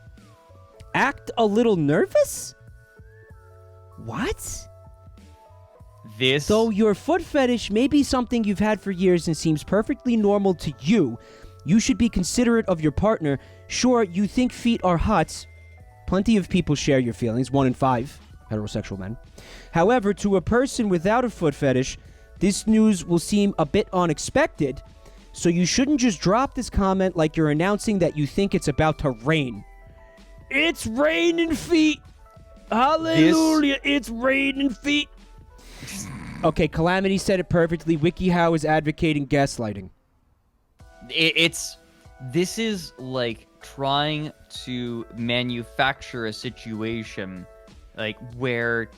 Act a little nervous? What? Though your foot fetish may be something you've had for years and seems perfectly normal to you, you should be considerate of your partner. Sure, you think feet are hot. Plenty of people share your feelings, 1 in 5 heterosexual men. However, to a person without a foot fetish, this news will seem a bit unexpected, so you shouldn't just drop this comment like you're announcing that you think it's about to rain. It's raining feet! Hallelujah! It's raining feet! Okay, Calamity said it perfectly. Wikihow is advocating gaslighting. It's this is like trying to manufacture a situation like where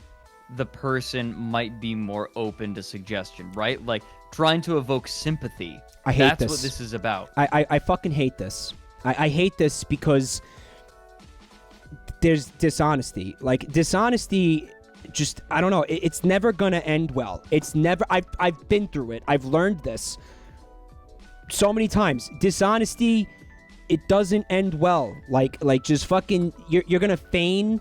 the person might be more open to suggestion, right? Like trying to evoke sympathy. I hate That's this. what this is about. I fucking hate this. I hate this because there's dishonesty. Like, dishonesty, just, I don't know. It's never gonna end well. It's never, I've been through it. I've learned this so many times. Dishonesty, it doesn't end well. Like just fucking, you're gonna feign.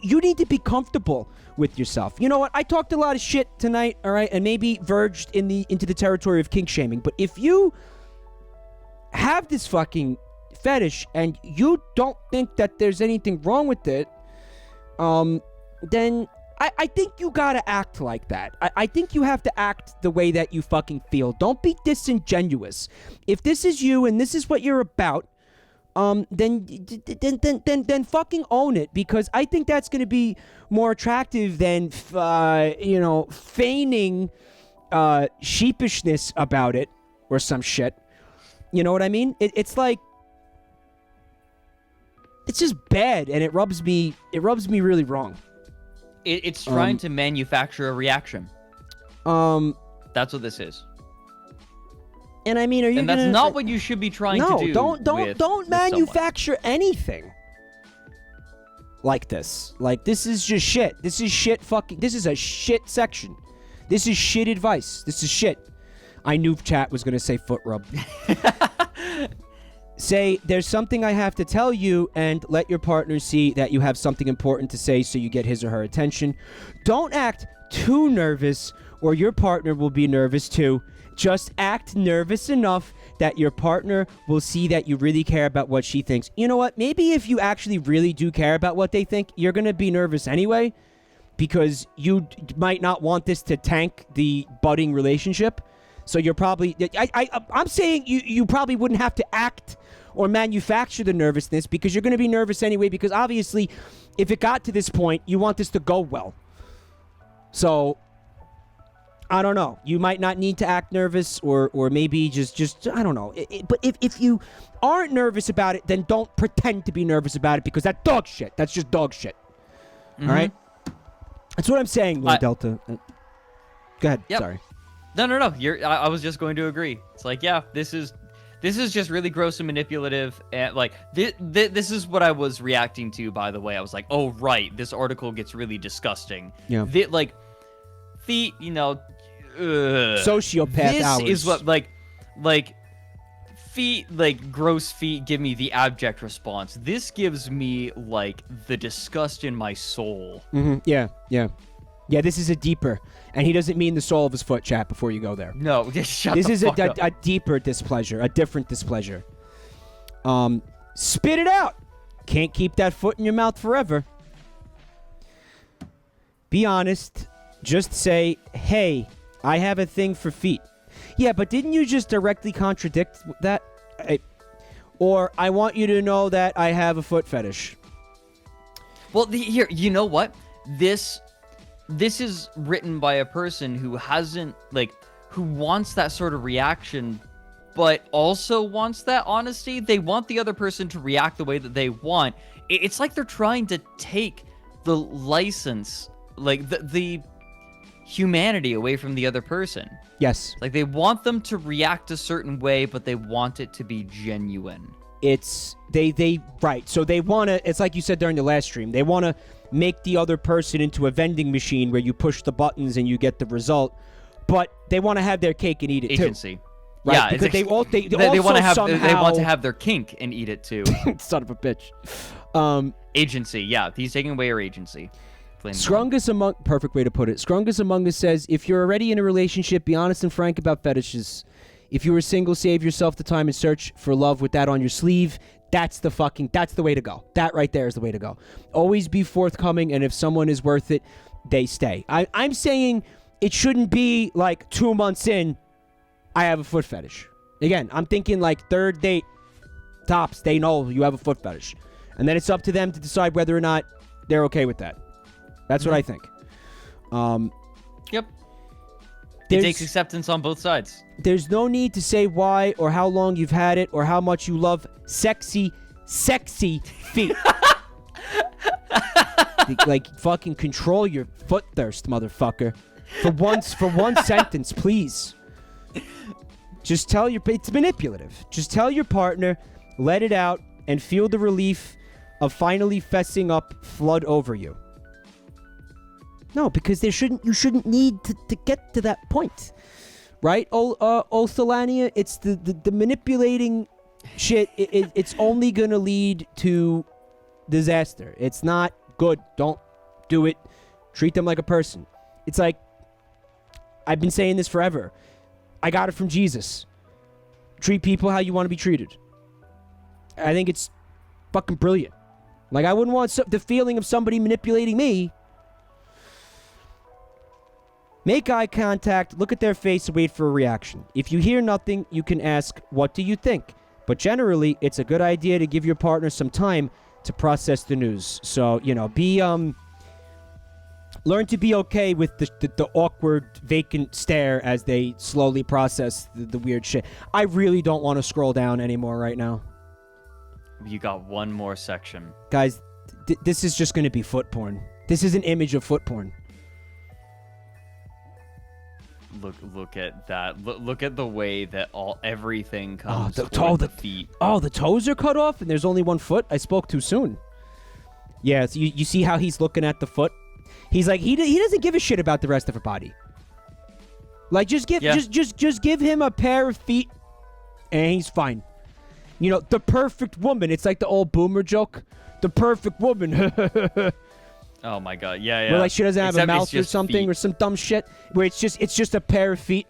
You need to be comfortable with yourself. You know what? I talked a lot of shit tonight, all right, and maybe verged into the territory of kink shaming. But if you have this fucking fetish and you don't think that there's anything wrong with it, then I think you gotta act like that. I think you have to act the way that you fucking feel. Don't be disingenuous. If this is you and this is what you're about, then fucking own it, because I think that's gonna be more attractive than feigning sheepishness about it or some shit. You know what I mean? It's like, it's just bad, and it rubs me really wrong. It's trying to manufacture a reaction. That's what this is. And I mean, and that's not what you should be trying to do. Don't manufacture anything like this. Like, this is just shit. This is shit fucking. This is a shit section. This is shit advice. This is shit. I knew chat was gonna say foot rub. Say, there's something I have to tell you, and let your partner see that you have something important to say so you get his or her attention. Don't act too nervous, or your partner will be nervous too. Just act nervous enough that your partner will see that you really care about what she thinks. You know what? Maybe if you actually really do care about what they think, you're going to be nervous anyway, because you might not want this to tank the budding relationship. So you're probably... I'm saying you probably wouldn't have to act or manufacture the nervousness, because you're going to be nervous anyway, because obviously, if it got to this point, you want this to go well. So... I don't know. You might not need to act nervous, or maybe just I don't know. But if you aren't nervous about it, then don't pretend to be nervous about it, because that's dog shit. That's just dog shit. Mm-hmm. All right? That's what I'm saying, Lord Delta. Go ahead. Yep. Sorry. No. I was just going to agree. It's like, yeah, this is just really gross and manipulative, and like this is what I was reacting to. By the way, I was like, oh right, this article gets really disgusting. Yeah. Feet, sociopath this hours. Is what like feet, like gross feet give me the abject response. This gives me like the disgust in my soul. Mm-hmm. Yeah. This is a deeper, and he doesn't mean the sole of his foot, chat. Before you go there, no, just shut this the is fuck up. a deeper displeasure, a different displeasure. Spit it out. Can't keep that foot in your mouth forever. Be honest. Just say, hey, I have a thing for feet. Yeah, but didn't you just directly contradict that? Or I want you to know that I have a foot fetish. Well, here, you know what? This is written by a person who hasn't, who wants that sort of reaction, but also wants that honesty. They want the other person to react the way that they want. It's like they're trying to take the license, like the humanity away from the other person. Yes. Like, they want them to react a certain way, but they want it to be genuine. It's right. So they want to, it's like you said during the last stream, they want to make the other person into a vending machine where you push the buttons and you get the result, but they want to have their cake and eat it Agency. too. Right? Yeah, because they want to have their kink and eat it too. Son of a bitch. Agency. Yeah, he's taking away your agency. Perfect way to put it. Scrungus Among Us says, if you're already in a relationship, be honest and frank about fetishes. If you were single, save yourself the time and search for love with that on your sleeve. That's the way to go. That right there is the way to go. Always be forthcoming, and if someone is worth it, they stay. I'm saying it shouldn't be like 2 months in, I have a foot fetish. Again, I'm thinking like third date, tops, they know you have a foot fetish. And then it's up to them to decide whether or not they're okay with that. That's what I think. Yep. It takes acceptance on both sides. There's no need to say why or how long you've had it or how much you love sexy feet. Like, fucking control your foot thirst, motherfucker. For one sentence, please. Just tell it's manipulative. Just tell your partner, let it out, and feel the relief of finally fessing up flood over you. No, because you shouldn't need to get to that point. Right? Thelania, it's the manipulating shit. It's only gonna lead to disaster. It's not good. Don't do it. Treat them like a person. It's like, I've been saying this forever. I got it from Jesus. Treat people how you want to be treated. I think it's fucking brilliant. Like, I wouldn't want the feeling of somebody manipulating me. Make eye contact, look at their face, and wait for a reaction. If you hear nothing, you can ask, what do you think? But generally, it's a good idea to give your partner some time to process the news. So, learn to be okay with the awkward, vacant stare as they slowly process the weird shit. I really don't want to scroll down anymore right now. You got one more section. Guys, this is just going to be foot porn. This is an image of foot porn. Look at that. Look at the way that everything comes the feet. Oh, the toes are cut off and there's only one foot? I spoke too soon. Yeah, so you see how he's looking at the foot? He's like, he doesn't give a shit about the rest of her body. Like, just give him a pair of feet and he's fine. The perfect woman. It's like the old boomer joke. The perfect woman. Oh my god, yeah. Where, like, she doesn't have Except a mouth or something feet. or some dumb shit. Where it's just a pair of feet.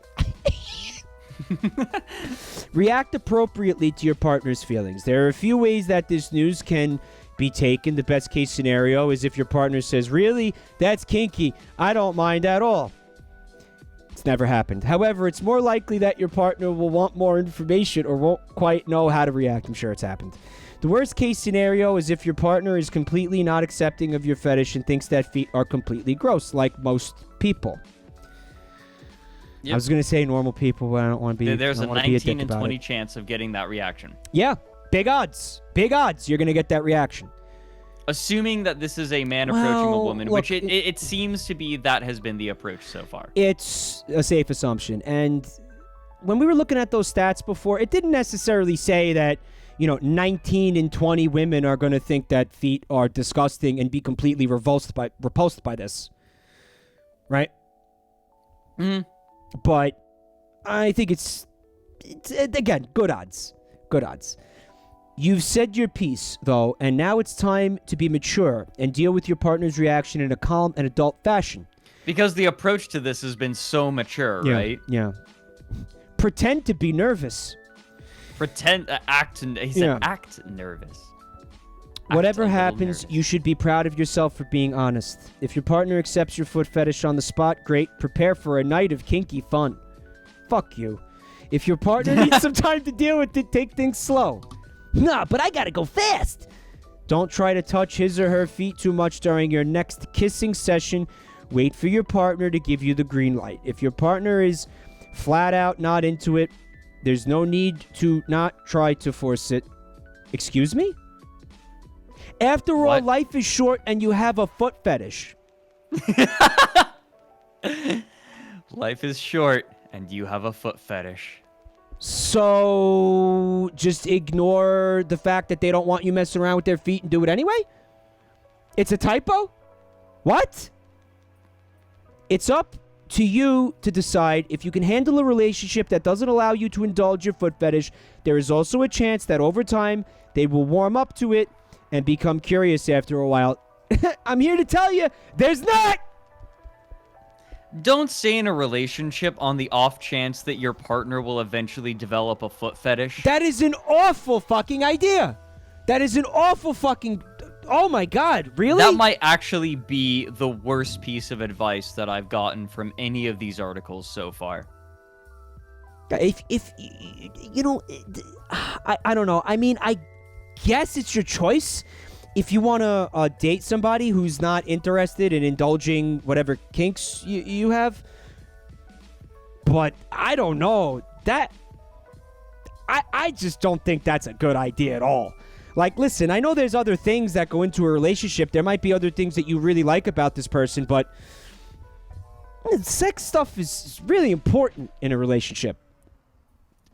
React appropriately to your partner's feelings. There are a few ways that this news can be taken. The best case scenario is if your partner says, really? That's kinky. I don't mind at all. It's never happened. However, it's more likely that your partner will want more information or won't quite know how to react. I'm sure it's happened. The worst case scenario is if your partner is completely not accepting of your fetish and thinks that feet are completely gross, like most people. Yep. I was going to say normal people, but I don't want to be. There's a 19 in 20 chance of getting that reaction. Yeah, big odds. Big odds you're going to get that reaction. Assuming that this is a man approaching a woman, look, which it seems to be that has been the approach so far. It's a safe assumption. And when we were looking at those stats before, it didn't necessarily say that 19 in 20 women are going to think that feet are disgusting and be completely repulsed by this. Right? Mm-hmm. But I think it's again, good odds. Good odds. You've said your piece, though, and now it's time to be mature and deal with your partner's reaction in a calm and adult fashion. Because the approach to this has been so mature, right? Yeah. Pretend to be nervous. Act nervous. Whatever happens, you should be proud of yourself for being honest. If your partner accepts your foot fetish on the spot, great. Prepare for a night of kinky fun. Fuck you. If your partner needs some time to deal with it, take things slow. Nah, but I gotta go fast. Don't try to touch his or her feet too much during your next kissing session. Wait for your partner to give you the green light. If your partner is flat out not into it, there's no need to not try to force it. Excuse me? After all, life is short and you have a foot fetish. Life is short and you have a foot fetish. So just ignore the fact that they don't want you messing around with their feet and do it anyway? It's a typo? What? It's up to you to decide if you can handle a relationship that doesn't allow you to indulge your foot fetish. There is also a chance that over time they will warm up to it and become curious after a while. I'm here to tell you, there's not! Don't stay in a relationship on the off chance that your partner will eventually develop a foot fetish. That is an awful fucking idea. That is an awful fucking... Oh my god, really? That might actually be the worst piece of advice that I've gotten from any of these articles so far. If you know, I don't know. I mean, I guess it's your choice. If you want to date somebody who's not interested in indulging whatever kinks you have, But I don't know. I just don't think that's a good idea at all. Like, listen, I know there's other things that go into a relationship. There might be other things that you really like about this person, but sex stuff is really important in a relationship.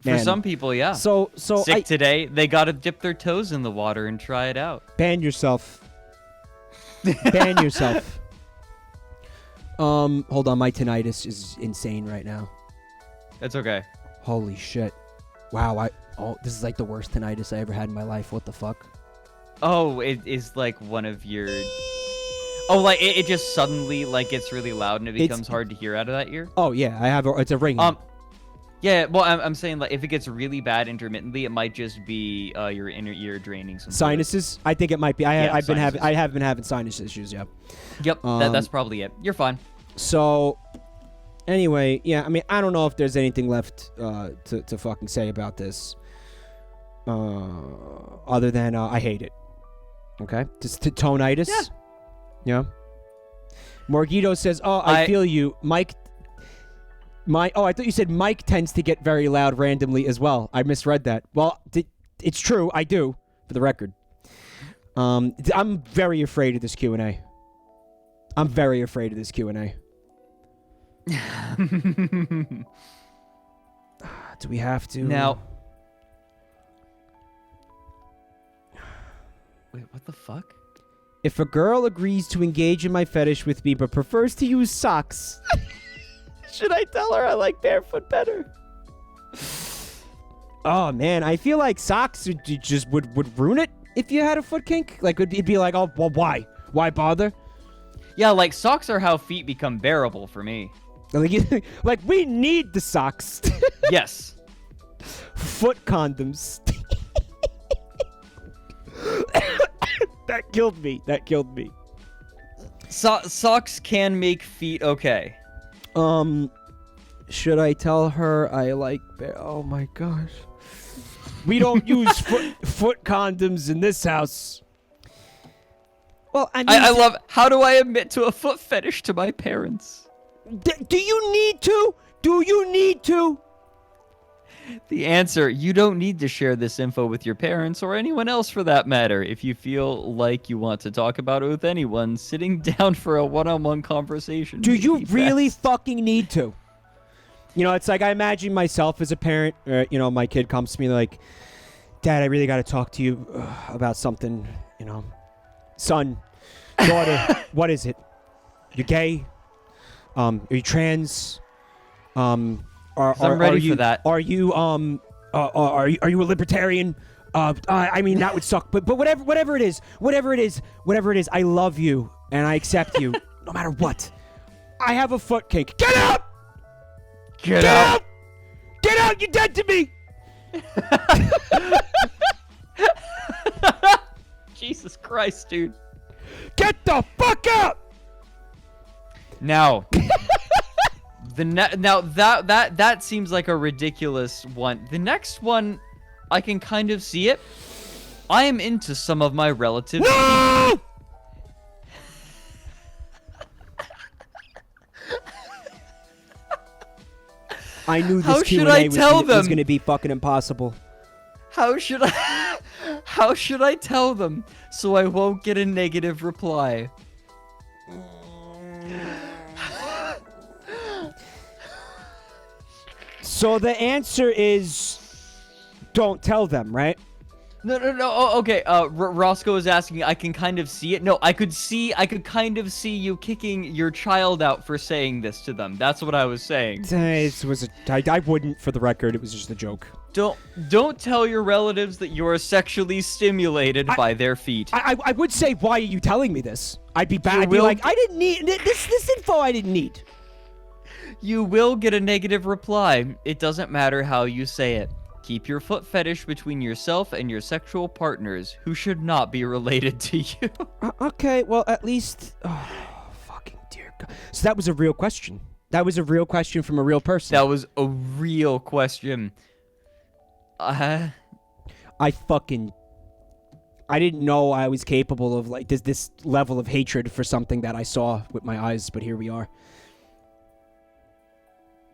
For some people, yeah. So Sick today, they gotta dip their toes in the water and try it out. Ban yourself. Ban yourself. Hold on, my tinnitus is insane right now. It's okay. Holy shit. Wow, this is like the worst tinnitus I ever had in my life. What the fuck? Oh, it is like one of your... Oh, like it just suddenly like gets really loud and it becomes hard to hear out of that ear? Oh, yeah, it's a ring. Yeah, well, I'm saying like if it gets really bad intermittently, it might just be your inner ear draining some sinuses. fluid. I think it might be. I have been having sinus issues. Yeah. Yep, that's probably it. You're fine. So, anyway, yeah. I mean, I don't know if there's anything left to fucking say about this, other than I hate it. Okay, just tonitis. Yeah. Morgito says, "Oh, I feel you, Mike." I thought you said Mike tends to get very loud randomly as well. I misread that. Well, it's true. I do, for the record. I'm very afraid of this Q&A. I'm very afraid of this Q&A. Do we have to? Now. Wait, what the fuck? If a girl agrees to engage in my fetish with me but prefers to use socks... Should I tell her I like barefoot better? Oh, man. I feel like socks would ruin it if you had a foot kink. Like, it'd be like, oh, well, why? Why bother? Yeah, like, socks are how feet become bearable for me. Like, we need the socks. Yes. Foot condoms. That killed me. Socks can make feet okay. Should I tell her I like oh my gosh. We don't use foot condoms in this house. Well, I love, how do I admit to a foot fetish to my parents? Do you need to? Do you need to? The answer, you don't need to share this info with your parents or anyone else for that matter. If you feel like you want to talk about it with anyone, sitting down for a one-on-one conversation. Do you really fucking need to? You know, it's like I imagine myself as a parent. My kid comes to me like, Dad, I really got to talk to you about something, Son, daughter, what is it? You gay? Are you trans? I'm ready for that. Are you a libertarian? I mean that would suck. But whatever it is, I love you and I accept you no matter what. I have a foot kink. Get out! Get out! Get out! You're dead to me. Jesus Christ, dude. Get the fuck out! Now. Now that seems like a ridiculous one. The next one, I can kind of see it. I am into some of my relatives. No! I knew this Q&A was going to be fucking impossible. How should I tell them so I won't get a negative reply? So the answer is don't tell them, right? No. Oh, okay. Roscoe is asking, I can kind of see it. No, I could kind of see you kicking your child out for saying this to them. That's what I was saying. I wouldn't, for the record. It was just a joke. Don't tell your relatives that you are sexually stimulated by their feet. I would say, why are you telling me this? I'd be bad. I'd be like, I didn't need this info. I didn't need. You will get a negative reply. It doesn't matter how you say it. Keep your foot fetish between yourself and your sexual partners, who should not be related to you. Okay, well, at least... Oh, fucking dear God. So that was a real question. That was a real question from a real person. That was a real question. I didn't know I was capable of, like, this level of hatred for something that I saw with my eyes, but here we are.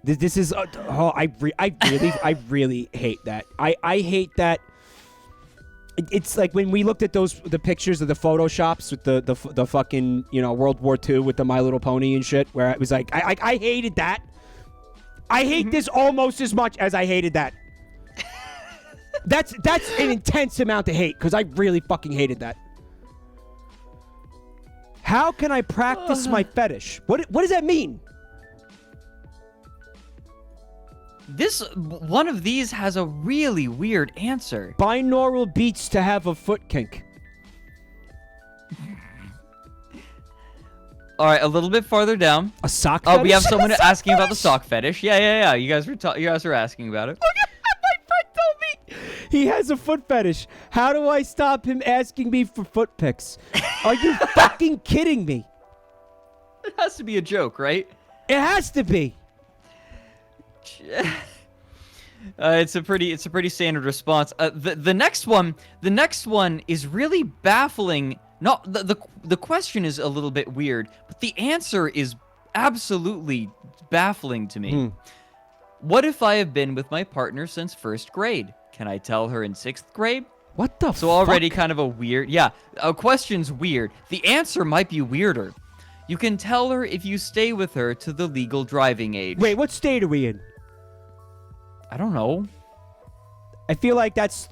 This is I really hate that. I hate that. It's like when we looked at the pictures of the photoshops with the fucking World War II with the My Little Pony and shit, where it was like I hated that. I hate this almost as much as I hated that. That's an intense amount of hate because I really fucking hated that. How can I practice my fetish? What does that mean? One of these has a really weird answer. Binaural beats to have a foot kink. All right, a little bit farther down. A sock Oh, fetish? we have someone asking about the sock fetish. Yeah. You guys were asking about it. My friend told me he has a foot fetish. How do I stop him asking me for foot pics? Are you fucking kidding me? It has to be a joke, right? It has to be. It's a pretty standard response. The next one is really baffling. Not the question is a little bit weird, but the answer is absolutely baffling to me. What if I have been with my partner since first grade? Can I tell her in 6th grade? What the So already kind of a weird, a question's weird. The answer might be weirder. You can tell her if you stay with her to the legal driving age. Wait, what state are we in? I don't know. I feel like that's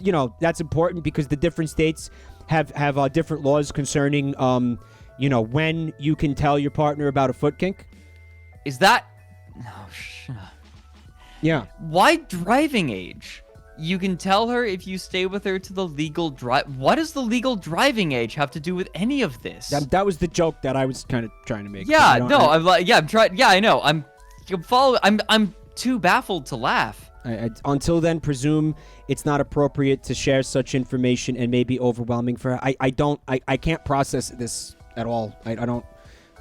important because the different states have different laws concerning when you can tell your partner about a foot kink. Is that? No. Yeah. Why driving age? You can tell her if you stay with her to the legal drive. What does the legal driving age have to do with any of this? That was the joke that I was kind of trying to make. Yeah, no, I'm like, I'm trying. Yeah, I know. I'm too baffled to laugh. Until then, presume it's not appropriate to share such information and may be overwhelming for her. I can't process this at all. I don't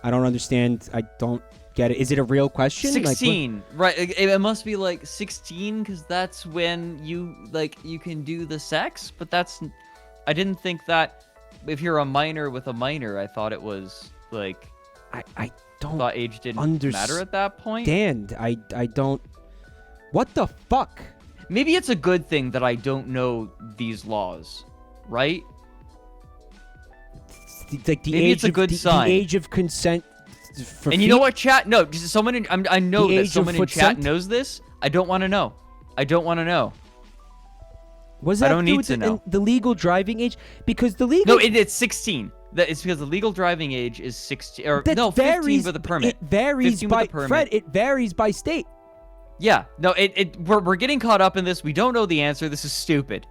understand. I don't get it. Is it a real question? 16, right? It must be like 16 because that's when you can do the sex. But I didn't think that if you're a minor with a minor, I thought it was like I don't thought age didn't matter at that point. I don't. What the fuck? Maybe it's a good thing that I don't know these laws, right? It's like Maybe it's a good sign. The age of consent. And you know what, chat? No, someone. I know The that age of someone in chat foot-cent? knows this. I don't want to know. Was that I don't to do need with to know. the legal driving age? Because the legal. No, it's 16. It's because the legal driving age is 16. Or that no, 15 varies, with a permit. It varies 15 by with a permit. Fred. It varies by state. Yeah, no, we're getting caught up in this. We don't know the answer. This is stupid.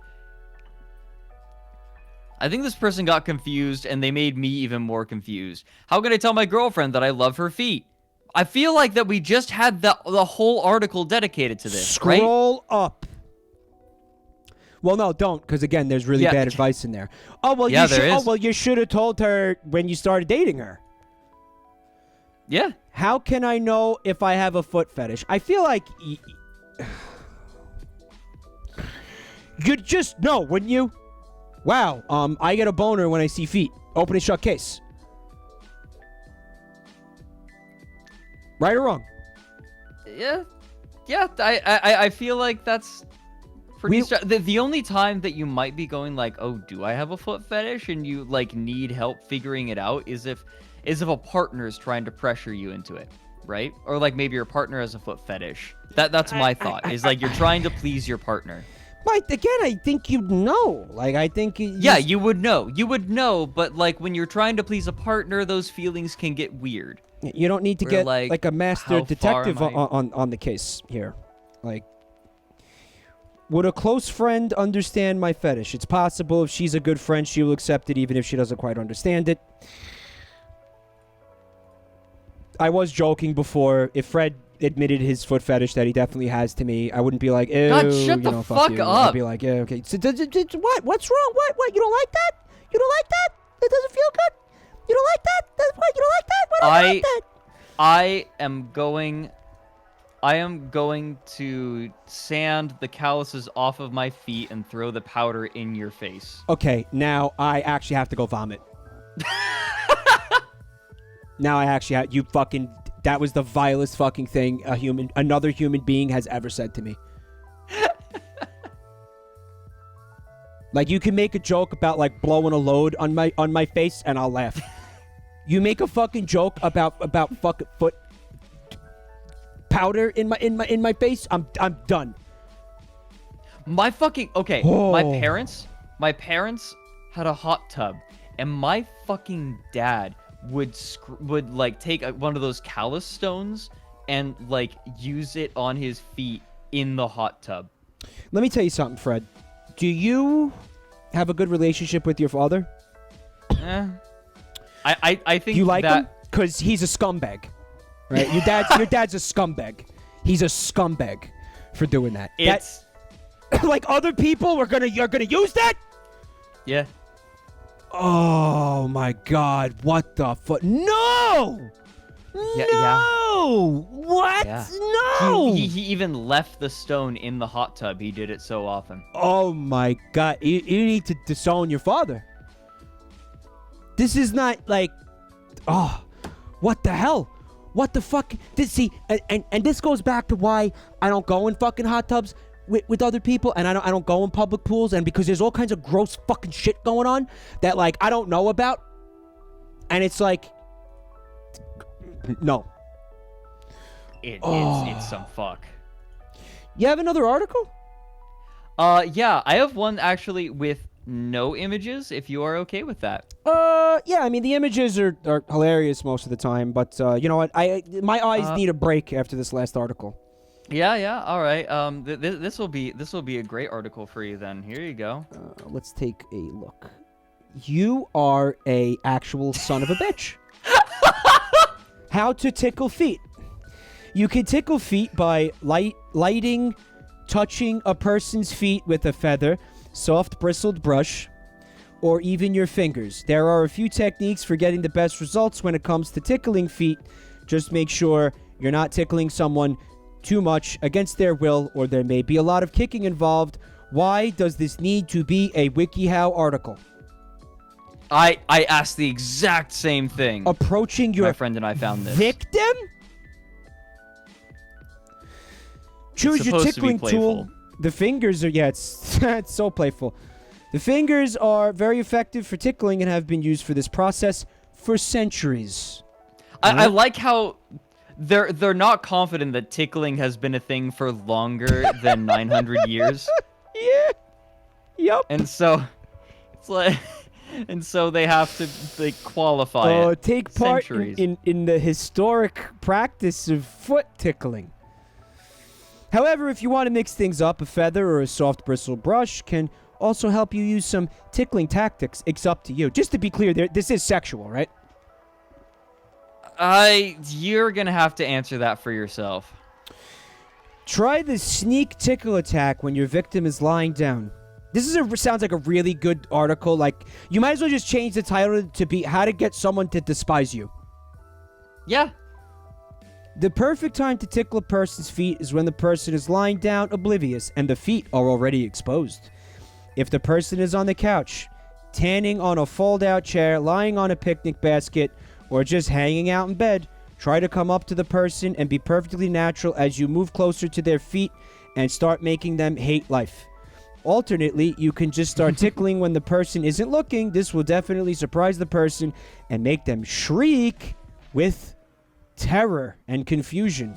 I think this person got confused, and they made me even more confused. How can I tell my girlfriend that I love her feet? I feel like that we just had the whole article dedicated to this, right? Scroll up. Well, no, don't, because again, there's really bad advice in there. Oh well, Yeah, there is. Oh well, you should have told her when you started dating her. Yeah. How can I know if I have a foot fetish? I feel like you'd just know, wouldn't you? Wow, I get a boner when I see feet. Open and shut case. Right or wrong? Yeah. I feel like that's pretty. The only time that you might be going like, oh, do I have a foot fetish, and you like need help figuring it out, is if a partner is trying to pressure you into it, right? Or like maybe your partner has a foot fetish. That's my thought. Is like you're trying to please your partner. But again, I think you'd know. Like, I think... Yeah, you would know. You would know, but like when you're trying to please a partner, those feelings can get weird. You don't need to get like a master how detective far am I- on the case here. Like, would a close friend understand my fetish? It's possible if she's a good friend, she will accept it even if she doesn't quite understand it. I was joking before. If Fred admitted his foot fetish that he definitely has to me, I wouldn't be like, ew, God, shut the fuck fuck you. up. I'd be like, yeah, okay. So, what? What's wrong? What? You don't like that? You don't like that? That doesn't feel good? You don't like that? That's what? You don't like that? Why don't you like that? I am going to sand the calluses off of my feet and throw the powder in your face. Okay, now I actually have to go vomit. Now I actually have... You fucking... that was the vilest fucking thing another human being has ever said to me. Like, you can make a joke about like blowing a load on my face and I'll laugh. You make a fucking joke about fucking foot powder in my face, I'm done. My fucking okay. Oh. My parents had a hot tub, and my fucking dad would like take one of those callus stones and like use it on his feet in the hot tub. Let me tell you something, Fred. Do you have a good relationship with your father? I think you like that... him because he's a scumbag, right? Your dad's a scumbag. He's a scumbag for doing that. It's like other people you're gonna use that? Yeah. Oh my God! What the fuck? No! Yeah. No! What? Yeah. No! He even left the stone in the hot tub. He did it so often. Oh my God! You need to disown your father. This is not like, oh, what the hell? What the fuck? And this goes back to why I don't go in fucking hot tubs with other people, and I don't go in public pools, and because there's all kinds of gross fucking shit going on that like I don't know about, and it's like, no. It's some fuck. You have another article? Yeah, I have one actually with no images, if you are okay with that. Yeah, I mean, the images are hilarious most of the time, but you know what? My eyes need a break after this last article. Yeah, all right. This will be a great article for you then. Here you go. Let's take a look. You are a actual son of a bitch. How to tickle feet. You can tickle feet by lighting, touching a person's feet with a feather, soft bristled brush, or even your fingers. There are a few techniques for getting the best results when it comes to tickling feet. Just make sure you're not tickling someone too much against their will, or there may be a lot of kicking involved. Why does this need to be a Wikihow article? I asked the exact same thing. Approaching your My friend and I found this. victim? Choose your Supposed to be tickling playful. tool. The fingers are, it's so playful. The fingers are very effective for tickling and have been used for this process for centuries. I like how they're not confident that tickling has been a thing for longer than 900 years. Yeah. Yup. And so it's like, and so they have to like qualify it. Take part Centuries. in the historic practice of foot tickling. However, if you want to mix things up, a feather or a soft bristle brush can also help you use some tickling tactics. It's up to you. Just to be clear, this is sexual, right? You're gonna have to answer that for yourself. Try the sneak tickle attack when your victim is lying down. This sounds like a really good article. Like, you might as well just change the title to be How to Get Someone to Despise You. Yeah. The perfect time to tickle a person's feet is when the person is lying down oblivious and the feet are already exposed. If the person is on the couch, tanning on a fold-out chair, lying on a picnic basket, or just hanging out in bed, try to come up to the person and be perfectly natural as you move closer to their feet and start making them hate life. Alternately, you can just start tickling when the person isn't looking. This will definitely surprise the person and make them shriek with terror and confusion.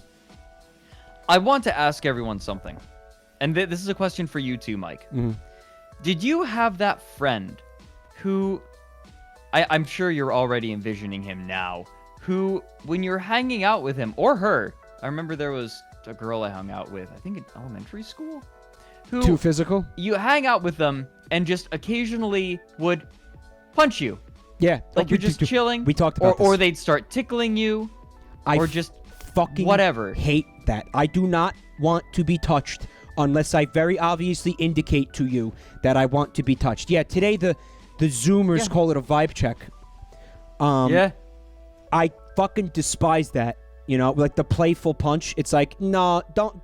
I want to ask everyone something. And this is a question for you too, Mike. Mm-hmm. Did you have that friend who... I'm sure you're already envisioning him now, who, when you're hanging out with him, or her, I remember there was a girl I hung out with, I think in elementary school, who... Too physical? You hang out with them and just occasionally would punch you. Yeah. Like you're just chilling. We talked about or this. they'd start tickling you, or just fucking whatever. Hate that. I do not want to be touched unless I very obviously indicate to you that I want to be touched. Yeah, today the Zoomers call it a vibe check. Yeah. I fucking despise that. You know, like the playful punch. It's like, no, don't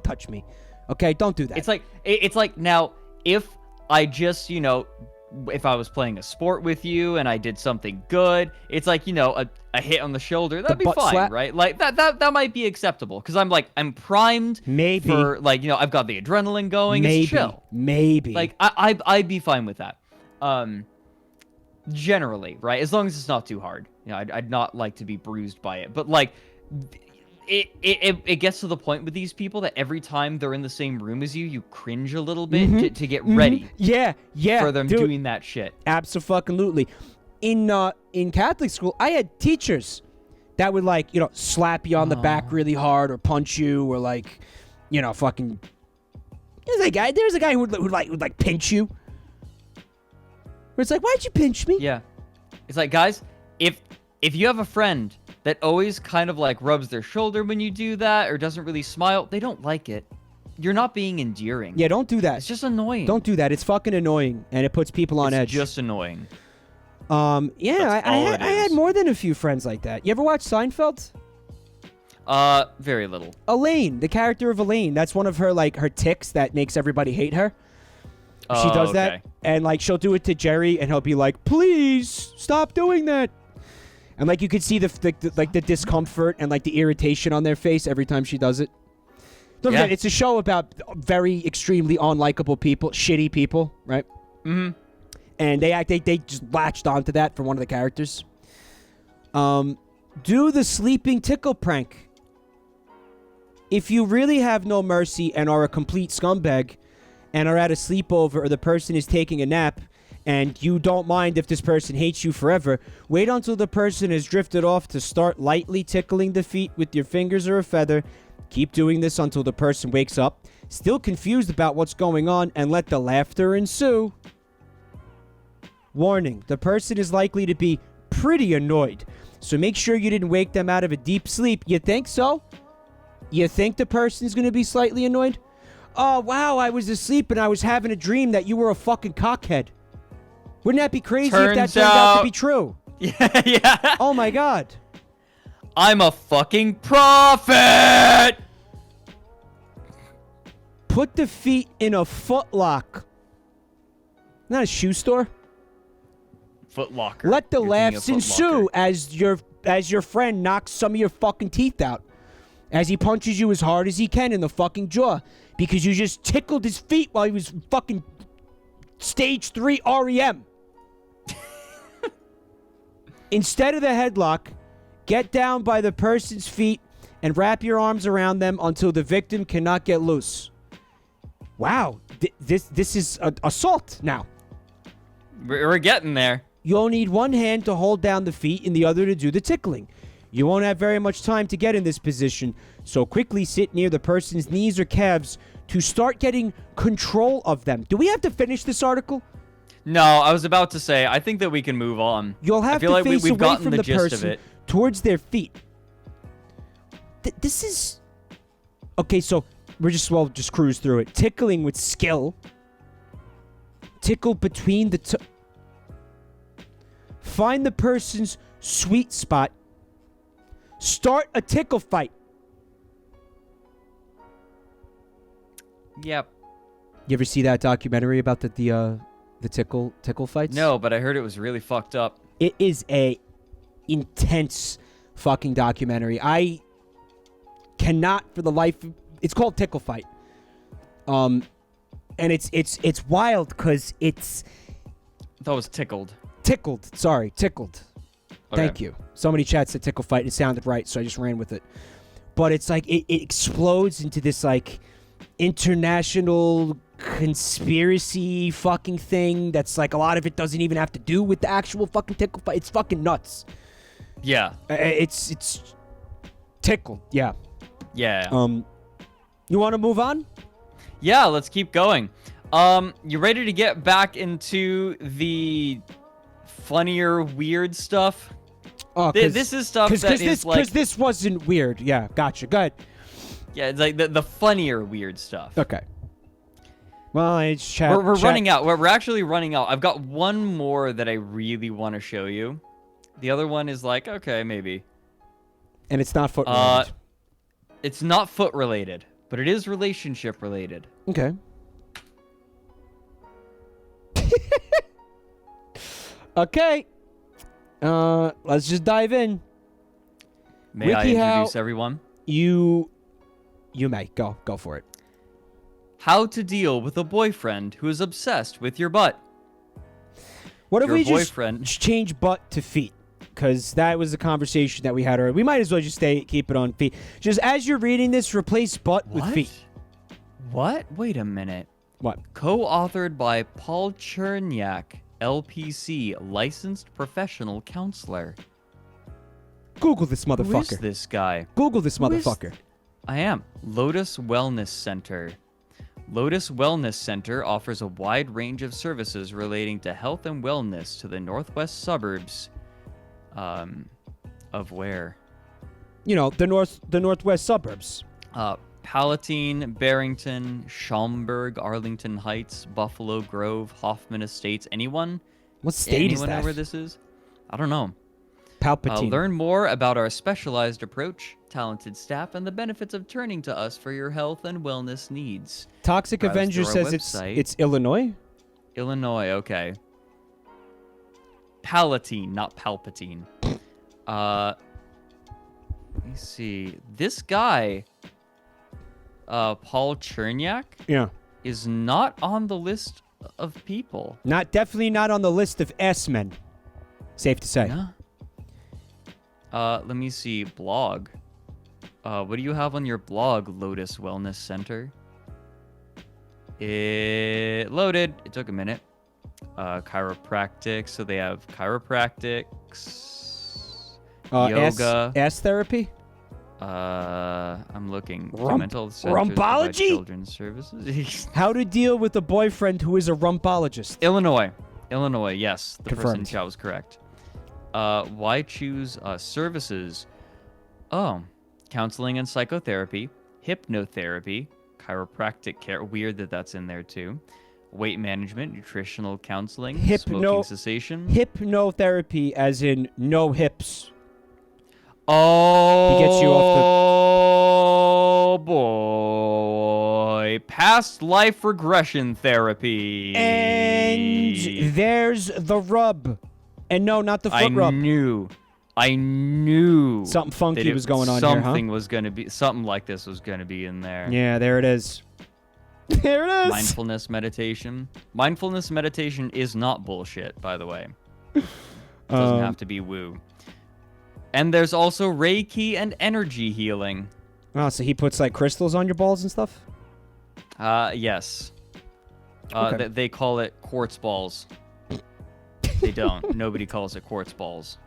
touch me. Okay, don't do that. It's like now if I just, if I was playing a sport with you and I did something good, it's like, a hit on the shoulder, that'd be butt fine, slap? right? Like that might be acceptable because I'm primed Maybe. for I've got the adrenaline going. Maybe. It's chill. Maybe. Like I'd be fine with that. Generally, right? As long as it's not too hard. I'd not like to be bruised by it. But like it gets to the point with these people that every time they're in the same room as you cringe a little bit to get ready. Yeah. For them dude. doing that shit. Absolutely. In Catholic school, I had teachers that would slap you on the back really hard or punch you or fucking. There's a guy who would pinch you. Where it's like, why'd you pinch me? Yeah. It's like, guys, if you have a friend that always kind of rubs their shoulder when you do that or doesn't really smile, they don't like it. You're not being endearing. Yeah, don't do that. It's just annoying. Don't do that. It's fucking annoying and it puts people on edge. It's just annoying. Yeah, I had more than a few friends like that. You ever watch Seinfeld? Very little. Elaine, the character of Elaine, that's one of her her tics that makes everybody hate her. She does that, and she'll do it to Jerry, and he'll be like, "Please stop doing that." And you could see the discomfort and the irritation on their face every time she does it. Don't forget, it's a show about very extremely unlikable people, shitty people, right? Mm-hmm. And they just latched onto that for one of the characters. Do the sleeping tickle prank. If you really have no mercy and are a complete scumbag and are at a sleepover or the person is taking a nap and you don't mind if this person hates you forever, wait until the person has drifted off to start lightly tickling the feet with your fingers or a feather. Keep doing this until the person wakes up, still confused about what's going on, and let the laughter ensue. Warning, the person is likely to be pretty annoyed, so make sure you didn't wake them out of a deep sleep. You think so? You think the person's going to be slightly annoyed? Oh, wow, I was asleep and I was having a dream that you were a fucking cockhead. Wouldn't that be crazy if that turned out to be true? Yeah. Oh, my God. I'm a fucking prophet! Put the feet in a footlock. Not a shoe store. Foot Locker. Let the You're thinking of laughs Foot ensue Locker. as your friend knocks some of your fucking teeth out. As he punches you as hard as he can in the fucking jaw. Because you just tickled his feet while he was fucking stage 3 REM. Instead of the headlock, get down by the person's feet and wrap your arms around them until the victim cannot get loose. Wow. This is assault now. We're getting there. You'll need one hand to hold down the feet and the other to do the tickling. You won't have very much time to get in this position, so quickly sit near the person's knees or calves to start getting control of them. Do we have to finish this article? No, I was about to say, I think that we can move on. You'll have to face we've away gotten from the the gist of person it. towards their feet. This is... Okay, so we'll just cruise through it. Tickling with skill. Tickle between the... Find the person's sweet spot. Start a tickle fight. Yep. You ever see that documentary about the tickle fights? No, but I heard it was really fucked up. It is a intense fucking documentary. I cannot for the life of, it's called Tickle Fight. And it's wild because it's That was tickled. tickled. Okay. Thank you. Somebody chat said tickle fight. It sounded right, so I just ran with it. But it's it explodes into this international conspiracy fucking thing that's a lot of it doesn't even have to do with the actual fucking tickle fight. It's fucking nuts. Yeah. It's tickled. Yeah. Yeah. You want to move on? Yeah, let's keep going. You ready to get back into the funnier, weird stuff? Oh, this is stuff that is because this wasn't weird. Yeah, gotcha. Go ahead. Yeah, it's the funnier, weird stuff. Okay. Well, it's chat. We're running out. We're actually running out. I've got one more that I really want to show you. The other one is okay, maybe. And it's not foot related. It's not foot related, but it is relationship related. Okay. Okay. Let's just dive in. May I Wikihow- introduce everyone? You may. Go for it. How to deal with a boyfriend who is obsessed with your butt. What if Your we boyfriend- just change butt to feet? Because that was the conversation that we had earlier. We might as well just keep it on feet. Just as you're reading this, replace butt with feet. What? Wait a minute. What? Co-authored by Paul Chernyak, LPC, licensed professional counselor. Google this Who is motherfucker. this guy? Google this Who is- motherfucker. I am. Lotus Wellness Center. Lotus Wellness Center offers a wide range of services relating to health and wellness to the northwest suburbs. Of where? You know, the northwest suburbs. Palatine, Barrington, Schaumburg, Arlington Heights, Buffalo Grove, Hoffman Estates. Anyone? What state is Anyone know that? where this is? I don't know. Palpatine. Learn more about our specialized approach, talented staff, and the benefits of turning to us for your health and wellness needs. Toxic Browse Avenger through our says website. it's Illinois. Illinois, okay. Palatine, not Palpatine. Let me see. This guy, Paul Chernyak, Yeah. is not on the list of people. Definitely not on the list of S-men. Safe to say. Yeah. Let me see. Blog. What do you have on your blog, Lotus Wellness Center? It loaded. It took a minute. Chiropractic. So they have chiropractics, yoga. S therapy. I'm looking. Rump- Mental centers provide rumpology? children's services. How to deal with a boyfriend who is a rumpologist. Illinois, yes. The person in Confirmed. chat was correct. Why choose services? Oh, counseling and psychotherapy, hypnotherapy, chiropractic care. Weird that that's in there too. Weight management, nutritional counseling, smoking cessation. Hypnotherapy, as in no hips. Oh, He gets you off boy. Past life regression therapy. And there's the rub. And no, not the foot rub. I knew Something funky that was going on here, huh? Something was gonna be. Something like this was gonna be in there. Yeah, there it is. There it is. Mindfulness meditation. Mindfulness meditation is not bullshit, by the way. It doesn't have to be woo. And there's also Reiki and energy healing. Oh, so he puts like crystals on your balls and stuff? Yes. Okay. They call it quartz balls. They don't. Nobody calls it quartz balls.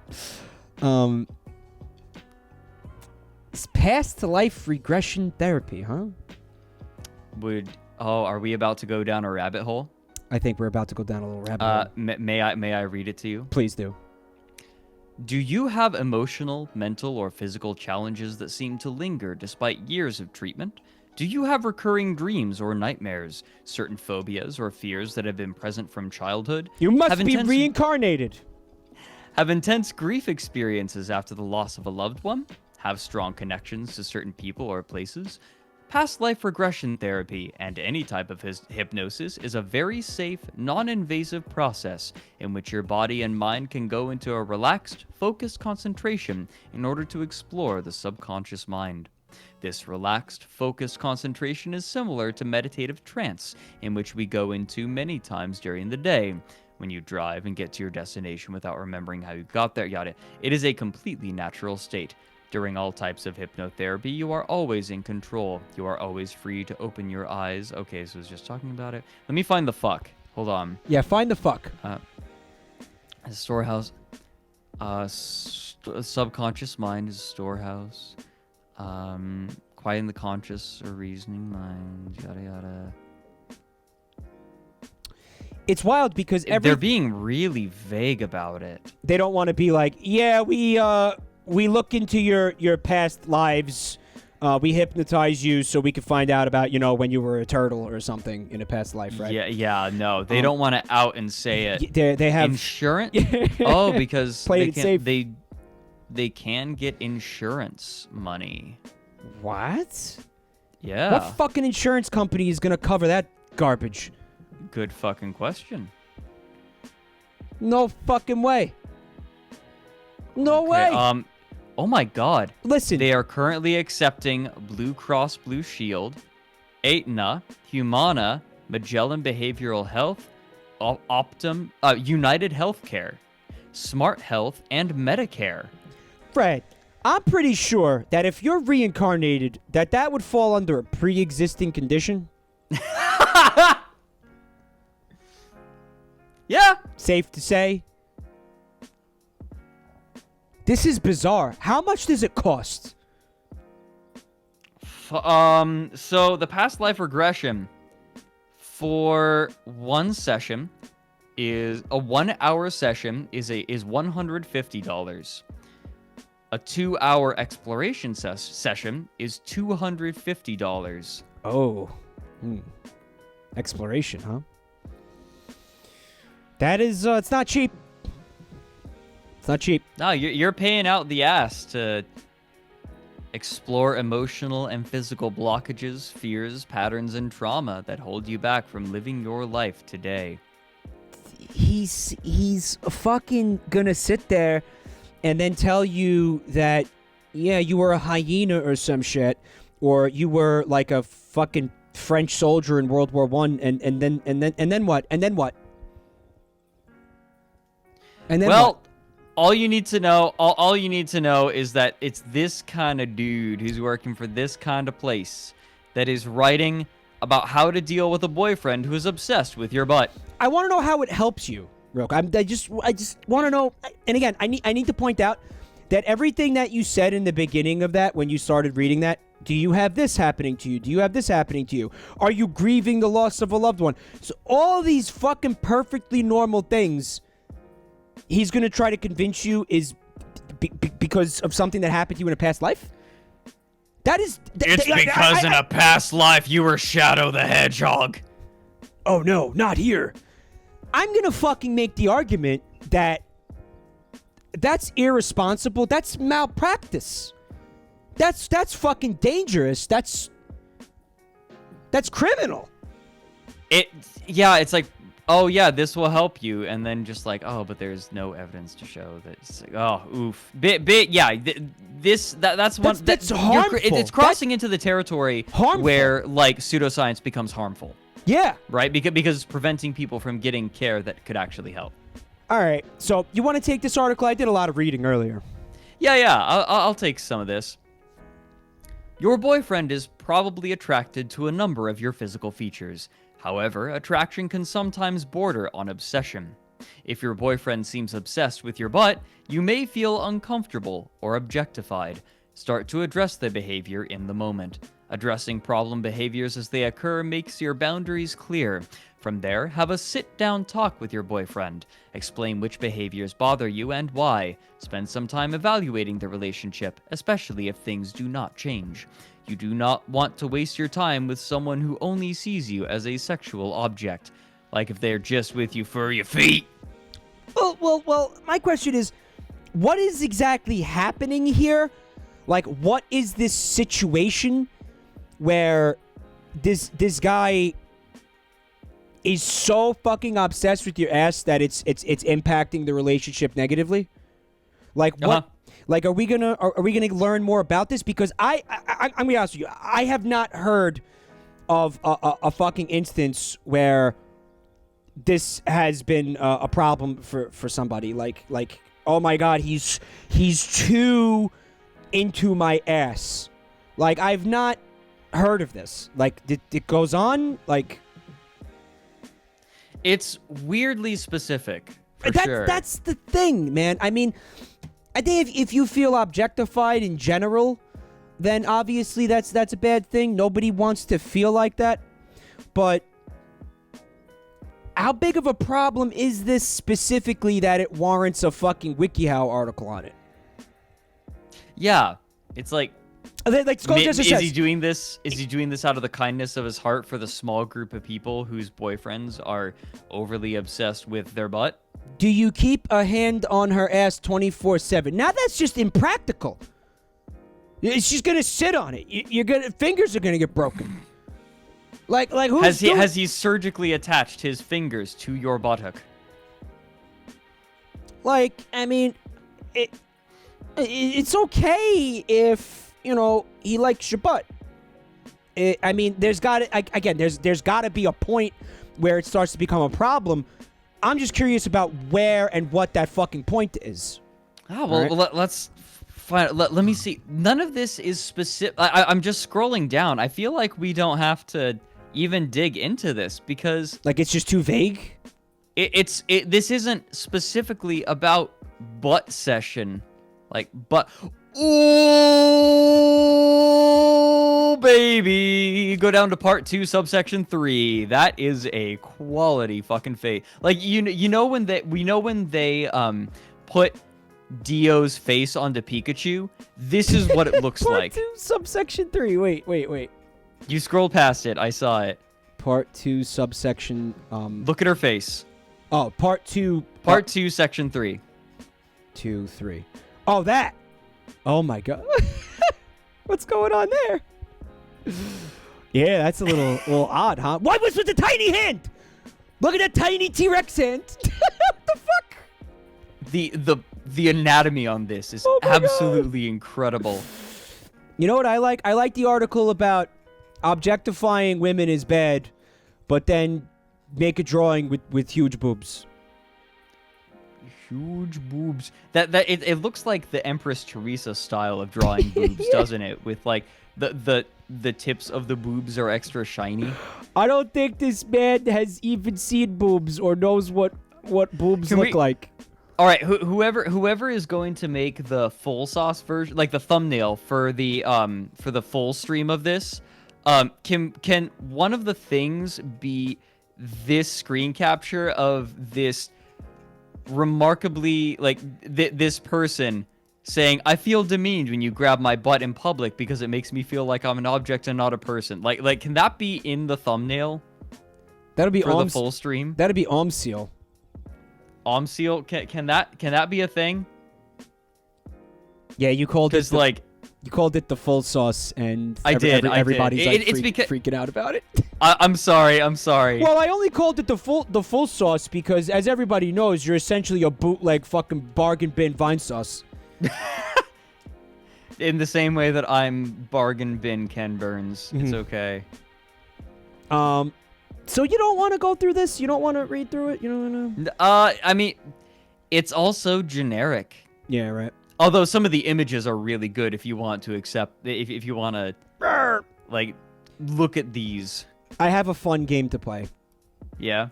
It's past life regression therapy, huh? Are we about to go down a rabbit hole? I think we're about to go down a little rabbit hole. May I read it to you? Please do. Do you have emotional, mental, or physical challenges that seem to linger despite years of treatment? Do you have recurring dreams or nightmares, certain phobias or fears that have been present from childhood? You must Have be intense- reincarnated. Have intense grief experiences after the loss of a loved one? Have strong connections to certain people or places? Past life regression therapy and any type of hypnosis is a very safe, non-invasive process in which your body and mind can go into a relaxed, focused concentration in order to explore the subconscious mind. This relaxed, focused concentration is similar to meditative trance, in which we go into many times during the day. When you drive and get to your destination without remembering how you got there, yada. It is a completely natural state. During all types of hypnotherapy, you are always in control. You are always free to open your eyes. Okay, so I was just talking about it. Let me find the fuck. Hold on. Yeah, find the fuck. Storehouse. Subconscious mind is a storehouse. Quieting the conscious or reasoning mind. Yada yada. It's wild because They're being really vague about it. they don't want to be like, yeah, we look into your past lives. We hypnotize you so we can find out about, when you were a turtle or something in a past life, right? Yeah, no. They don't want to out and say it. They have Insurance? Oh, because Played it safe. they can get insurance money. What? Yeah. What fucking insurance company is gonna cover that garbage? Good fucking question. No fucking way. No way. Oh my God. Listen. They are currently accepting Blue Cross Blue Shield, Aetna, Humana, Magellan Behavioral Health, United Healthcare, Smart Health, and Medicare. Fred, I'm pretty sure that if you're reincarnated, that would fall under a pre-existing condition. Yeah. Safe to say. This is bizarre. How much does it cost? So the past life regression for one session is a 1 hour session is $150. A 2 hour exploration session is $250. Oh. Exploration, huh? That is, it's not cheap. It's not cheap. No, you're paying out the ass to explore emotional and physical blockages, fears, patterns, and trauma that hold you back from living your life today. He's fucking gonna sit there and then tell you that, yeah, you were a hyena or some shit, or you were like a fucking French soldier in World War I, and then what? And then what? And then well, what? all you need to know is that it's this kind of dude who's working for this kind of place that is writing about how to deal with a boyfriend who is obsessed with your butt. I want to know how it helps you, Rook. I just want to know. And again, I need to point out that everything that you said in the beginning of that, when you started reading that, do you have this happening to you? Do you have this happening to you? Are you grieving the loss of a loved one? So all these fucking perfectly normal things, he's going to try to convince you is because of something that happened to you in a past life? That is... It's because in a past life you were Shadow the Hedgehog. Oh, no, not here. I'm going to fucking make the argument that that's irresponsible. That's malpractice. That's fucking dangerous. That's criminal. It's like, oh yeah, this will help you, and then just like, oh, but there's no evidence to show that. It's like, oh, oof, that's harmful. It's crossing into the territory harmful. Where like pseudoscience becomes harmful. Yeah. Right, because it's preventing people from getting care that could actually help. All right, so you want to take this article? I did a lot of reading earlier. Yeah, I'll take some of this. Your boyfriend is probably attracted to a number of your physical features. However, attraction can sometimes border on obsession. If your boyfriend seems obsessed with your butt, you may feel uncomfortable or objectified. Start to address the behavior in the moment. Addressing problem behaviors as they occur makes your boundaries clear. From there, have a sit-down talk with your boyfriend. Explain which behaviors bother you and why. Spend some time evaluating the relationship, especially if things do not change. You do not want to waste your time with someone who only sees you as a sexual object, like if they're just with you for your feet. Well, my question is, what is exactly happening here? Like, what is this situation where this guy is so fucking obsessed with your ass that it's impacting the relationship negatively? Like what? Uh-huh. Like, are we gonna learn more about this? Because I'm gonna be honest with you, I have not heard of a fucking instance where this has been a problem for somebody. Like, oh my god, he's too into my ass. Like, I've not heard of this. Like, it goes on. Like, it's weirdly specific. For sure. That's the thing, man. I mean, I think if you feel objectified in general, then obviously that's a bad thing. Nobody wants to feel like that. But how big of a problem is this specifically that it warrants a fucking WikiHow article on it? Yeah, it's like, is he doing this? Is he doing this out of the kindness of his heart for the small group of people whose boyfriends are overly obsessed with their butt? Do you keep a hand on her ass 24/7? Now that's just impractical. She's gonna sit on it. Fingers are gonna get broken. Like who's has he surgically attached his fingers to your buttock? Like, I mean, it's okay if, you know, he likes your butt. I mean, there's got to be a point where it starts to become a problem. I'm just curious about where and what that fucking point is. Oh, well, right. let's find. Let me see. None of this is specific. I'm just scrolling down. I feel like we don't have to even dig into this because like it's just too vague. This isn't specifically about butt session, like butt. Ooh, baby, go down to part 2, subsection 3. That is a quality fucking face. Like you know when they put Dio's face onto Pikachu. This is what it looks Part like. 2, subsection 3. Wait. You scrolled past it. I saw it. Part 2, subsection. Look at her face. Oh, part 2. Part 2, section 3. 2, 3. Oh, that. Oh my god. What's going on there? Yeah, that's a little odd, huh? Why was with the tiny hand? Look at that tiny T-Rex hand. What the fuck? The anatomy on this is absolutely incredible. You know what I like? I like the article about objectifying women is bad, but then make a drawing with huge boobs. Huge boobs. It looks like the Empress Teresa style of drawing boobs, Yeah. doesn't it? With like the tips of the boobs are extra shiny. I don't think this man has even seen boobs or knows what boobs look like. All right, whoever is going to make the full sauce version, like the thumbnail for the full stream of this, can one of the things be this screen capture of this remarkably this person saying, "I feel demeaned when you grab my butt in public because it makes me feel like I'm an object and not a person." Like can that be in the thumbnail? That'll be for the full stream. That'll be Omseal. Omseal, can that be a thing? Yeah, you called it you called it the full sauce, and I did. Everybody's It's freaking out about it. I'm sorry. Well, I only called it the full sauce because, as everybody knows, you're essentially a bootleg fucking bargain bin Vine sauce. In the same way that I'm bargain bin Ken Burns. It's okay. So you don't want to go through this? You don't want to read through it? You don't want to? I mean, it's also generic. Yeah, right. Although some of the images are really good if you want to accept, if you want to, like, look at these. I have a fun game to play. Yeah.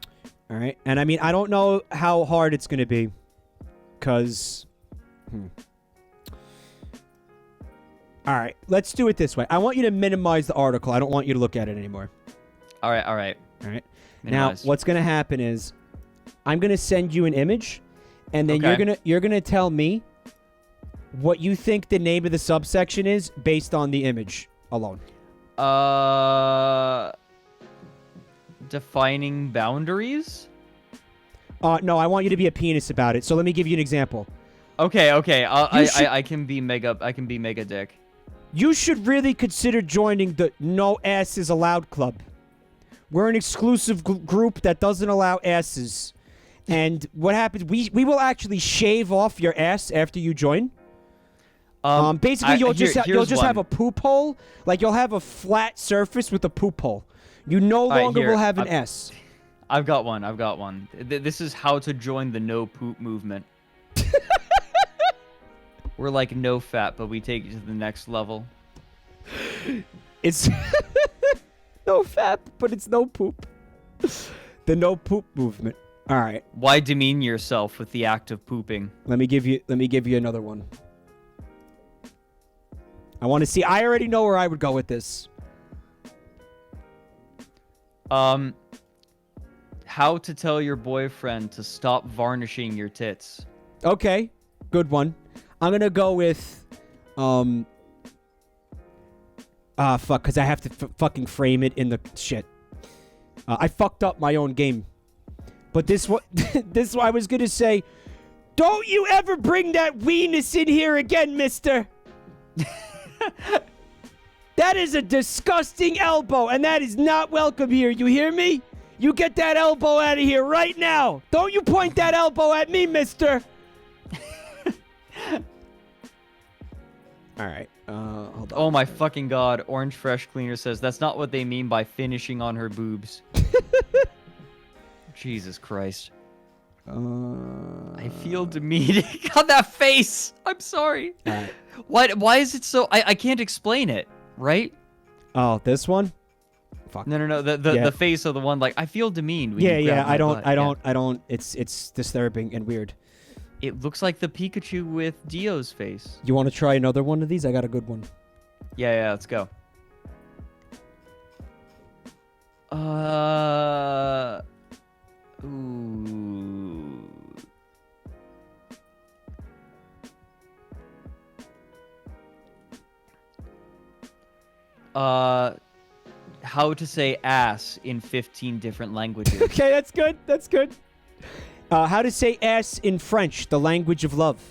All right. And I mean, I don't know how hard it's going to be. Because... All right. Let's do it this way. I want you to minimize the article. I don't want you to look at it anymore. All right. All right. Minimize. Now, what's going to happen is I'm going to send you an image, and then you're gonna tell me what you think the name of the subsection is based on the image alone. Defining boundaries? No, I want you to be a penis about it. So let me give you an example. Okay. I can be mega dick. You should really consider joining the No Asses Allowed Club. We're an exclusive group that doesn't allow asses. And what happens, we will actually shave off your ass after you join. Basically, you'll just have a poop hole. Like, you'll have a flat surface with a poop hole. You no longer will have an S. I've got one. This is how to join the no poop movement. We're like no fat, but we take it to the next level. It's no fat, but it's no poop. The no poop movement. All right. Why demean yourself with the act of pooping? Let me give you another one. I want to see. I already know where I would go with this. How to tell your boyfriend to stop varnishing your tits. Okay, good one. I'm gonna go with fuck, because I have to fucking frame it in the shit. I fucked up my own game. But this one, I was gonna say, don't you ever bring that weenus in here again, mister. That is a disgusting elbow, and that is not welcome here. You hear me? You get that elbow out of here right now. Don't you point that elbow at me, mister. All right. Hold on. Oh my fucking god. Orange Fresh Cleaner says that's not what they mean by finishing on her boobs. Jesus Christ. I feel demeaning. On that face. I'm sorry. Right. Why is it so... I can't explain it, right? Oh, this one? Fuck. No. The face of the one, like, I feel demeaned. When you grab my butt. I don't. It's disturbing and weird. It looks like the Pikachu with Dio's face. You want to try another one of these? I got a good one. Yeah, let's go. Ooh. How to say ass in 15 different languages. Okay, that's good. That's good. How to say ass in French, the language of love.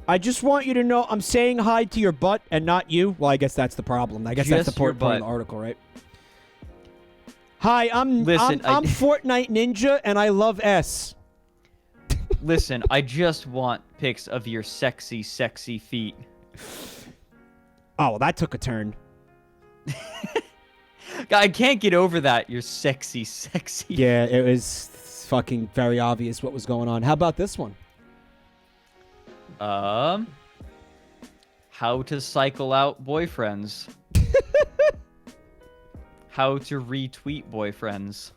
I just want you to know I'm saying hi to your butt and not you. Well, I guess that's the problem. I guess that's the Just your point of the butt. article, right? Hi, I'm Listen, I'm Fortnite Ninja and I love S. Listen, I just want pics of your sexy, sexy feet. Oh, well, that took a turn. I can't get over that. You're sexy, sexy. Yeah, it was fucking very obvious what was going on. How about this one? How to cycle out boyfriends. How to retweet boyfriends.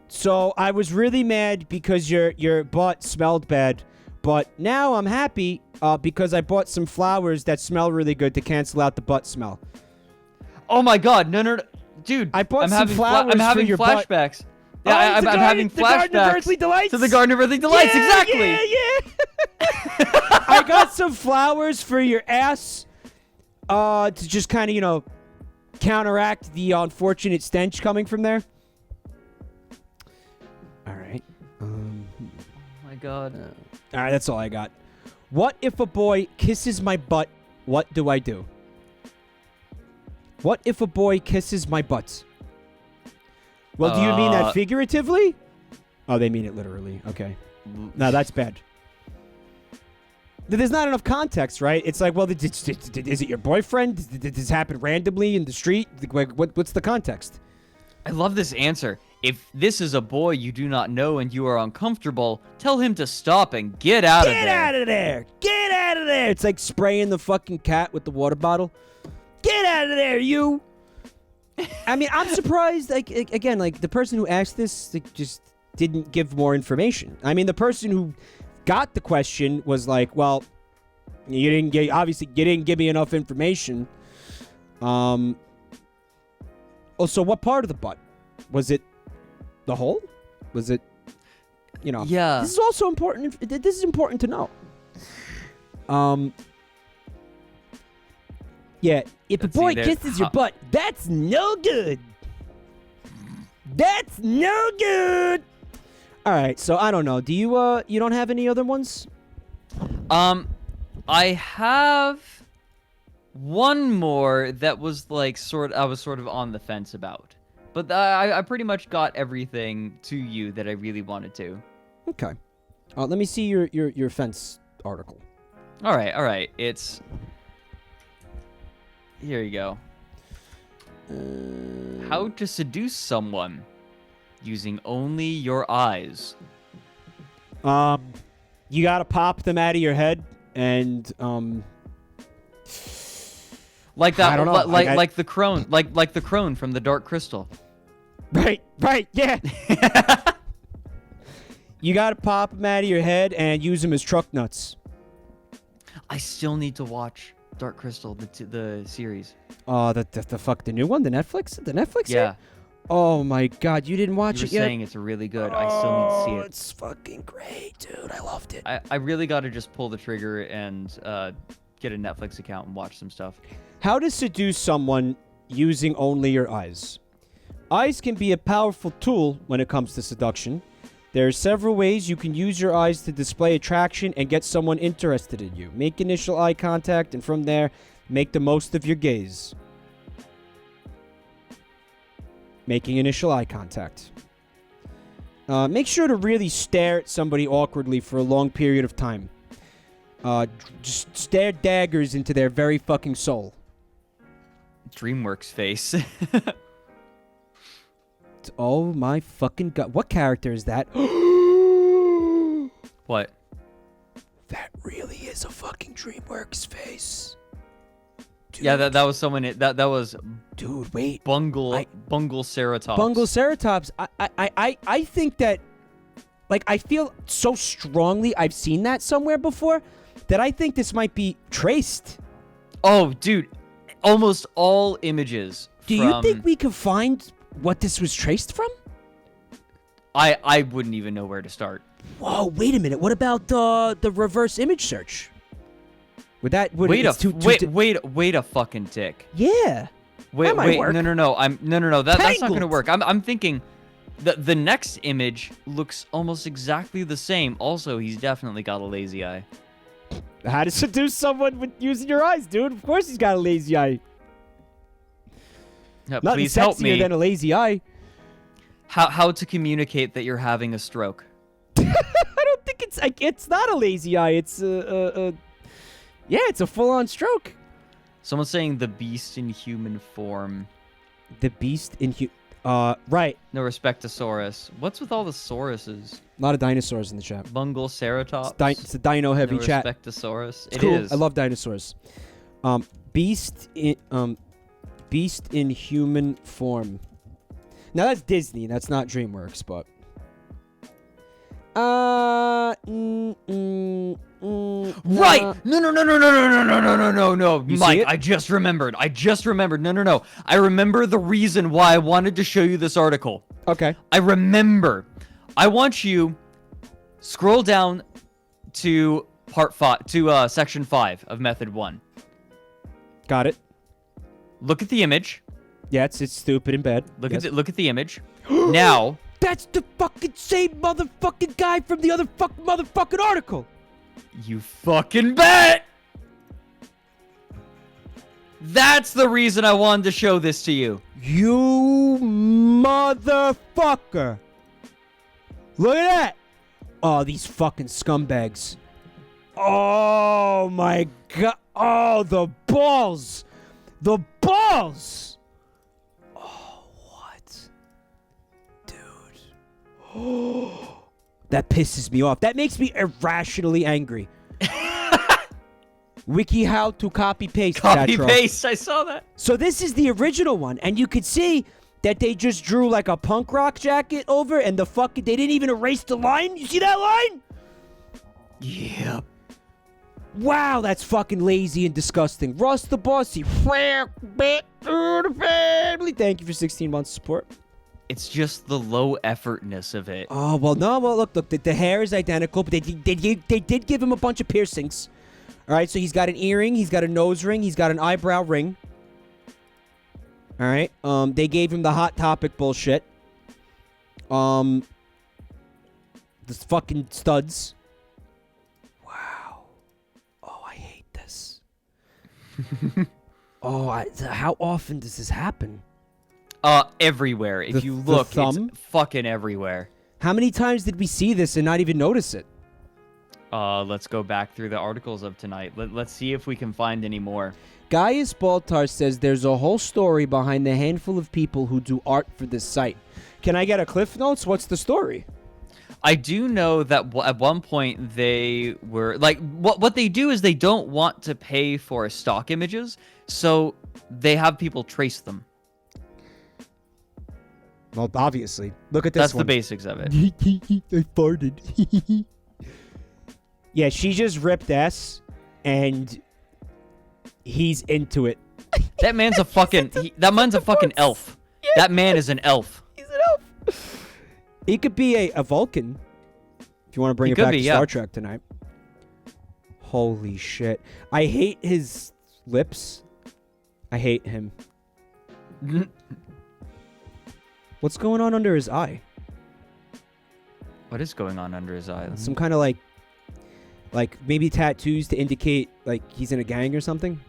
So I was really mad because your butt smelled bad, but now I'm happy because I bought some flowers that smell really good to cancel out the butt smell. Oh my god, no. Dude, I bought I'm some having flowers I'm having for your butt. flashbacks. Yeah, I'm having the Garden of flashbacks Earthly Delights? to the Garden of Earthly Delights, Yeah, exactly. Yeah. I got some flowers for your ass to just kind of, counteract the unfortunate stench coming from there. All right. Oh my god. All right, that's all I got. What if a boy kisses my butt? What do I do? What if a boy kisses my butt? Well, do you mean that figuratively? Oh, they mean it literally. Okay. No, that's bad. There's not enough context, right? It's like, well, is it your boyfriend? Did this happen randomly in the street? What's the context? I love this answer. If this is a boy you do not know and you are uncomfortable, tell him to stop and get out of there. Get out of there! Get out of there! It's like spraying the fucking cat with the water bottle. Get out of there, you! I mean, I'm surprised, again, the person who asked this, just didn't give more information. I mean, the person who got the question was like, well, obviously you didn't give me enough information. Also, what part of the butt? Was it the hole? Was it, Yeah. This is also important. This is important to know. Yeah, if a boy kisses your butt, that's no good. That's no good. All right, so I don't know. Do you you don't have any other ones? I have one more that was I was sort of on the fence about. But I pretty much got everything to you that I really wanted to. Okay. Let me see your fence article. All right. It's here you go. How to seduce someone using only your eyes. You gotta pop them out of your head and like that. I don't know. Like the crone, like the crone from the Dark Crystal. Right, yeah. You gotta pop them out of your head and use them as truck nuts. I still need to watch Dark Crystal, the series. The new one, the Netflix Yeah. here? Oh my god, you didn't watch You were it yet? saying it's really good. I still need to see it. It's fucking great, dude. I loved it. I really got to just pull the trigger and get a Netflix account and watch some stuff. How to seduce someone using only your eyes. Eyes can be a powerful tool when it comes to seduction. There are several ways you can use your eyes to display attraction and get someone interested in you. Make initial eye contact, and from there, make the most of your gaze. Making initial eye contact. Make sure to really stare at somebody awkwardly for a long period of time. Just stare daggers into their very fucking soul. DreamWorks face. Oh my fucking god. What character is that? What? That really is a fucking DreamWorks face. Dude. Yeah, that was someone. That was. Dude, wait. Bungle Ceratops. Bungle Ceratops. I think that, like, I feel so strongly I've seen that somewhere before that I think this might be traced. Oh, dude. Almost all images. Do you think we could find what this was traced from? I wouldn't even know where to start. Whoa, wait a minute. What about the reverse image search? Wait a fucking tick. Yeah. Wait, might work. No. That's not gonna work. I'm thinking the next image looks almost exactly the same. Also, he's definitely got a lazy eye. How to seduce someone with using your eyes, dude? Of course he's got a lazy eye. Nothing Please help sexier me. than a lazy eye. How to communicate that you're having a stroke? I don't think it's not a lazy eye. It's it's a full-on stroke. Someone's saying the beast in human form. The beast in right. No respect to Saurus. What's with all the Sauruses? A lot of dinosaurs in the chat. Bungle Ceratops. It's a dino-heavy no chat. Respect to Saurus. It's It cool. is. I love dinosaurs. Beast in human form. Now that's Disney. That's not DreamWorks, but. Right. No. You see Mike, it? I just remembered. No. I remember the reason why I wanted to show you this article. Okay. I remember. I want you scroll down to section 5 of method 1. Got it. Look at the image. Yeah, it's stupid and bad. Look at the image. Now, that's the fucking same motherfucking guy from the other motherfucking article. you fucking bet. That's the reason I wanted to show this to you. You motherfucker. Look at that. Oh, these fucking scumbags. Oh my god. Oh, the balls. The balls. Oh, what? Dude. Oh, that pisses me off. That makes me irrationally angry. Wikihow to copy paste. Copy paste. I saw that. So this is the original one, and you could see that they just drew like a punk rock jacket over, and they didn't even erase the line. You see that line? Yep. Wow, that's fucking lazy and disgusting. Russ the Bossy. Thank you for 16 months of support. It's just the low effortness of it. Oh, well, no, well, look, the hair is identical, but they did give him a bunch of piercings. All right, so he's got an earring, he's got a nose ring, he's got an eyebrow ring. All right, they gave him the Hot Topic bullshit. The fucking studs. Wow. Oh, I hate this. How often does this happen? Everywhere. If you the look, thumb? it's fucking everywhere. How many times did we see this and not even notice it? Let's go back through the articles of tonight. Let's see if we can find any more. Gaius Baltar says there's a whole story behind the handful of people who do art for this site. Can I get a Cliff Notes? What's the story? I do know that at one point they were like, what they do is they don't want to pay for stock images, so they have people trace them. Well, obviously. Look at this That's one. the basics of it. I farted. Yeah, she just ripped S, and he's into it. That man's a fucking elf. Yeah. That man is an elf. He's an elf. He could be a Vulcan, if you want to bring it back to Star Trek tonight. Holy shit. I hate his lips. I hate him. What's going on under his eye? What is going on under his eye? Some kind of like maybe tattoos to indicate like he's in a gang or something?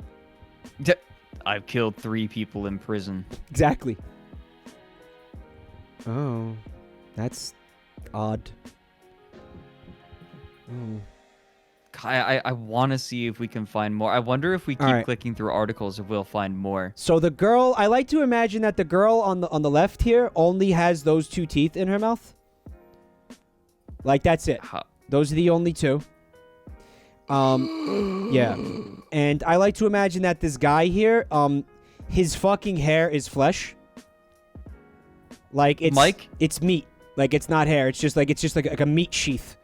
I've killed 3 people in prison. Exactly. Oh. That's odd. Hmm. I want to see if we can find more. I wonder if we keep Alright. clicking through articles if we'll find more. So the girl, I like to imagine that the girl on the left here only has those 2 teeth in her mouth. Like, that's it. Those are the only 2. Yeah. And I like to imagine that this guy here, his fucking hair is flesh. Like, it's Mike? It's meat. Like, it's not hair. It's just like a meat sheath.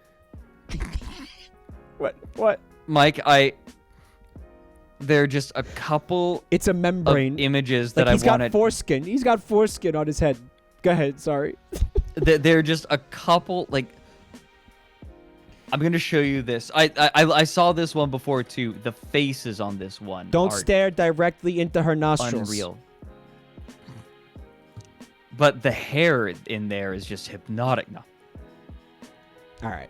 What? Mike, there are just a couple It's a of membrane. images Like, that he's I got wanted. foreskin. He's got foreskin on his head. Go ahead. Sorry. There are just a couple, like, I'm gonna show you this. I saw this one before too. The faces on this one Don't are stare directly into her nostrils. unreal. But the hair in there is just hypnotic. No. All right.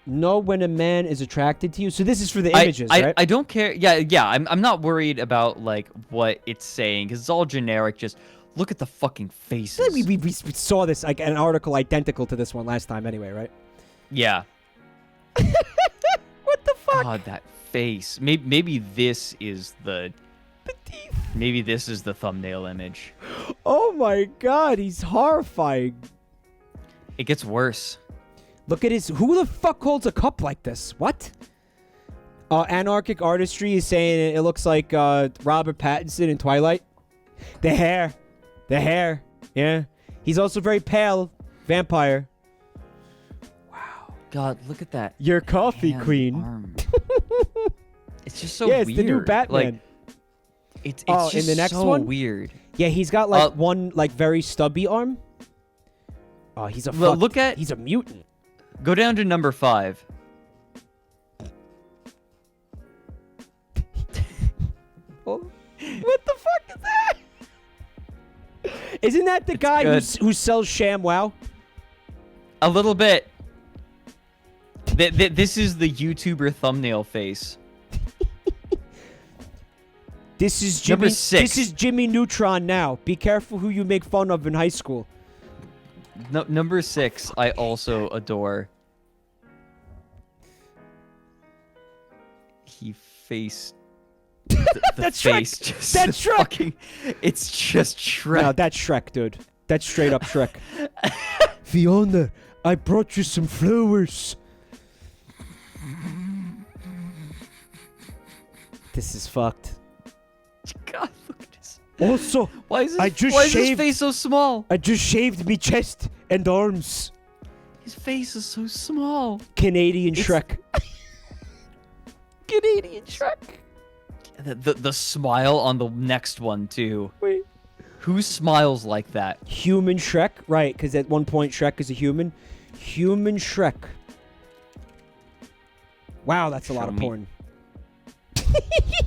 Know when a man is attracted to you. So this is for the images, right? I don't care. Yeah. I'm not worried about like what it's saying because it's all generic. Just look at the fucking faces. We saw this, like, an article identical to this one last time anyway, right? Yeah. What the fuck? God, that face. Maybe this is the teeth. maybe this is the thumbnail image. Oh my god, he's horrifying. It gets worse. Look at his... Who the fuck holds a cup like this? What? Anarchic Artistry is saying it looks like Robert Pattinson in Twilight. The hair. Yeah. He's also very pale. Vampire. Wow. God, look at that. Your coffee hand queen. arm. It's just so Yeah, weird. it's the new Batman. Like, it's Oh, just in the next so one? weird. Yeah, he's got like one like very stubby arm. Oh, he's a Well, fuck. look at- He's a mutant. Go down to number 5. Oh, what the fuck is that? Isn't that the guy good. who sells ShamWow? A little bit. This is the YouTuber thumbnail face. This is Number Jimmy. 6. This is Jimmy Neutron now. Be careful who you make fun of in high school. No, number 6, I also adore. He faced the That's Shrek. face. Just That's Shrek. fucking, it's just Shrek. No, that's Shrek, dude. That's straight up Shrek. Fiona, I brought you some flowers. This is fucked. God, look at this. Also, Why is I just why is his shaved- face so small? I just shaved me chest and arms. His face is so small. Canadian It's- Shrek. Canadian Shrek. The smile on the next one too. Wait. Who smiles like that? Human Shrek, right? Because at one point Shrek is a human. Human Shrek. Wow, that's a lot Show of me. porn.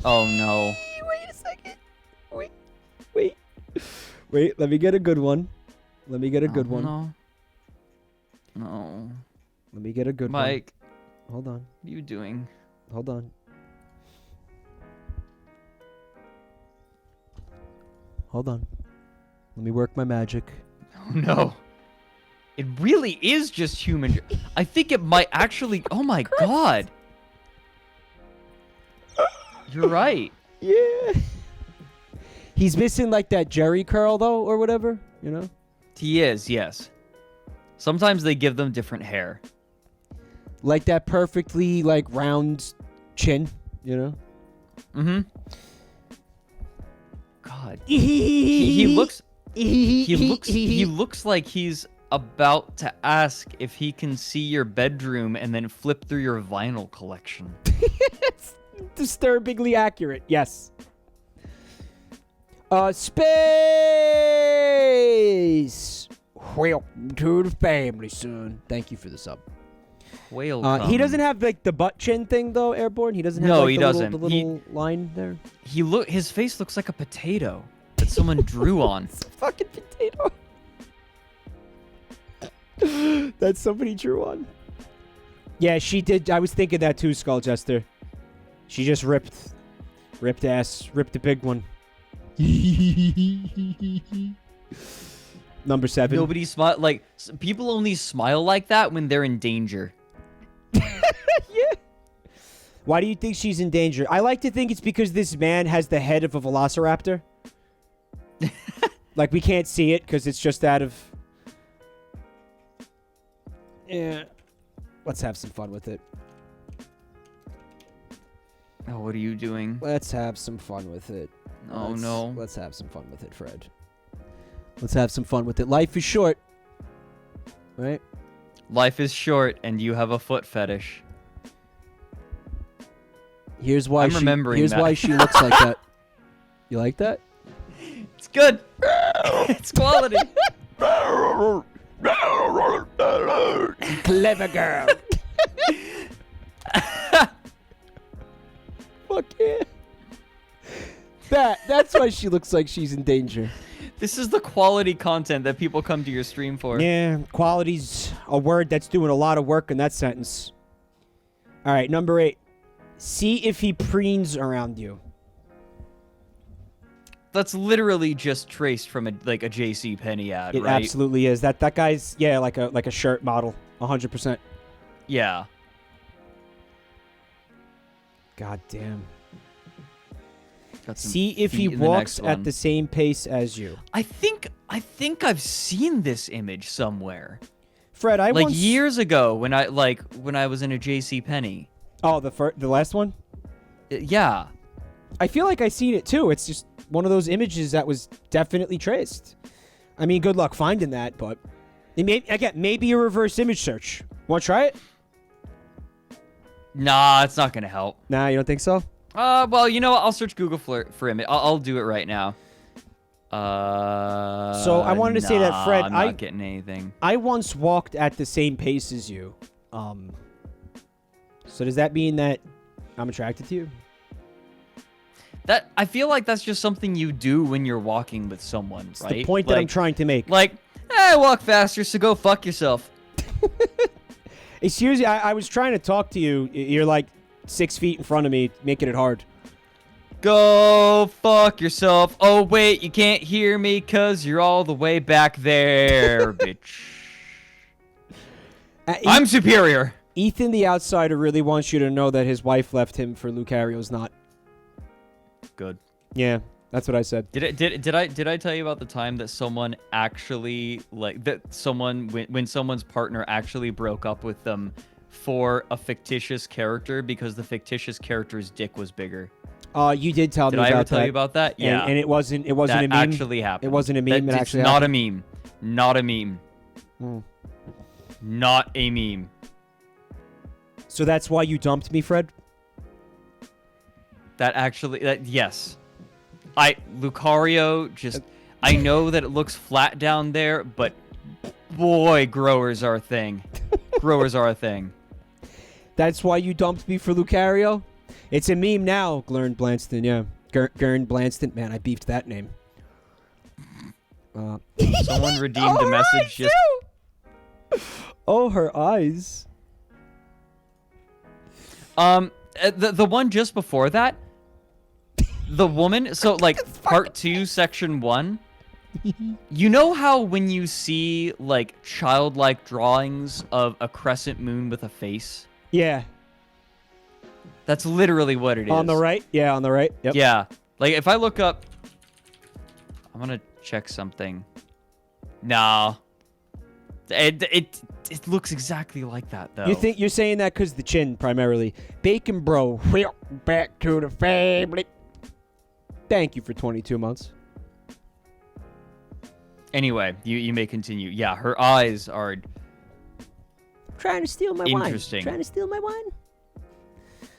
Oh no. Wait a second. Wait, let me get a good one. Let me get a good one. No. No. Let me get a good Mike, one. Hold on. what are you doing? Hold on. Hold on. Let me work my magic. Oh no. It really is just human. I think it might actually. Oh my god. You're right. Yeah. He's missing like that Jerry curl though, or whatever, you know? He is, yes. Sometimes they give them different hair. Like that perfectly like round chin, you know? Mm-hmm. God. He looks he looks like he's about to ask if he can see your bedroom and then flip through your vinyl collection. It's disturbingly accurate. Yes. Space. Welcome to the family, son. Thank you for the sub. Whale. He doesn't have like the butt chin thing though, Airborne. He doesn't have No, like he the doesn't. little, the little line there. His face looks like a potato that someone drew on. It's a fucking potato. That somebody drew on. Yeah, she did. I was thinking that too, Skull Jester. She just ripped ass, ripped the big one. Number 7. Nobody smile like people only smile like that when they're in danger. Why do you think she's in danger? I like to think it's because this man has the head of a velociraptor. Like, we can't see it because it's just out of... Yeah. Let's have some fun with it. Oh, what are you doing? Let's have some fun with it. Oh, no. Let's have some fun with it, Fred. Let's have some fun with it. Life is short. Right? Life is short, and you have a foot fetish. Here's why I'm remembering here's that. why she looks like that. You like that? It's good. It's quality. Clever girl. Fuck yeah. That's why she looks like she's in danger. This is the quality content that people come to your stream for. Yeah, quality's a word that's doing a lot of work in that sentence. All right, number 8. See if he preens around you. That's literally just traced from a JC Penney ad, It right? absolutely is. That guy's like a shirt model, 100%. Yeah. God damn. Got some See if he feet in the walks next at one. the same pace as you. I think I've seen this image somewhere. Fred, I Like once... years ago when I was in a JC Penney. Oh, the last one? Yeah. I feel like I seen it too. It's just one of those images that was definitely traced. I mean, good luck finding that, but maybe a reverse image search. Want to try it? Nah, it's not gonna help. Nah, you don't think so? Well, you know what? I'll search Google for image. I'll do it right now. So I wanted to say that, Fred, I'm not getting anything. I once walked at the same pace as you. So does that mean that I'm attracted to you? That I feel like that's just something you do when you're walking with someone, It's right? the point that I'm trying to make. Like, walk faster, so go fuck yourself. Excuse me, I was trying to talk to you. You're like 6 feet in front of me, making it hard. Go fuck yourself. Oh, wait, you can't hear me because you're all the way back there, bitch. I'm superior. Ethan the Outsider really wants you to know that his wife left him for Lucario's not. Good. Yeah, that's what I said. Did I tell you about the time that someone actually when someone's partner actually broke up with them for a fictitious character because the fictitious character's dick was bigger? You did tell me Did I about ever tell you about that? Yeah. And it wasn't that a meme. actually happened. It wasn't a meme. It It's actually not happened. a meme. Not a meme. Hmm. Not a meme. So that's why you dumped me, Fred? Yes. Lucario just, I know that it looks flat down there, but boy, growers are a thing. Growers are a thing. That's why you dumped me for Lucario? It's a meme now, Gern Blanston, yeah. Gern Blanston. Man, I beefed that name. Someone redeemed a message just... Oh, her eyes. The one just before that, the woman, so like part 2, section 1, you know how when you see like childlike drawings of a crescent moon with a face? Yeah. That's literally what it is. On the right? Yeah, on the right. Yep. Yeah. Like if I look up, I'm gonna check something. No. It looks exactly like that though. You're saying that because the chin primarily? Bacon bro, welcome back to the family. Thank you for 22 months. Anyway, you may continue. Yeah, her eyes are Trying to steal my wine. interesting. Trying to steal my wine.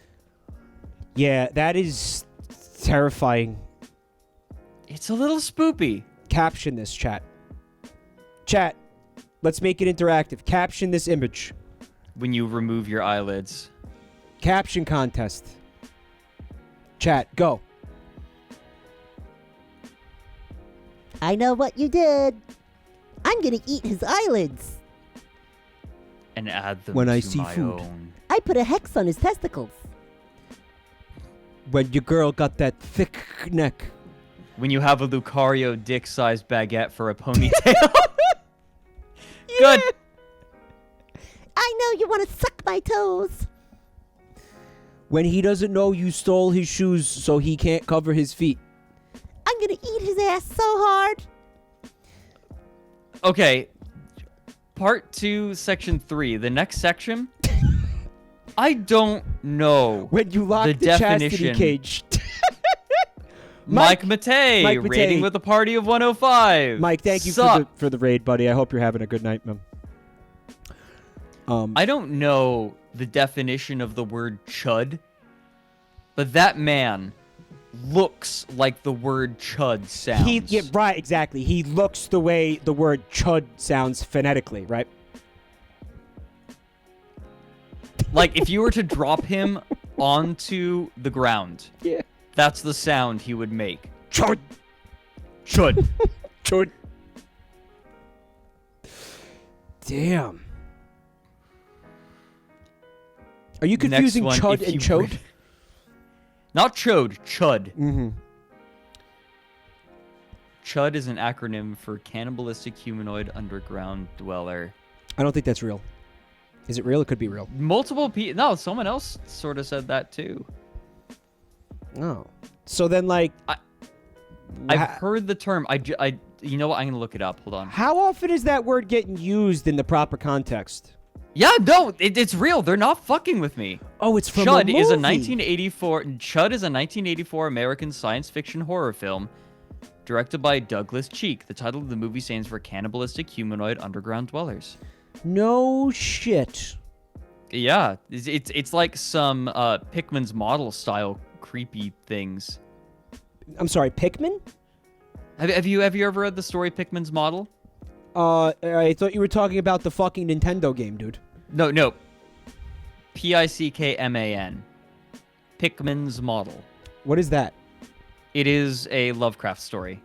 Yeah, that is terrifying. It's a little spoopy. Caption this, chat. Chat, let's make it interactive. Caption this image. When you remove your eyelids. Caption contest. Chat, go. I know what you did. I'm gonna eat his eyelids. And add them When to I see my food. own. I put a hex on his testicles. When your girl got that thick neck. When you have a Lucario dick-sized baguette for a ponytail. good. I know you want to suck my toes. When he doesn't know you stole his shoes so he can't cover his feet. I'm gonna eat his ass so hard. Okay. Part 2, Section 3. The next section. I don't know. When you lock the definition. chastity cage. Mike Matei, Mike Matei. rating with a party of 105. Mike, thank you for the raid, buddy. I hope you're having a good night, man. I don't know the definition of the word chud, but that man looks like the word chud sounds. Right, exactly. He looks the way the word chud sounds phonetically, right? Like, if you were to drop him onto the ground, Yeah. that's the sound he would make. Chud. Chud. Chud. Damn. Are you confusing Next chud one, and chode? Not chode, chud. Mm-hmm. Chud is an acronym for Cannibalistic Humanoid Underground Dweller. I don't think that's real. Is it real? It could be real. Multiple people... No, someone else sort of said that, too. Oh. So then, like... I've heard the term. You know what? I'm going to look it up. Hold on. How often is that word getting used in the proper context? Yeah, no, it's real. They're not fucking with me. Oh, it's from Chud a movie. is a 1984. Chud is a 1984 American science fiction horror film directed by Douglas Cheek. The title of the movie stands for Cannibalistic Humanoid Underground Dwellers. No shit. Yeah, it's like some Pikmin's model style creepy things. I'm sorry, Pikmin? Have you ever read the story Pikmin's model? I thought you were talking about the fucking Nintendo game, dude. No. Pickman. Pikmin's model. What is that? It is a Lovecraft story.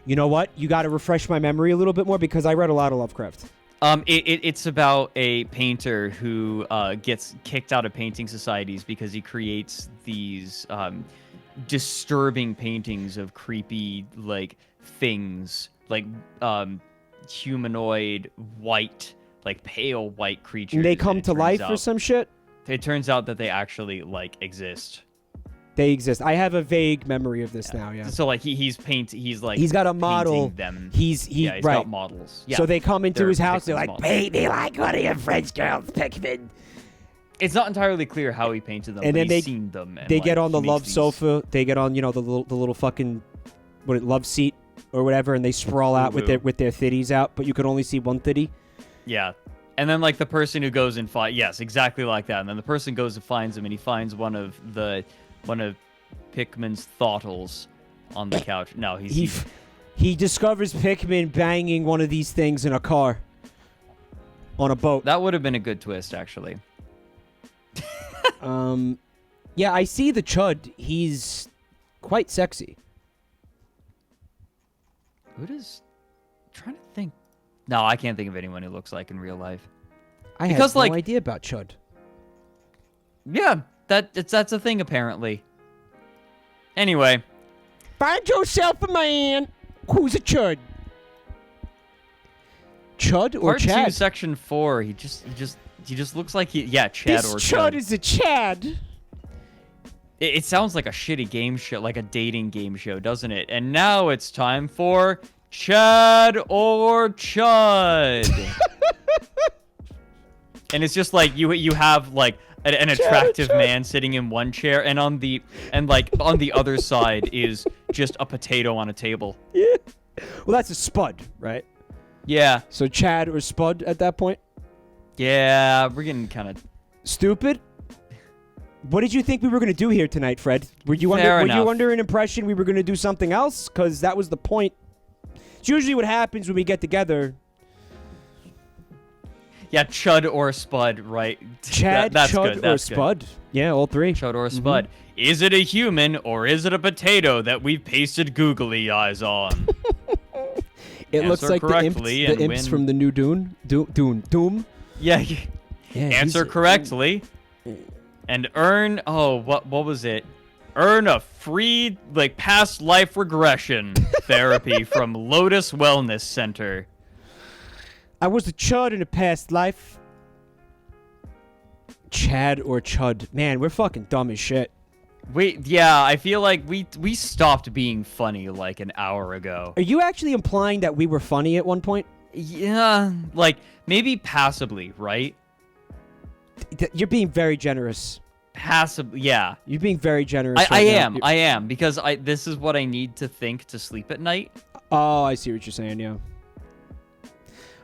You know what? You got to refresh my memory a little bit more because I read a lot of Lovecraft. It's about a painter who gets kicked out of painting societies because he creates these disturbing paintings of creepy like things, like humanoid white, like pale white creatures. They come to life or some shit? It turns out that they actually like exist. They exist. I have a vague memory of this now, yeah. So like he's got a model. painting them. He's right. got models. Yeah. So they come into They're his house, they're Pikmin's like, models. paint me like one of your French girls, Pikmin. It's not entirely clear how he painted them, And but then he's seen them. And They like, get on the he makes love these- sofa. They get on, the little fucking love seat or whatever, and they sprawl out with their thitties out, but you can only see one thitty. Yeah. And then like the person who goes and yes, exactly like that. And then the person goes and finds him, and he finds one of Pikmin's thottles on the couch. No, He discovers Pikmin banging one of these things in a car on a boat. that would have been a good twist, actually. Yeah, I see the chud. He's quite sexy. Who does? I'm trying to think. No, I can't think of anyone who looks like in real life. I Because, have no like- idea about chud. Yeah, that's a thing apparently. Anyway, Find yourself a man who's a chud. Chud or part 2, Chad? section 4. He just looks like Chad This or chud Chud. is a Chad. It sounds like a shitty game show, like a dating game show, doesn't it? And now it's time for Chad or Chud. And it's just like you have like an attractive man sitting in one chair, and on the other side is just a potato on a table. Yeah. Well, that's a spud, right? Yeah, So Chad or Spud at that point? yeah, we're getting kind of Stupid? What did you think we were going to do here tonight, Fred? Were you Fair under enough. an impression we were going to do something else? Because that was the point. It's usually what happens when we get together. yeah, Chud or Spud, right? Chad, That's Chud, good, or that's good. Spud. Yeah, all three. Chud or Spud. Is it a human or is it a potato that we've pasted googly eyes on? It looks Answer like the correctly imps and win. from the new Doom. Doom. Yeah. Yeah, Answer correctly. And earn what was it? Earn a free past life regression therapy from Lotus Wellness Center. I was a chud in a past life. Chad or chud. Man, we're fucking dumb as shit. Wait, yeah, I feel like we stopped being funny like an hour ago. Are you actually implying that we were funny at one point? Yeah, like maybe passively, right? You're being very generous. Passively, yeah. You're being very generous. I right now. am, I am, because this is what I need to think to sleep at night. Oh, I see what you're saying. Yeah.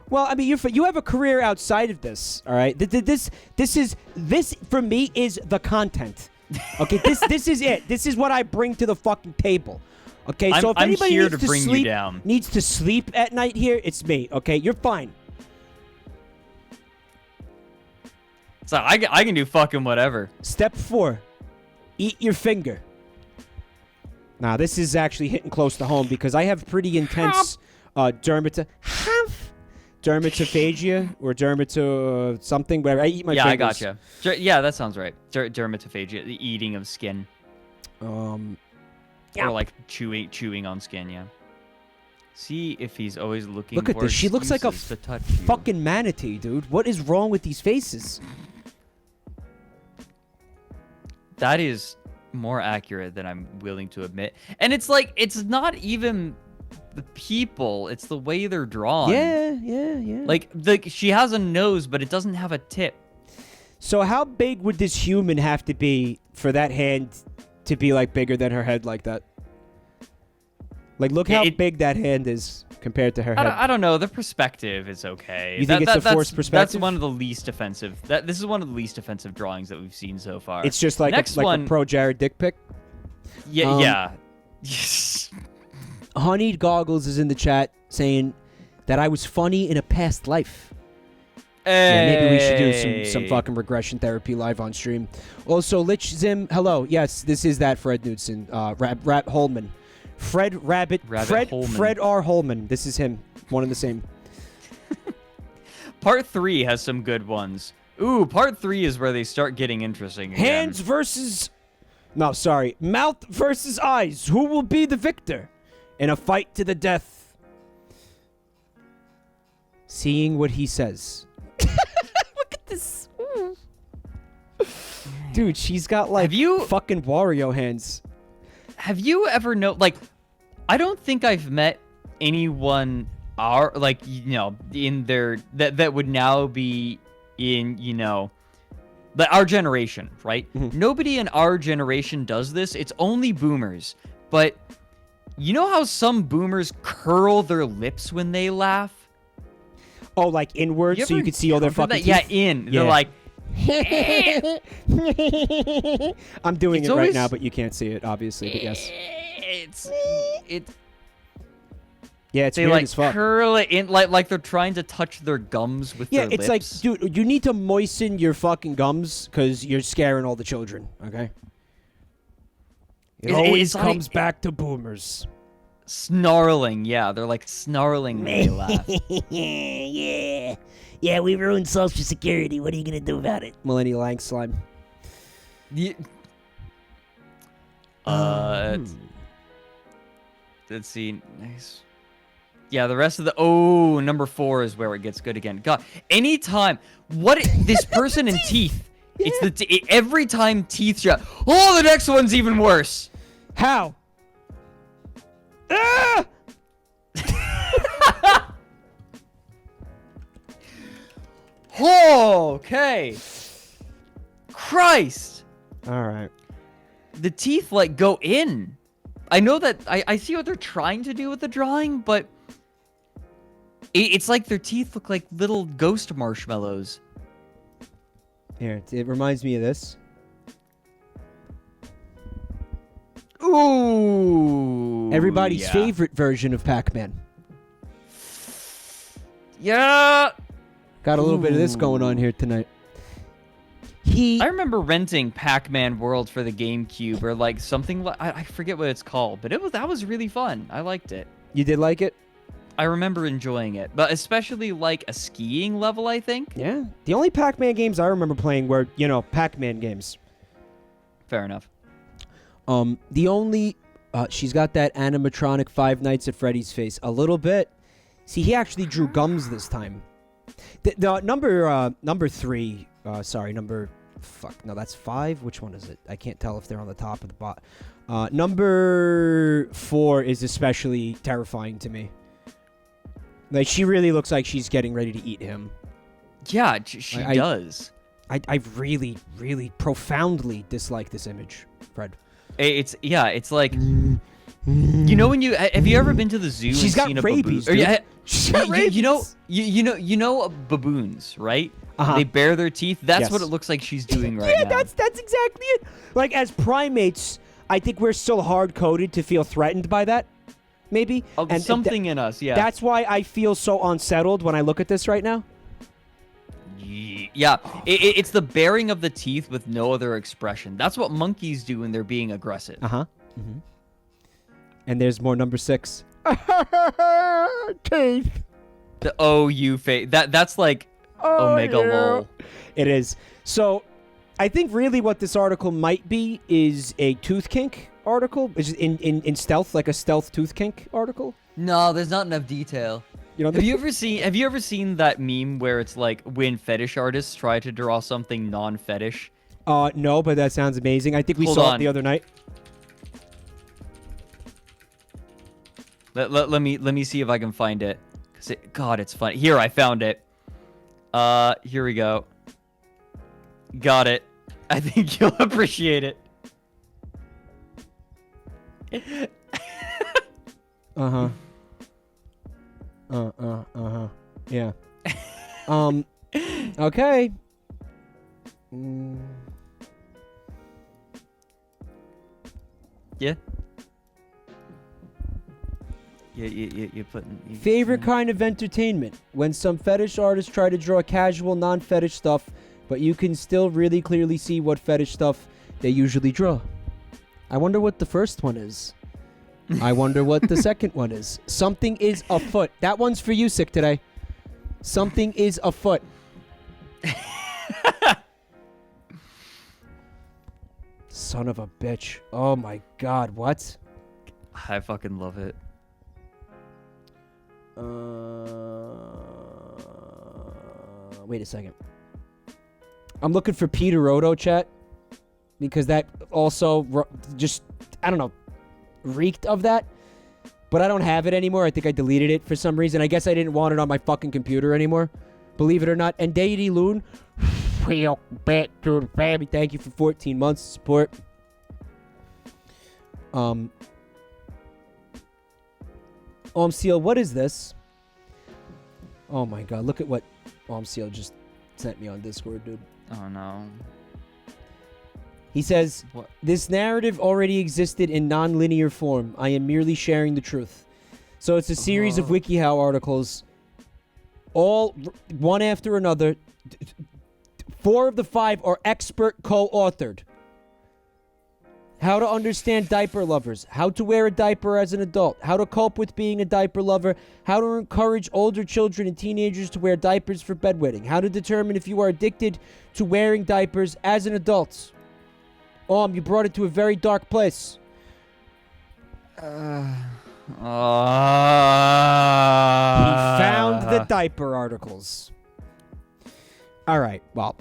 Well, I mean, you have a career outside of this. All right. This for me is the content. Okay. This is it. This is what I bring to the fucking table. Okay. So if I'm anybody here needs to bring you sleep, down. needs to sleep at night here, it's me. Okay. You're fine. So I can do fucking whatever. Step 4, eat your finger. Now, this is actually hitting close to home because I have pretty intense dermatophagia or something, where I eat my Yeah, fingers. I gotcha. Yeah, that sounds right. Dermatophagia, the eating of skin. Yeah. Or like chewing on skin, yeah. See if he's always looking Look at for this. She looks like a excuses to touch you. fucking manatee, dude. What is wrong with these faces? That is more accurate than I'm willing to admit. And it's like, it's not even the people, it's the way they're drawn. Yeah. Like, she has a nose, but it doesn't have a tip. So how big would this human have to be for that hand to be like bigger than her head like that? Like, look how big that hand is compared to her head. I don't know. The perspective is okay. You think it's the forced perspective? That's one of the least offensive. This is one of the least offensive drawings that we've seen so far. It's just like a pro Jared dick pic. Yeah. Honeyed Goggles is in the chat saying that I was funny in a past life. Yeah, maybe we should do some fucking regression therapy live on stream. Also, Lich Zim, hello. Yes, this is that Fred Knudsen. Rat Holman. Fred Holman. Fred R. Holman. This is him. One and the same. Part 3 has some good ones. Ooh, part 3 is where they start getting interesting again. Hands versus... No, sorry. Mouth versus eyes. Who will be the victor in a fight to the death? Seeing what he says. Look at this. Dude, she's got like fucking Wario hands. Have you ever like, I don't think I've met anyone in their that would now be in, our generation, right? Mm-hmm. Nobody in our generation does this. It's only boomers. But you know how some boomers curl their lips when they laugh? Oh, like inwards so you can see all their fucking teeth? Yeah, They're like... I'm doing it right now, but you can't see it, obviously, but yes. Yeah, it's they weird like as fuck. Curl it in like they're trying to touch their gums with their lips. Yeah, it's like, dude, you need to moisten your fucking gums because you're scaring all the children, okay? It always comes back to boomers. Snarling, yeah. They're like snarling when they laugh. Yeah, we ruined Social Security. What are you going to do about it? Millennial Lang Slime. Let's see. Nice. Yeah, the rest of the... number 4 is where it gets good again. God, anytime... This person in teeth. Yeah. It's every time teeth shut. Oh, the next one's even worse. How? Ah! Okay. Christ. All right. The teeth, like, go in. I know that... I see what they're trying to do with the drawing, but... It's like their teeth look like little ghost marshmallows. Here, it reminds me of this. Ooh. Everybody's favorite version of Pac-Man. Yeah. Got a little bit of this going on here tonight. I remember renting Pac-Man World for the GameCube or like something. I forget what it's called, but that was really fun. I liked it. You did like it? I remember enjoying it, but especially like a skiing level, I think. Yeah. The only Pac-Man games I remember playing were, Pac-Man games. Fair enough. The only... she's got that animatronic Five Nights at Freddy's face. A little bit. See, he actually drew gums this time. The number 3. Sorry, number. Fuck. No, that's 5. Which one is it? I can't tell if they're on the top or the bottom. Number 4 is especially terrifying to me. Like, she really looks like she's getting ready to eat him. Yeah, she does. I really, really profoundly dislike this image, Fred. It's like, you know, when have you ever been to the zoo? She's and got seen rabies. A baboon? Dude. She's got rabies. You know baboons, right? Uh-huh. They bare their teeth. That's Yes. what it looks like she's doing right now. Yeah, that's exactly it. Like, as primates, I think we're still hard coded to feel threatened by that. Maybe. And something in us, yeah. That's why I feel so unsettled when I look at this right now. Yeah, it's the baring of the teeth with no other expression. That's what monkeys do when they're being aggressive. Uh-huh. Mm-hmm. And there's more number 6. Teeth. The OU face. That's like Omega lol. It is. So, I think really what this article might be is a tooth kink article. Is in stealth, like a stealth tooth kink article. No, there's not enough detail. You know, Have you ever seen that meme where it's like when fetish artists try to draw something non-fetish? No, but that sounds amazing. I think we Hold saw on. it the other night. Let me see if I can find it. God, it's funny. Here, I found it. Here we go. Got it. I think you'll appreciate it. Uh-huh. Uh-huh. Yeah. Okay. Yeah. You're putting... Favorite kind of entertainment? When some fetish artists try to draw casual, non-fetish stuff, but you can still really clearly see what fetish stuff they usually draw. I wonder what the first one is. I wonder what the second one is. Something is afoot. That one's for you, Sick, today. Something is afoot. Son of a bitch. Oh my god, what? I fucking love it. Wait a second. I'm looking for Peter Roto, chat, because that also just, I don't know, reeked of that. But I don't have it anymore. I think I deleted it for some reason. I guess I didn't want it on my fucking computer anymore. Believe it or not. And Deity Loon, real back to the family. Thank you for 14 months of support. Seal, what is this? Oh my god, look at what Seal just sent me on Discord, dude. Oh no. He says, What? This narrative already existed in non-linear form. I am merely sharing the truth. So it's a series of WikiHow articles, all one after another. 4 of the 5 are expert co-authored. How to understand diaper lovers. How to wear a diaper as an adult. How to cope with being a diaper lover. How to encourage older children and teenagers to wear diapers for bedwetting. How to determine if you are addicted to wearing diapers as an adult. You brought it to a very dark place. He found the diaper articles. All right, well,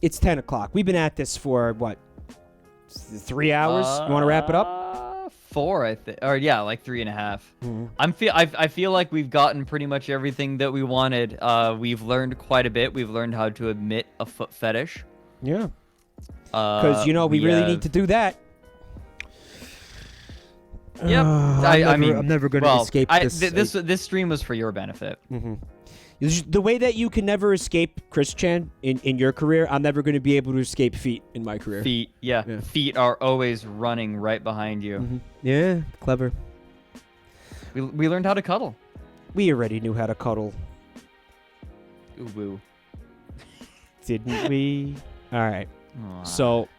it's 10 o'clock. We've been at this for, what, 3 hours? You want to wrap it up? 4, I think. Or, yeah, like 3.5. Mm-hmm. I feel like we've gotten pretty much everything that we wanted. We've learned quite a bit. We've learned how to admit a foot fetish. Yeah. Because, we really need to do that. Yep. I'm never going to escape this. This stream was for your benefit. Mm-hmm. The way that you can never escape Chris Chan in your career, I'm never going to be able to escape feet in my career. Feet, yeah. Feet are always running right behind you. Mm-hmm. Yeah, clever. We learned how to cuddle. We already knew how to cuddle. Ooh, woo. Didn't we? All right. Aww. So,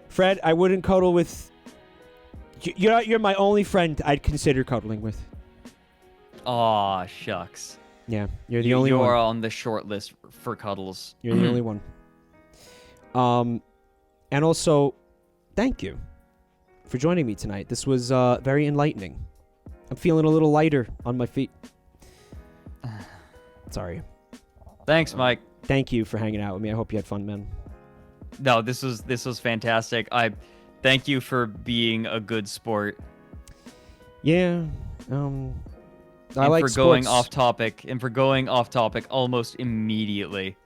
Fred, I wouldn't cuddle with... You're my only friend I'd consider cuddling with. Aw, shucks. Yeah, you're the only one. You are on the short list for cuddles. You're the only one. And also, thank you for joining me tonight. This was very enlightening. I'm feeling a little lighter on my feet. Sorry. Thanks, Mike. Thank you for hanging out with me. I hope you had fun, man. No, this was fantastic. I thank you for being a good sport. Yeah. I And like for sports. going off topic almost immediately.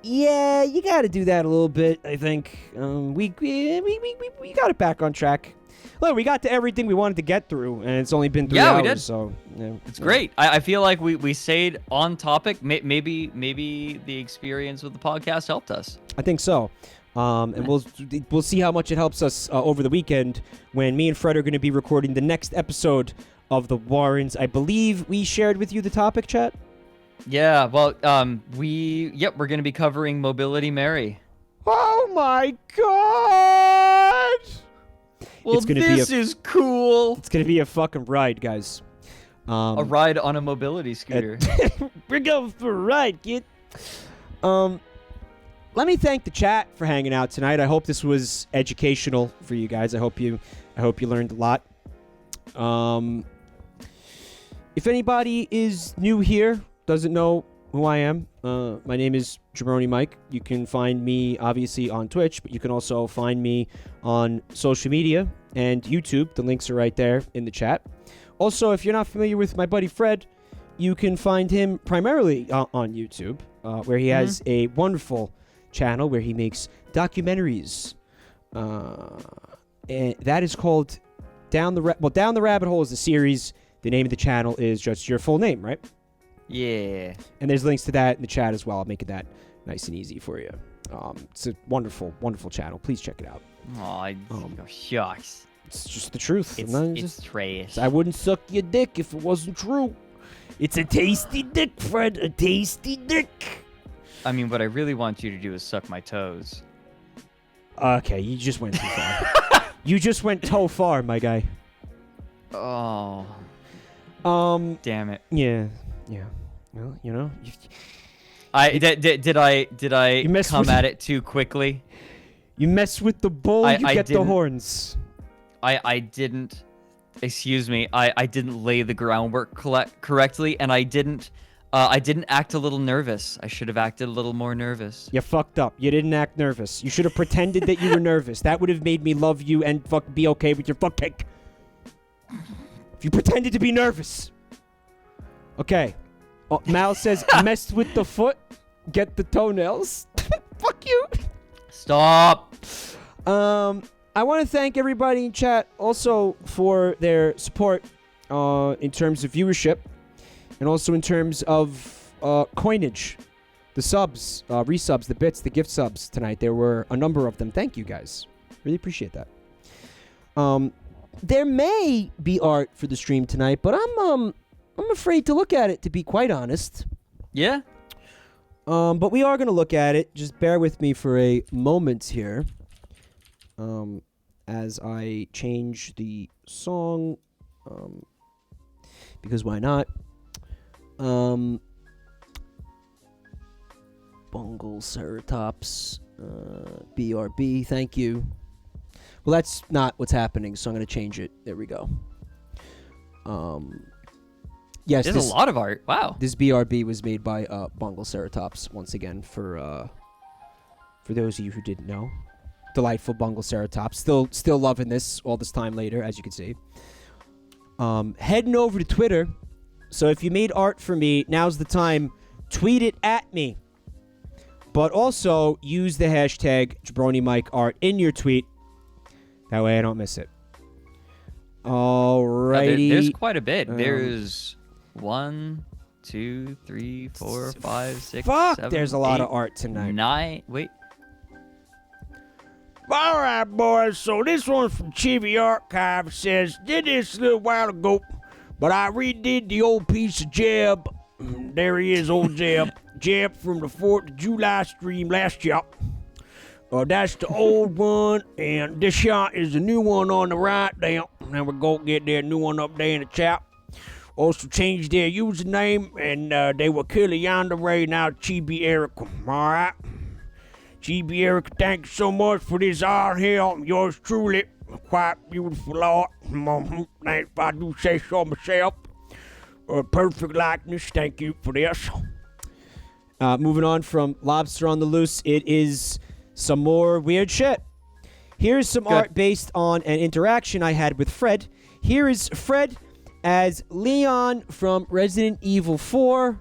Yeah, you got to do that a little bit. I think we got it back on track. Look, we got to everything we wanted to get through, and it's only been 3 hours. We did. So It's great. I feel like we stayed on topic. Maybe the experience with the podcast helped us. I think so. And we'll see how much it helps us over the weekend when me and Fred are going to be recording the next episode of the Warrens. I believe we shared with you the topic, chat. Yeah. Well, we're going to be covering Mobility Mary. Oh my god! Well, this is cool. It's gonna be a fucking ride, guys. A ride on a mobility scooter. We're going for a ride, kid. Let me thank the chat for hanging out tonight. I hope this was educational for you guys. I hope you learned a lot. If anybody is new here, doesn't know who I am, my name is Jabroni Mike. You can find me obviously on Twitch, but you can also find me on social media and YouTube. The links are right there in the chat. Also, if you're not familiar with my buddy Fred, you can find him primarily on YouTube, where he has a wonderful channel where he makes documentaries. And that is called Down the Rabbit Hole is the series. The name of the channel is just your full name, right? Yeah. And there's links to that in the chat as well. I'll make it that nice and easy for you. It's a wonderful, wonderful channel. Please check it out. Oh, shucks. It's just the truth. It's trash. I wouldn't suck your dick if it wasn't true. It's a tasty dick, Fred. A tasty dick. I mean, what I really want you to do is suck my toes. Okay, you just went too far. You just went toe far, my guy. Oh. Damn it. Yeah. Well, did I come at it too quickly? You mess with the bull, you get the horns. I didn't. Excuse me. I didn't lay the groundwork correctly, and I didn't act a little nervous. I should have acted a little more nervous. You fucked up. You didn't act nervous. You should have pretended that you were nervous. That would have made me love you and be okay with your fuck cake. If you pretended to be nervous. Okay. Mal says, messed with the foot, get the toenails. Fuck you. Stop. I want to thank everybody in chat also for their support in terms of viewership and also in terms of coinage. The subs, resubs, the bits, the gift subs tonight. There were a number of them. Thank you guys. Really appreciate that. There may be art for the stream tonight, but I'm afraid to look at it, to be quite honest. Yeah? But we are going to look at it. Just bear with me for a moment here. As I change the song. Because why not? Bungle Ceratops. BRB, thank you. Well, that's not what's happening, so I'm going to change it. There we go. Yes, there's a lot of art. Wow. This BRB was made by Bungle Ceratops, once again, for those of you who didn't know. Delightful Bungle Ceratops. Still loving this all this time later, as you can see. Heading over to Twitter. So if you made art for me, now's the time. Tweet it at me. But also use the hashtag JabroniMikeArt in your tweet. That way I don't miss it. Alrighty. There's quite a bit. There's 1, 2, 3, 4, 5, 6, Fuck, 7, there's a lot 8, of art tonight. 9. Wait. All right, boys. So this one's from Chibi Archive. It says, did this a little while ago, but I redid the old piece of Jeb. There he is, old Jeb. Jeb from the 4th of July stream last year. That's the old one, and this shot is the new one on the right there. And we're going to get their new one up there in the chat. Also changed their username, and they were Killer Yandere, now Chibi Erica. All right? Chibi Erica, thank you so much for this art here. Yours truly, quite beautiful art. Thanks if I do say so myself. Perfect likeness, thank you for this. Moving on from Lobster on the Loose, it is some more weird shit. Here's some art based on an interaction I had with Fred. Here is Fred as Leon from Resident Evil 4,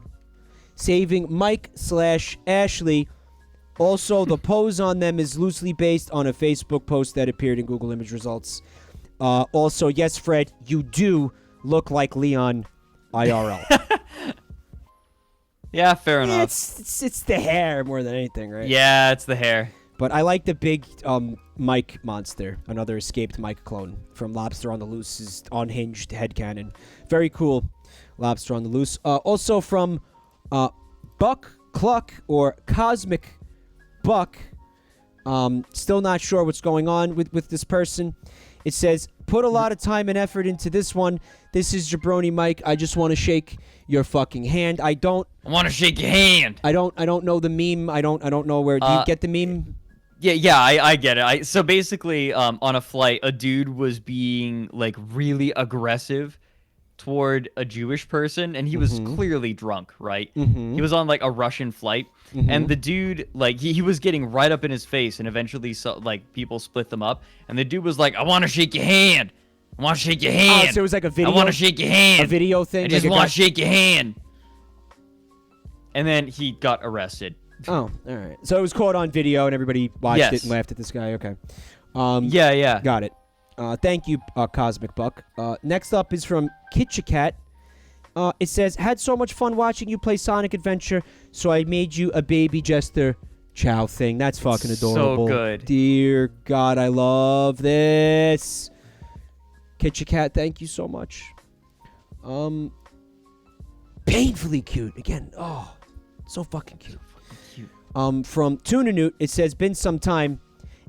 saving Mike/Ashley. Also, the pose on them is loosely based on a Facebook post that appeared in Google image results. Also, yes, Fred, you do look like Leon IRL. Yeah, fair enough. It's the hair more than anything, right? Yeah, it's the hair. But I like the big Mike monster, another escaped Mike clone from Lobster on the Loose's unhinged headcanon. Very cool, Lobster on the Loose. Also from Buck Cluck or Cosmic Buck. Still not sure what's going on with this person. It says, put a lot of time and effort into this one. This is Jabroni Mike. I just want to shake your fucking hand. I want to shake your hand. I don't know the meme. I don't know where. Do you get the meme? Yeah, I get it. So basically, on a flight, a dude was being like really aggressive toward a Jewish person, and he was clearly drunk, right? He was on like a Russian flight, and the dude, like, he was getting right up in his face, and eventually, like, people split them up, and the dude was like, I want to shake your hand. I want to shake your hand. So it was like a video. I want to shake your hand. A video thing. I just want to shake your hand. And then he got arrested. Oh, all right. So it was caught on video, and everybody watched it and laughed at this guy. Okay. Yeah. Got it. Thank you, Cosmic Buck. Next up is from Kitchacat. It says, had so much fun watching you play Sonic Adventure, so I made you a baby jester chow thing. That's fucking adorable. So good. Dear God, I love this. Kitchacat, thank you so much. Painfully cute. Again, oh, so fucking cute. From TunaNoot, it says, been some time.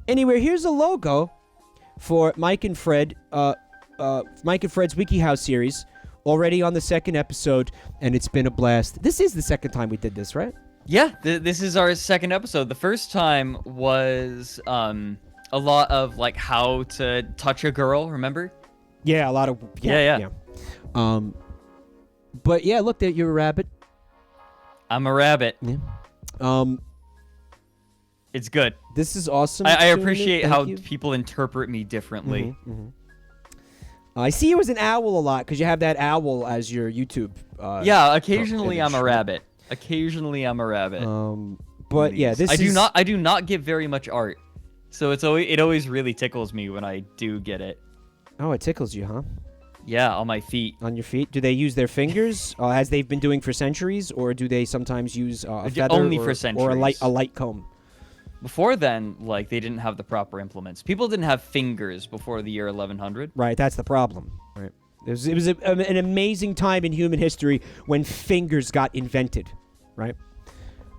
Anyway, here's a logo for Mike and Fred, Mike and Fred's Wikihow series, already on the second episode, and it's been a blast. This is the second time we did this, right? Yeah, this is our second episode. The first time was a lot of like how to touch a girl, remember? Yeah, a lot of yeah. But yeah, look, there, you're a rabbit. I'm a rabbit. Yeah. It's good. This is awesome. I appreciate how you. people interpret me differently. I see you as an owl a lot because you have that owl as your YouTube. Yeah, occasionally I'm a rabbit. Occasionally I'm a rabbit. But yeah, I do not get very much art, so it always really tickles me when I do get it. Oh, it tickles you, huh? Yeah, on my feet. On your feet? Do they use their fingers as they've been doing for centuries, or do they sometimes use a feather only for centuries. or a light comb? Before then, like, they didn't have the proper implements. People didn't have fingers before the year 1100. Right, that's the problem. Right. It was an amazing time in human history when fingers got invented. Right.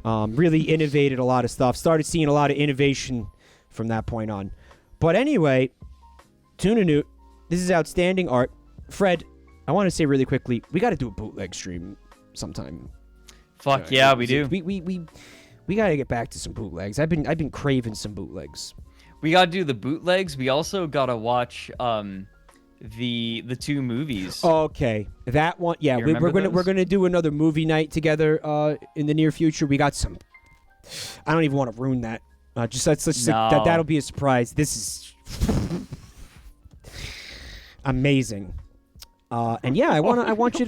Really innovated a lot of stuff. Started seeing a lot of innovation from that point on. But anyway, TunaNoot, this is outstanding art. Fred, I want to say really quickly, we got to do a bootleg stream sometime. Fuck yeah, we do. We got to get back to some bootlegs. I've been craving some bootlegs. We got to do the bootlegs. We also got to watch the two movies. Okay, that one. Yeah, we're gonna do another movie night together in the near future. We got some. I don't even want to ruin that. That'll be a surprise. This is amazing. And yeah, I want you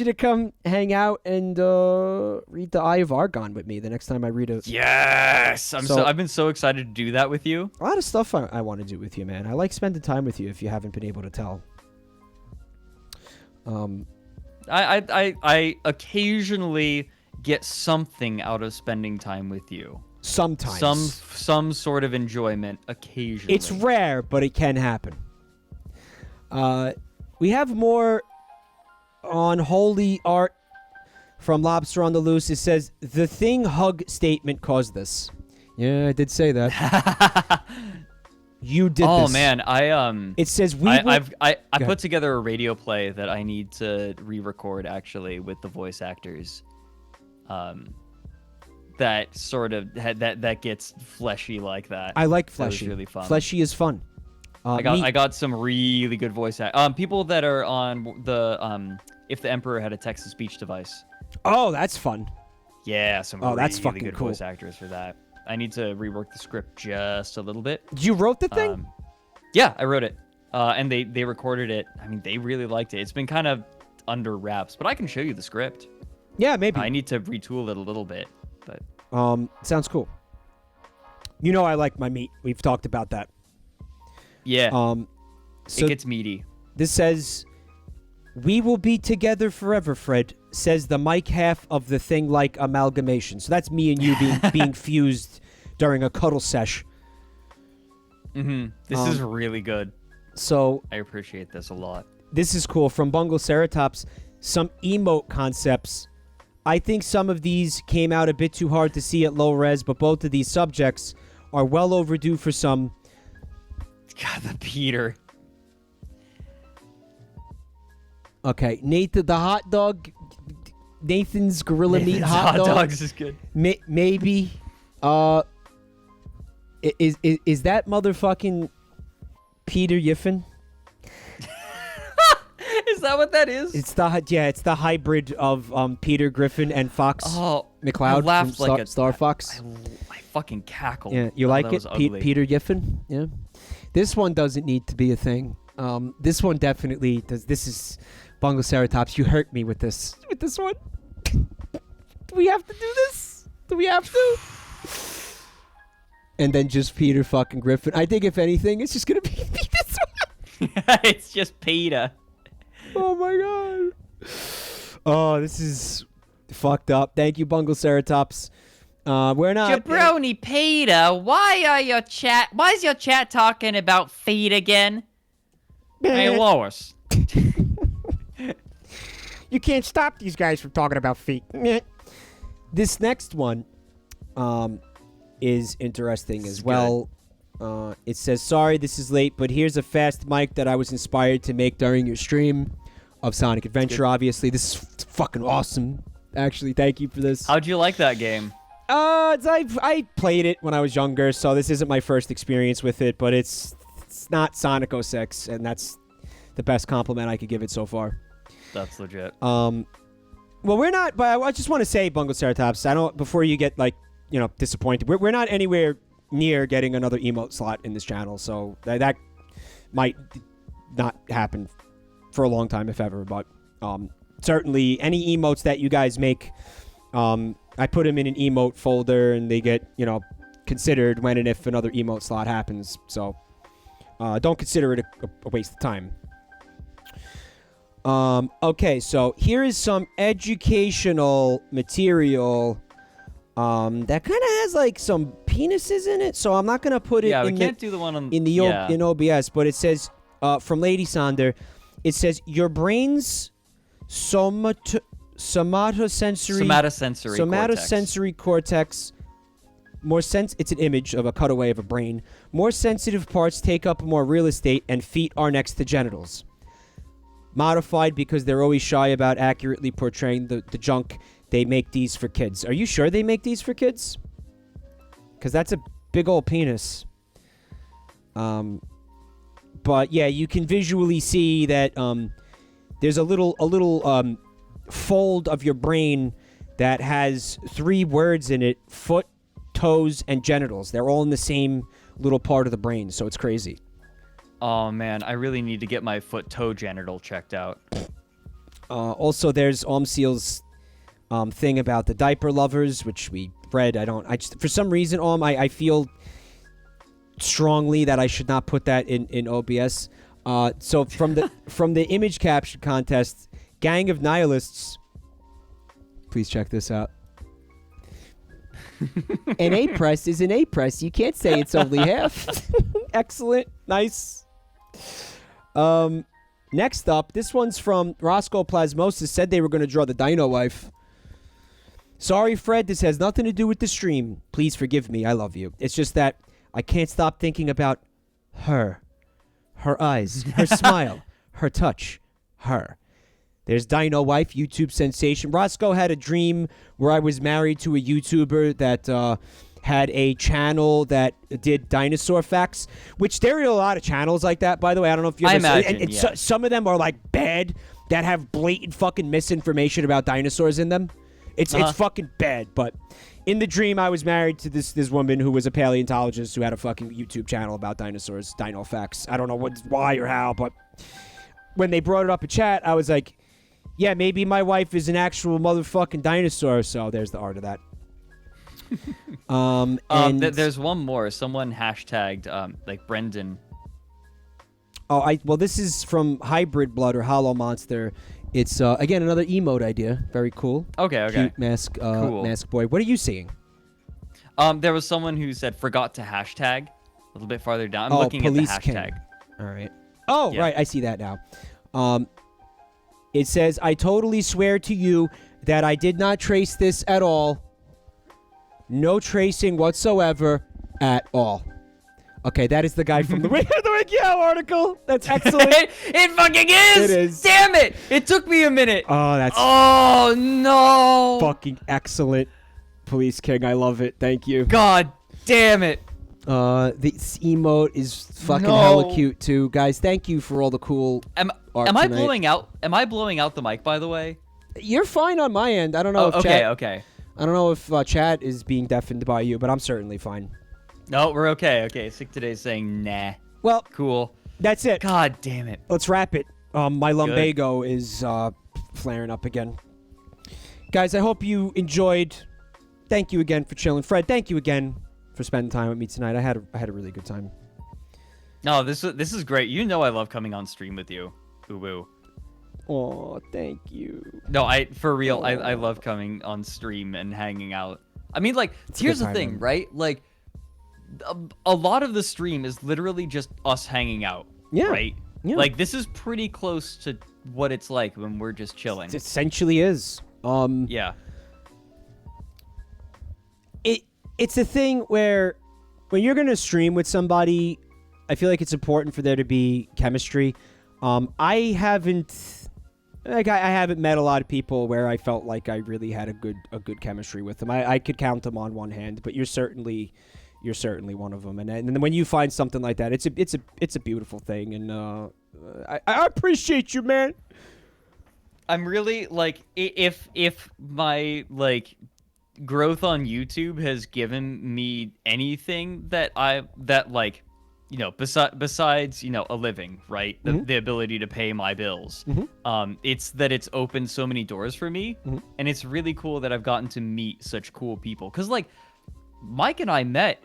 to come hang out and read the Eye of Argon with me the next time I read a. Yes, I've been so excited to do that with you. A lot of stuff I want to do with you, man. I like spending time with you. If you haven't been able to tell. I occasionally get something out of spending time with you. Sometimes. Some sort of enjoyment occasionally. It's rare, but it can happen. We have more on holy art from Lobster on the Loose. It says, the thing hug statement caused this. Yeah, I did say that. You did this. Oh, man. It says, I put together a radio play that I need to re-record, actually, with the voice actors. That sort of that gets fleshy like that. I like fleshy. That was really fun. Fleshy is fun. I got some really good voice people that are on the if the Emperor had a text-to-speech device. Oh, that's fun. Yeah, some that's really fucking good cool. voice actors for that. I need to rework the script just a little bit. You wrote the thing? Yeah, I wrote it. And they recorded it. I mean, they really liked it. It's been kind of under wraps, but I can show you the script. Yeah, maybe. I need to retool it a little bit, but Sounds cool. You know I like my meat. We've talked about that. yeah, So it gets meaty. this says, "We will be together forever, Fred," says the mic half of the thing like amalgamation. So that's me and you being fused during a cuddle sesh. This is really good. So I appreciate this a lot. this is cool. From Bungle Ceratops, some emote concepts. I think some of these came out a bit too hard to see at low res, but both of these subjects are well overdue for some. God, the Peter. Okay, Nathan the hot dog. Nathan's gorilla meat Nathan's hot dog. dogs is good. Maybe. Is that motherfucking Peter Yiffin? Is that what that is? It's the hybrid of Peter Griffin and Fox Oh, McCloud I laughed from like Star Fox. I fucking cackled. Yeah, you Oh, like that it, was ugly. Peter Yiffin? Yeah. This one doesn't need to be a thing. This one definitely does. This is Bungle Ceratops. You hurt me with this. With this one. Do we have to do this? Do we have to? And then just Peter fucking Griffin. I think if anything, it's just gonna be this one. It's just Peter. Oh my god. Oh, this is fucked up. Thank you, Bungle Ceratops. We're not. Jabroni Peter, why is your chat talking about feet again? Hey Lois. You can't stop these guys from talking about feet. This next one is interesting as well. It says, "Sorry, this is late, but here's a fast mic that I was inspired to make during your stream of Sonic Adventure. Obviously, this is fucking awesome. Actually, thank you for this." How'd you like that game? I played it when I was younger, so this isn't my first experience with it, but it's not Sonic 06, and that's the best compliment I could give it so far. That's legit. Well, we're not, but I just want to say, Bungle Ceratops, I don't, before you get, disappointed, we're not anywhere near getting another emote slot in this channel, so that might not happen for a long time, if ever, but certainly any emotes that you guys make, I put them in an emote folder, and they get, considered when and if another emote slot happens, so don't consider it a waste of time. Okay, so here is some educational material that kind of has some penises in it, so I'm not gonna put it we can't do the one on in OBS, but it says from Lady Sonder, it says your brain's somatosensory cortex. It's an image of a cutaway of a brain. More sensitive parts take up more real estate, and feet are next to genitals. Modified because they're always shy about accurately portraying the junk. They make these for kids. Are you sure they make these for kids? Because that's a big old penis. But yeah, you can visually see that there's a little fold of your brain that has 3 words in it: foot, toes, and genitals. They're all in the same little part of the brain, so it's crazy. Oh man, I really need to get my foot-toe genital checked out. Also, there's Omseal's thing about the diaper lovers, which we read. For some reason, I feel strongly that I should not put that in OBS. So from the image caption contest, gang of nihilists. Please check this out. An A press is an A press. You can't say it's only half. Excellent. Nice. Next up, this one's from Roscoe Plasmosis. Said they were going to draw the Dino Wife. Sorry, Fred. This has nothing to do with the stream. Please forgive me. I love you. It's just that I can't stop thinking about her. Her eyes. Her smile. Her touch. Her. There's Dino Wife, YouTube sensation. Roscoe had a dream where I was married to a YouTuber that had a channel that did dinosaur facts, which there are a lot of channels like that, by the way. I don't know if you ever imagine, and some of them are bad. that have blatant fucking misinformation about dinosaurs in them. It's fucking bad. But in the dream, I was married to this woman who was a paleontologist who had a fucking YouTube channel about dinosaurs, Dino Facts. I don't know why or how, but when they brought it up in chat, I was like, yeah, maybe my wife is an actual motherfucking dinosaur. So there's the art of that. And there's one more. Someone hashtagged like Brendan. Well, this is from Hybrid Blood or Hollow Monster. It's again another emote idea. Very cool. Okay. Cute mask, Cool. mask boy. What are you seeing? There was someone who said forgot to hashtag a little bit farther down. I'm Oh, looking at the Police hashtag. King. All right. Oh, Yeah. right. I see that now. It says, I totally swear to you that I did not trace this at all. No tracing whatsoever at all. Okay, that is the guy from the Wikihow article. That's excellent. it fucking is! It is. Damn it! It took me a minute. Oh, that's Oh, no! fucking excellent. Police King, I love it. Thank you. God damn it. This emote is fucking No. hella cute too. Guys, thank you for all the cool Am art I tonight. blowing out? Am I blowing out the mic, by the way? You're fine on my end. I don't know Oh, if okay, chat okay. I don't know if chat is being deafened by you, but I'm certainly fine. No, we're okay. Okay, Sick Today's saying nah. Well, Cool. that's it. God damn it. Let's wrap it. My lumbago is flaring up again. Guys, I hope you enjoyed. Thank you again for chilling. Fred, thank you again for spending time with me tonight. I had a really good time. No, this is great. You know I love coming on stream with you. Ooh. Oh, thank you. No, for real, I love coming on stream and hanging out. I mean, like, It's a here's good the time, thing, man. right? Like, a lot of the stream is literally just us hanging out. Yeah. Right? Yeah. Like, this is pretty close to what it's like when we're just chilling. It essentially is. Yeah. It's a thing where when you're gonna stream with somebody, I feel like it's important for there to be chemistry. I haven't met a lot of people where I felt like I really had a good chemistry with them. I could count them on one hand, but you're certainly one of them. And then when you find something like that, it's a beautiful thing. And I appreciate you, man. I'm really like if my like growth on YouTube has given me anything that like, you know, besides, you know, a living, right? The ability to pay my bills. It's that it's opened so many doors for me, and it's really cool that I've gotten to meet such cool people. Cause like Mike and I met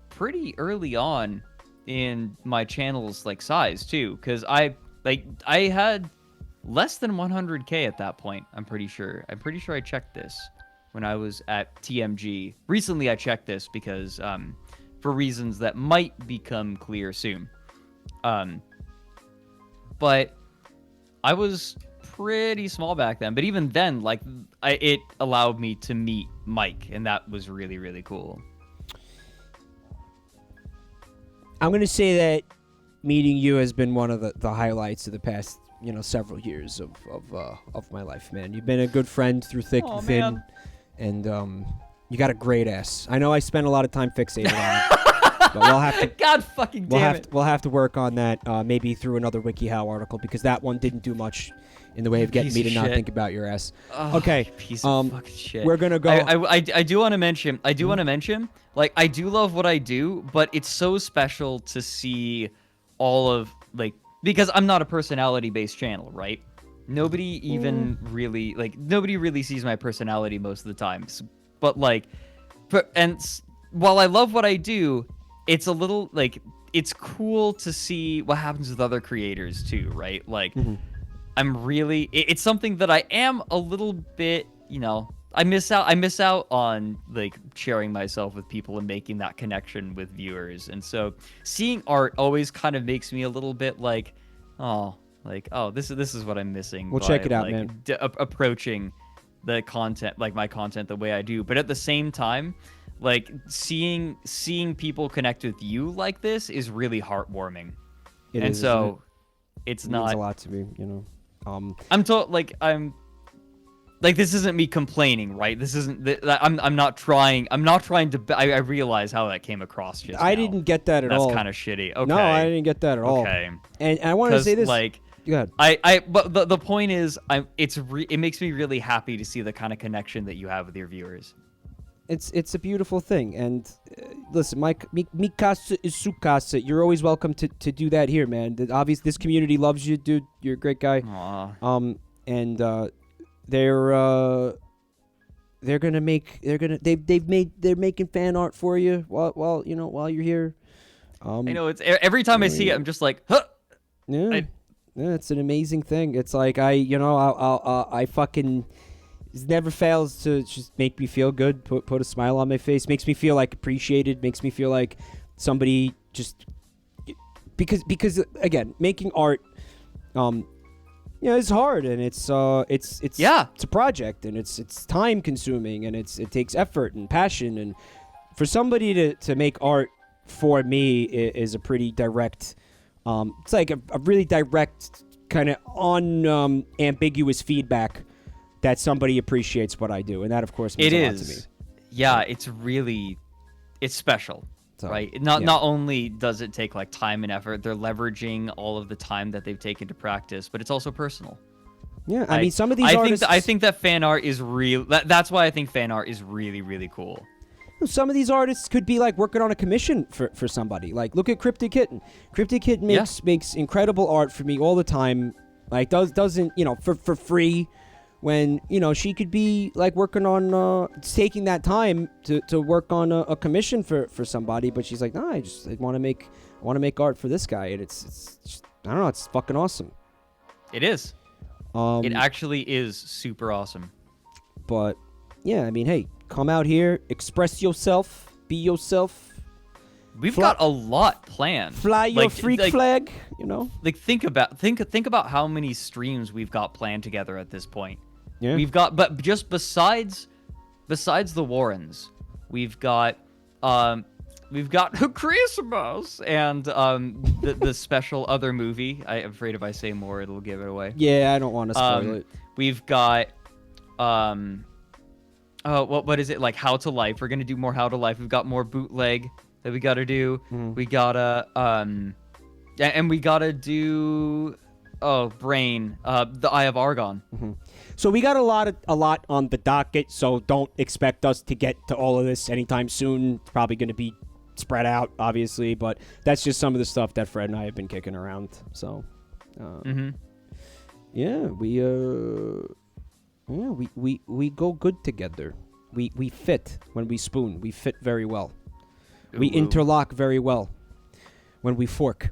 pretty early on in my channel's like size too, cause I had less than 100K at that point. I'm pretty sure I checked this when I was at TMG. Recently I checked this because for reasons that might become clear soon. But I was pretty small back then, but even then, like, it allowed me to meet Mike, and that was really, really cool. I'm gonna say that meeting you has been one of the highlights of the past, you know, several years of my life, man. You've been a good friend through thick Aw, and thin, man. and you got a great ass. I know I spent a lot of time fixated on it, but we'll have to. God fucking damn it. We'll have to work on that, maybe through another Wikihow article, because that one didn't do much in the way of getting Piece me to of not shit. think about your ass. Oh, Okay, piece of fucking shit. we're gonna go. I do want to mention. Like, I do love what I do, but it's so special to see all of, like, because I'm not a personality-based channel, right? Nobody even really, like, nobody really sees my personality most of the time. But like, while I love what I do, it's a little like, it's cool to see what happens with other creators too, right? Like, I'm really, it's something that I am a little bit, you know, I miss out on like sharing myself with people and making that connection with viewers. And so seeing art always kind of makes me a little bit like, this is what I'm missing. We'll by, check it out, like, man. Approaching the content, like my content, the way I do. But at the same time, like seeing people connect with you like this is really heartwarming. It and is, so it's it means not a lot to me, you know. I'm like, this isn't me complaining, right? This isn't. I'm not trying. To. I realize how that came across. Just I now. didn't get that at all. That's kind of shitty. Okay. No, I didn't get that at all. Okay. And I want to say this. Like, Good. But the point is, it makes me really happy to see the kind of connection that you have with your viewers. It's a beautiful thing, and listen, mi casa is su casa. You're always welcome to do that here, man. Obviously, this community loves you, dude. You're a great guy. Aww. And they're making fan art for you while you're here. I know it's every time I see it, I'm just like, huh. Yeah, it's an amazing thing. It's like I fucking. It never fails to just make me feel good, put a smile on my face, makes me feel like appreciated, makes me feel like somebody just because again, making art it's hard, and it's a project, and it's time consuming, and it takes effort and passion, and for somebody to make art for me is a pretty direct it's like a really direct kind of unambiguous feedback that somebody appreciates what I do, and that of course means a lot to me. Yeah, it's special, so, right? Not only does it take like time and effort, they're leveraging all of the time that they've taken to practice, but it's also personal. Yeah, I mean, some of these artists. I think that fan art is real. That's why I think fan art is really, really cool. Some of these artists could be like working on a commission for somebody. Like, look at Cryptic Kitten. Cryptic Kitten makes incredible art for me all the time. Like, doesn't for free. When she could be like working on taking that time to work on a commission for somebody, but she's like, no, I want to make art for this guy, and it's just, I don't know, it's fucking awesome. It is. It actually is super awesome. But yeah, I mean, hey, come out here, express yourself, be yourself. We've got a lot planned. Fly your freak flag, Like think about how many streams we've got planned together at this point. Yeah. We've got, but just besides the Warrens, we've got Christmas and the special other movie. I'm afraid if I say more, it'll give it away. Yeah, I don't want to spoil it. We've got what is it, like How to Life? We're gonna do more How to Life. We've got more bootleg that we gotta do. We gotta and we gotta do Brain, the Eye of Argon. So we got a lot on the docket, so don't expect us to get to all of this anytime soon. It's probably going to be spread out, obviously, but that's just some of the stuff that Fred and I have been kicking around. So, yeah, we go good together. We fit when we spoon. We fit very well. We interlock very well when we fork.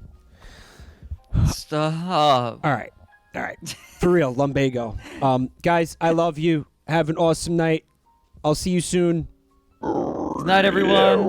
Stop. All right. For real, lumbago. Guys, I love you. Have an awesome night. I'll see you soon. Good night, everyone.